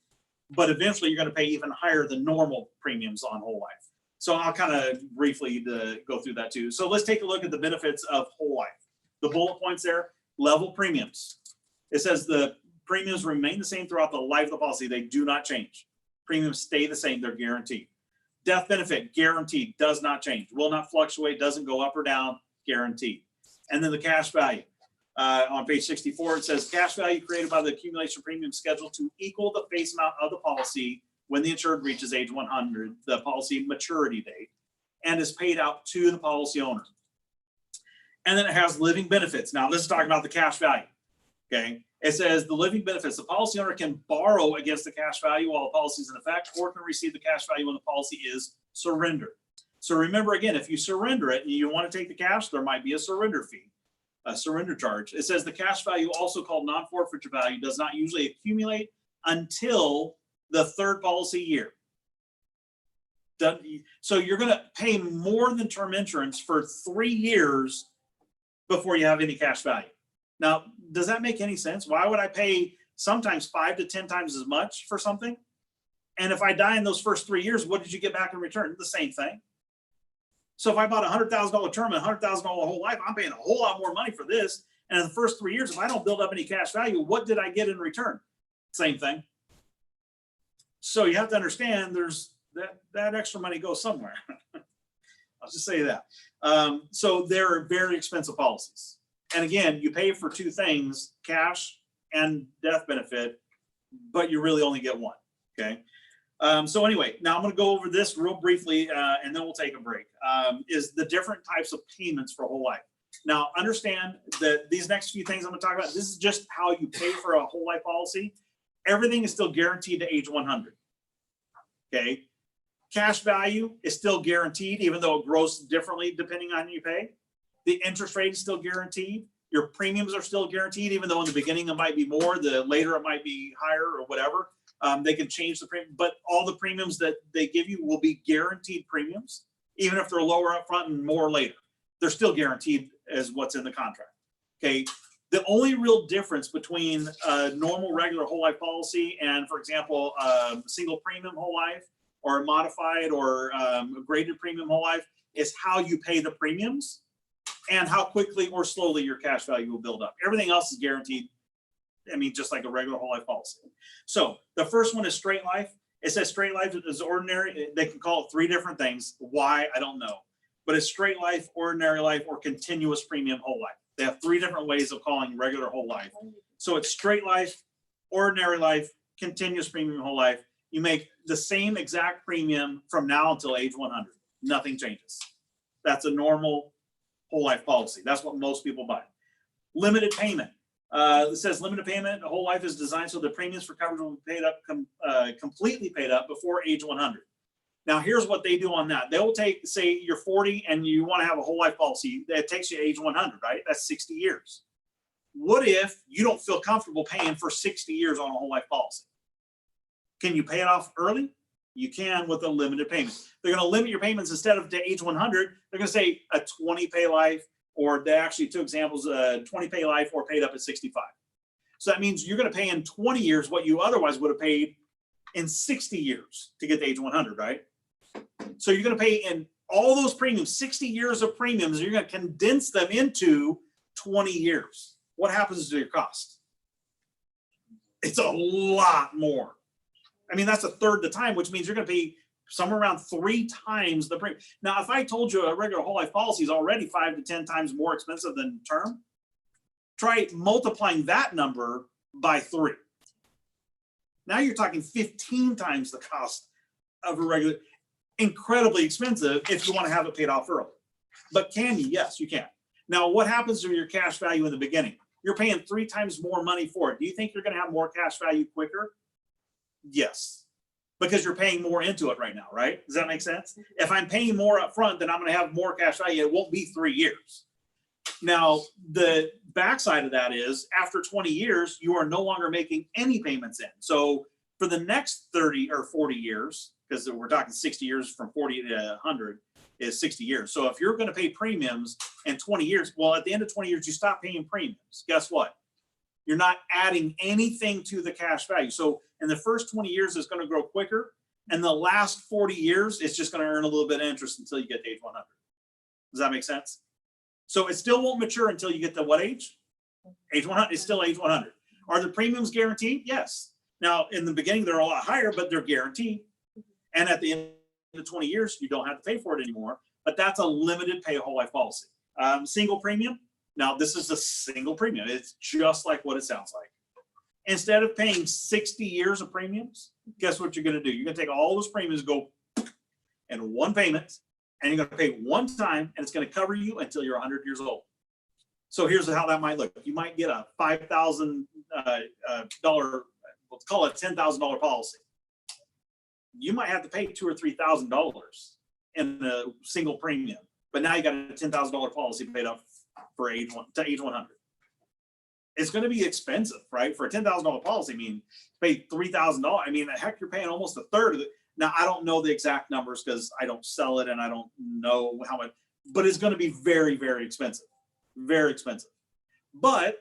S1: but eventually you're going to pay even higher than normal premiums on whole life. So I'll kind of briefly go through that too. So let's take a look at the benefits of whole life. The bullet points there, level premiums. It says the premiums remain the same throughout the life of the policy. They do not change. Premiums stay the same. They're guaranteed. Death benefit, guaranteed, does not change, will not fluctuate, doesn't go up or down, guaranteed. And then the cash value. On page 64, it says cash value created by the accumulation premium scheduled to equal the face amount of the policy when the insured reaches age 100, the policy maturity date, and is paid out to the policy owner. And then it has living benefits. Now, this is talking about the cash value. Okay. It says the living benefits. The policy owner can borrow against the cash value while the policy is in effect, or can receive the cash value when the policy is surrendered. So remember, again, if you surrender it and you want to take the cash, there might be a surrender fee, a surrender charge. It says the cash value, also called non-forfeiture value, does not usually accumulate until the third policy year. So you're going to pay more than term insurance for 3 years before you have any cash value. Now, does that make any sense? Why would I pay sometimes 5 to 10 times as much for something? And if I die in those first 3 years, what did you get back in return? The same thing. So if I bought a $100,000 term and $100,000 whole life, I'm paying a whole lot more money for this. And in the first 3 years, if I don't build up any cash value, what did I get in return? Same thing. So you have to understand there's that extra money goes somewhere. I'll just say that. So they're very expensive policies. And again, you pay for 2 things, cash and death benefit, but you really only get one, okay? So anyway, now I'm gonna go over this real briefly and then we'll take a break, is the different types of payments for whole life. Now, understand that these next few things I'm gonna talk about, this is just how you pay for a whole life policy. Everything is still guaranteed to age 100, okay? Cash value is still guaranteed, even though it grows differently depending on who you pay. The interest rate is still guaranteed. Your premiums are still guaranteed, even though in the beginning it might be more, the later it might be higher or whatever. They can change the premium, but all the premiums that they give you will be guaranteed premiums, even if they're lower up front and more later. They're still guaranteed as what's in the contract. Okay. The only real difference between a normal regular whole life policy and, for example, single premium whole life or a modified or a graded premium whole life is how you pay the premiums and how quickly or slowly your cash value will build up. Everything else is guaranteed. I mean, just like a regular whole life policy. So the first one is straight life. It says straight life is ordinary. They can call it 3 different things. Why? I don't know. But it's straight life, ordinary life, or continuous premium whole life. They have 3 different ways of calling regular whole life. So it's straight life, ordinary life, continuous premium whole life. You make the same exact premium from now until age 100. Nothing changes. That's a normal whole life policy. That's what most people buy. Limited payment. It says limited payment. Whole life is designed so the premiums for coverage will be paid up, completely paid up before age 100. Now, here's what they do on that. They will take, say you're 40 and you want to have a whole life policy that takes you to age 100, right? That's 60 years. What if you don't feel comfortable paying for 60 years on a whole life policy? Can you pay it off early? You can with a limited payment. They're going to limit your payments instead of to age 100. They're going to say a 20 pay life, or they actually 2 examples, 20 pay life or paid up at 65. So that means you're going to pay in 20 years what you otherwise would have paid in 60 years to get to age 100, right? So you're going to pay in all those premiums, 60 years of premiums, you're going to condense them into 20 years. What happens to your cost? It's a lot more. I mean, that's a third the time, which means you're going to pay somewhere around 3 times the premium. Now, if I told you a regular whole life policy is already 5 to 10 times more expensive than term, try multiplying that number by 3. Now you're talking 15 times the cost of a regular. Incredibly expensive if you want to have it paid off early. But can you? Yes, you can. Now, what happens to your cash value in the beginning? You're paying 3 times more money for it. Do you think you're going to have more cash value quicker? Yes, because you're paying more into it right now, right? Does that make sense? If I'm paying more up front, then I'm going to have more cash value. It won't be 3 years. Now, the backside of that is after 20 years, you are no longer making any payments in. So for the next 30 or 40 years, because we're talking 60 years from 40 to 100 is 60 years. So if you're going to pay premiums in 20 years, well, at the end of 20 years, you stop paying premiums. Guess what? You're not adding anything to the cash value. So in the first 20 years, it's going to grow quicker. And the last 40 years, it's just going to earn a little bit of interest until you get to age 100. Does that make sense? So it still won't mature until you get to what age? Age 100. It's still age 100. Are the premiums guaranteed? Yes. Now, in the beginning, they're a lot higher, but they're guaranteed. And at the end of 20 years, you don't have to pay for it anymore. But that's a limited pay whole life policy. Single premium. Now, this is a single premium. It's just like what it sounds like. Instead of paying 60 years of premiums, guess what you're going to do? You're going to take all those premiums, go in one payment, and you're going to pay one time, and it's going to cover you until you're 100 years old. So here's how that might look. You might get a $5,000, let's call it a $10,000 policy. You might have to pay $2,000 or $3,000 in a single premium, but now you got a $10,000 policy paid up for age 100. It's going to be expensive, right? For a $10,000 policy, I mean, pay $3,000. I mean, heck, you're paying almost a third of it. Now, I don't know the exact numbers because I don't sell it and I don't know how much, but it's going to be very, very expensive. Very expensive. But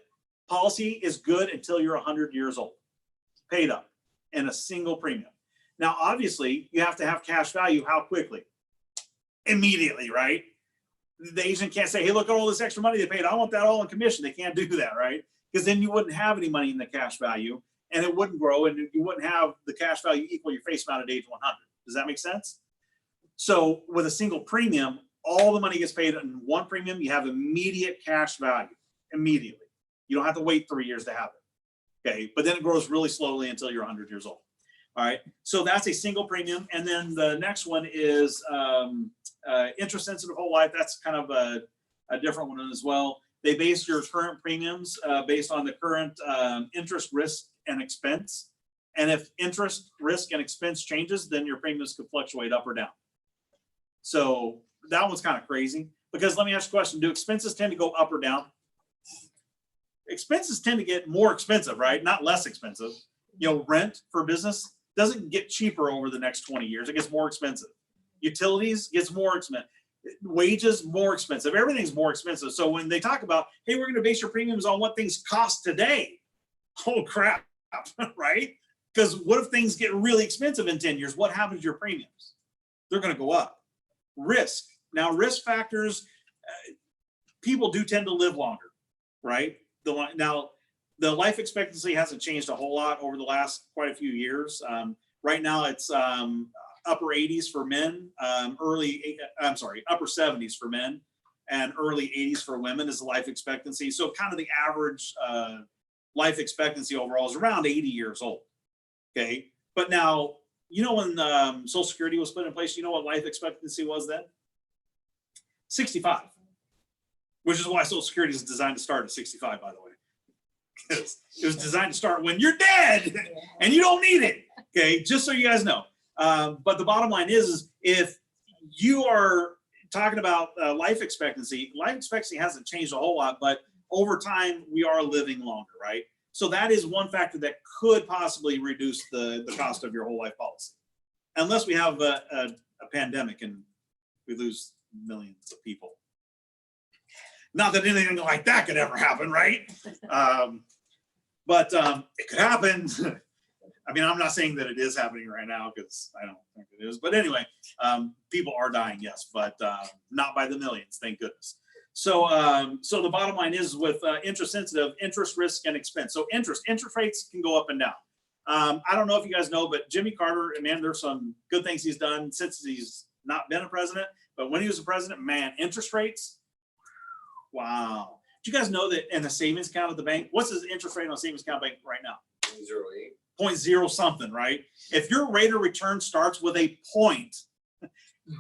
S1: policy is good until you're 100 years old, paid up in a single premium. Now, obviously, you have to have cash value. How quickly? Immediately, right? The agent can't say, hey, look at all this extra money they paid. I want that all in commission. They can't do that, right? Because then you wouldn't have any money in the cash value and it wouldn't grow and you wouldn't have the cash value equal your face amount at age 100. Does that make sense? So with a single premium, all the money gets paid in one premium. You have immediate cash value immediately. You don't have to wait 3 years to have it. Okay. But then it grows really slowly until you're 100 years old. All right. So that's a single premium. And then the next one is interest sensitive whole life. That's kind of a different one as well. They base your current premiums based on the current interest, risk, and expense. And if interest, risk, and expense changes, then your premiums could fluctuate up or down. So that one's kind of crazy because let me ask you a question. Do expenses tend to go up or down? Expenses tend to get more expensive, right? Not less expensive. You know, rent for business doesn't get cheaper over the next 20 years. It gets more expensive. Utilities gets more expensive. Wages more expensive. Everything's more expensive. So when they talk about, hey, we're going to base your premiums on what things cost today. Oh crap, right? Because what if things get really expensive in 10 years? What happens to your premiums? They're going to go up. Risk. Now, risk factors, people do tend to live longer, right? Now, the life expectancy hasn't changed a whole lot over the last quite a few years. Right now, it's upper 80s for men, upper 70s for men, and early 80s for women is the life expectancy. So kind of the average life expectancy overall is around 80 years old. Okay, but now, you know, when Social Security was put in place, you know what life expectancy was then? 65, which is why Social Security is designed to start at 65, by the way. Because it was designed to start when you're dead and you don't need it. Okay, just so you guys know. But the bottom line is if you are talking about life expectancy hasn't changed a whole lot, but over time we are living longer, right? So that is one factor that could possibly reduce the cost of your whole life policy, unless we have a pandemic and we lose millions of people. Not that anything like that could ever happen, right? But it could happen. I mean, I'm not saying that it is happening right now because I don't think it is. But anyway, people are dying, yes, but not by the millions, thank goodness. So the bottom line is with interest sensitive, interest, risk, and expense. So interest rates can go up and down. I don't know if you guys know, but Jimmy Carter, man, there's some good things he's done since he's not been a president. But when he was a president, man, interest rates, wow. Do you guys know that in a savings account at the bank, what's his interest rate on a savings account bank right now?
S2: 0.08.
S1: 0.0 something, right? If your rate of return starts with a point,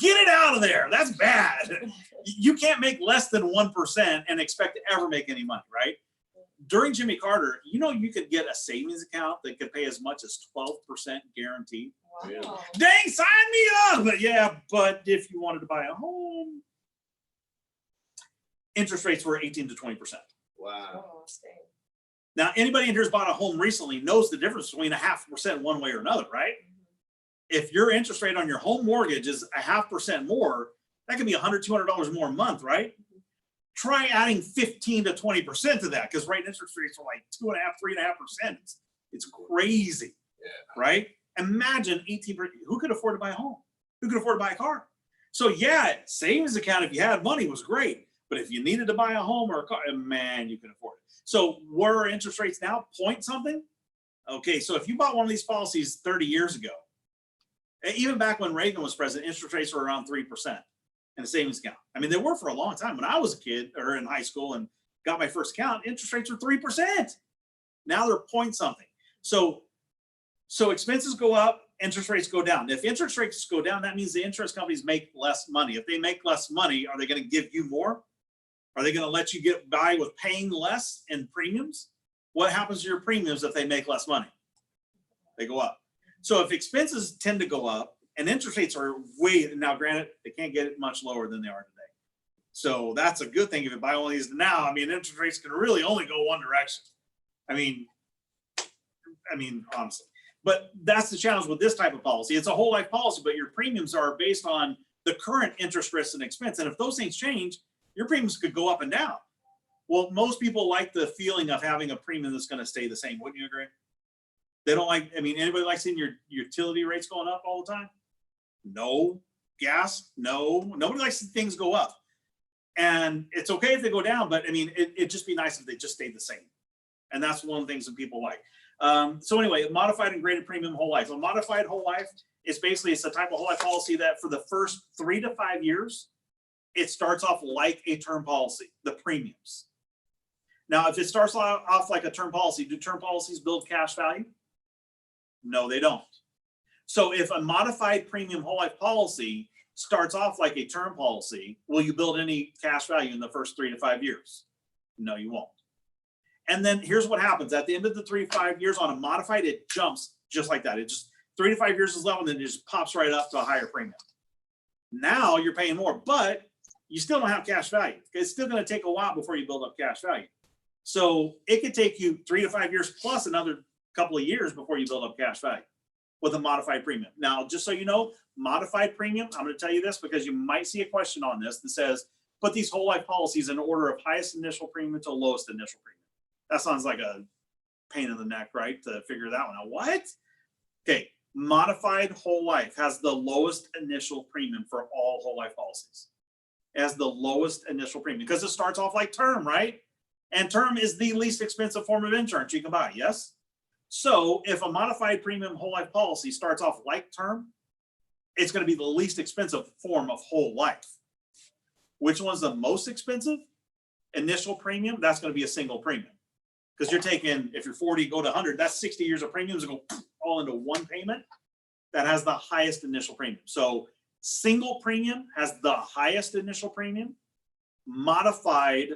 S1: get it out of there. That's bad. You can't make less than 1% and expect to ever make any money, right? During Jimmy Carter, you know, you could get a savings account that could pay as much as 12% guaranteed.
S3: Wow.
S1: Dang, sign me up. But yeah, but if you wanted to buy a home, interest rates were 18 to 20%.
S2: Wow.
S3: Oh, stay.
S1: Now, anybody in here's bought a home recently knows the difference between 0.5% one way or another, right? If your interest rate on your home mortgage is 0.5% more, that could be $100, $200 more a month, right? Try adding 15 to 20% to that, because right interest rates are like 2.5%, 3.5%. It's crazy, right? Imagine 18%. Who could afford to buy a home? Who could afford to buy a car? So yeah, savings account, if you had money, was great. But if you needed to buy a home or a car, man, you can afford it. So where are interest rates now? Point something? Okay, so if you bought one of these policies 30 years ago, even back when Reagan was president, interest rates were around 3% in a savings account. I mean, they were for a long time. When I was a kid or in high school and got my first account, interest rates were 3%. Now they're point something. So expenses go up, interest rates go down. If interest rates go down, that means the insurance companies make less money. If they make less money, are they going to give you more? Are they going to let you get by with paying less in premiums? What happens to your premiums if they make less money? They go up. So if expenses tend to go up and interest rates are way, now granted, they can't get it much lower than they are today. So that's a good thing if you buy one of these now. I mean, interest rates can really only go one direction. I mean, honestly. But that's the challenge with this type of policy. It's a whole life policy, but your premiums are based on the current interest, risks, and expense. And if those things change, your premiums could go up and down. Well, most people like the feeling of having a premium that's going to stay the same. Wouldn't you agree? They don't like, I mean, anybody like seeing your utility rates going up all the time? No. Gas? No. Nobody likes to see things go up. And it's okay if they go down, but I mean, it'd just be nice if they just stayed the same. And that's one of the things that people like. So anyway, modified and graded premium whole life. A modified whole life is basically, it's a type of whole life policy that for the first 3 to 5 years, it starts off like a term policy, the premiums. Now, if it starts off like a term policy, do term policies build cash value? No, they don't. So if a modified premium whole life policy starts off like a term policy, will you build any cash value in the first 3 to 5 years? No, you won't. And then here's what happens. At the end of the 3 to 5 years on a modified, it jumps just like that. It just 3 to 5 years is level, and then it just pops right up to a higher premium. Now you're paying more, but you still don't have cash value. It's still going to take a while before you build up cash value. So it could take you 3 to 5 years plus another couple of years before you build up cash value with a modified premium. Now, just so you know, modified premium, I'm going to tell you this because you might see a question on this that says, put these whole life policies in order of highest initial premium to lowest initial premium. That sounds like a pain in the neck, right? To figure that one out. What? Okay. Modified whole life has the lowest initial premium for all whole life policies. It has the lowest initial premium because it starts off like term, right? And term is the least expensive form of insurance you can buy, yes? So if a modified premium whole life policy starts off like term, it's going to be the least expensive form of whole life. Which one's the most expensive? Initial premium, that's going to be a single premium. Because you're taking, if you're 40, go to 100, that's 60 years of premiums that go all into one payment. That has the highest initial premium. So single premium has the highest initial premium. Modified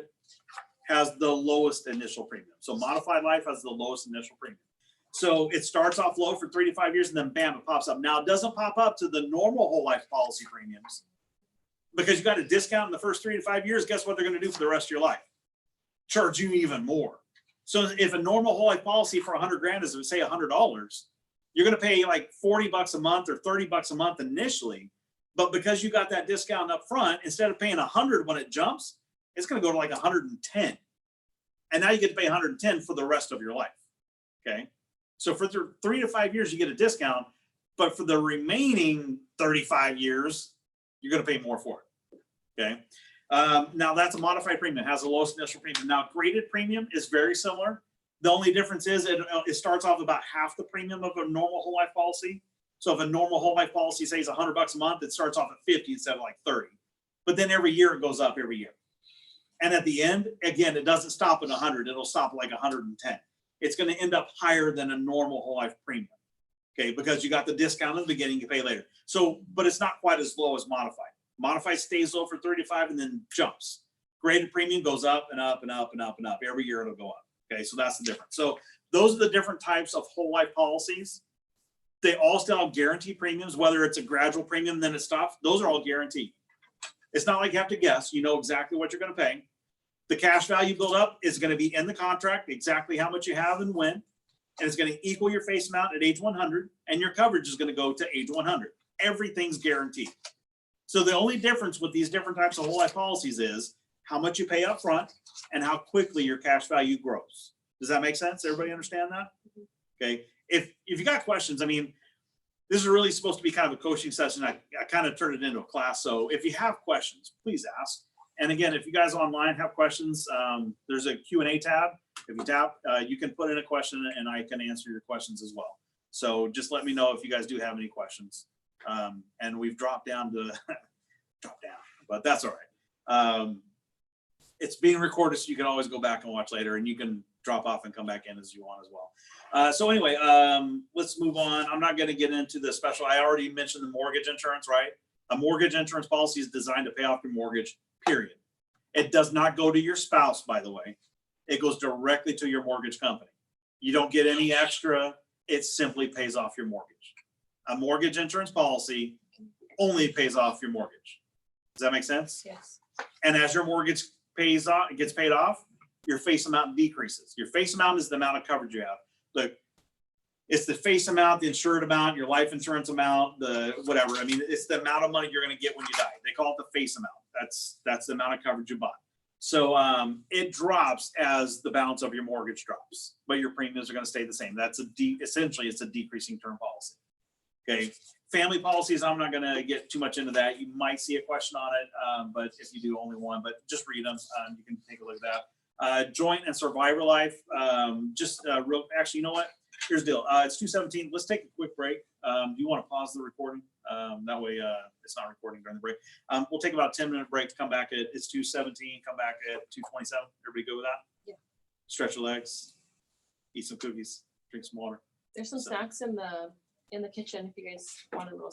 S1: has the lowest initial premium. So modified life has the lowest initial premium. So it starts off low for 3 to 5 years and then bam, it pops up. Now it doesn't pop up to the normal whole life policy premiums because you got a discount in the first 3 to 5 years. Guess what they're going to do for the rest of your life? Charge you even more. So if a normal whole life policy for 100 grand is say $100, you're going to pay like 40 bucks a month or 30 bucks a month initially. But because you got that discount up front, instead of paying 100 when it jumps, it's going to go to like 110. And now you get to pay 110 for the rest of your life. Okay. So for 3 to 5 years, you get a discount, but for the remaining 35 years, you're going to pay more for it. Okay. Now that's a modified premium. It has the lowest initial premium. Now graded premium is very similar. The only difference is it starts off about half the premium of a normal whole life policy. So if a normal whole life policy says $100 a month, it starts off at 50 instead of like 30. But then every year it goes up every year. And at the end, again, it doesn't stop at 100. It'll stop at like 110. It's going to end up higher than a normal whole life premium. Okay, because you got the discount in the beginning, you pay later. So, but it's not quite as low as modified. Modified stays low for 35 and then jumps. Graded premium goes up and up and up and up and up. Every year it'll go up. Okay, so that's the difference. So those are the different types of whole life policies. They all still have guaranteed premiums, whether it's a gradual premium, then it stops. Those are all guaranteed. It's not like you have to guess. You know exactly what you're going to pay. The cash value build up is going to be in the contract, exactly how much you have and when. And it's going to equal your face amount at age 100, and your coverage is going to go to age 100. Everything's guaranteed. So the only difference with these different types of whole life policies is how much you pay up front and how quickly your cash value grows. Does that make sense? Everybody understand that? Okay. If you got questions, I mean, this is really supposed to be kind of a coaching session. I kind of turned it into a class. So if you have questions, please ask. And again, if you guys online have questions, there's a Q&A tab. If you tap, you can put in a question and I can answer your questions as well. So just let me know if you guys do have any questions. And we've dropped down to but that's all right. It's being recorded, so you can always go back and watch later, and you can drop off and come back in as you want as well. So anyway, let's move on. I'm not going to get into the special. I already mentioned the mortgage insurance, right? A mortgage insurance policy is designed to pay off your mortgage, period. It does not go to your spouse, by the way. It goes directly to your mortgage company. You don't get any extra. It simply pays off your mortgage. A mortgage insurance policy only pays off your mortgage. Does that make sense?
S3: Yes.
S1: And as your mortgage pays off, it gets paid off, your face amount decreases. Your face amount is the amount of coverage you have. Look, it's the face amount, the insured amount, your life insurance amount, the whatever. I mean, it's the amount of money you're going to get when you die. They call it the face amount. That's the amount of coverage you bought. So it drops as the balance of your mortgage drops, but your premiums are going to stay the same. That's essentially it's a decreasing term policy. Okay. Family policies, I'm not going to get too much into that. You might see a question on it, but if you do, only one. But just read them. You can take a look at that. Joint and survivor life. Actually, you know what? Here's the deal. It's 2:17. Let's take a quick break. Do you want to pause the recording? That way it's not recording during the break. We'll take about a 10-minute break. Come back at it's 2:17. Come back at 2:27. Everybody good with that?
S3: Yeah.
S1: Stretch your legs. Eat some cookies. Drink some water.
S3: There's some snacks in the kitchen if you guys want a little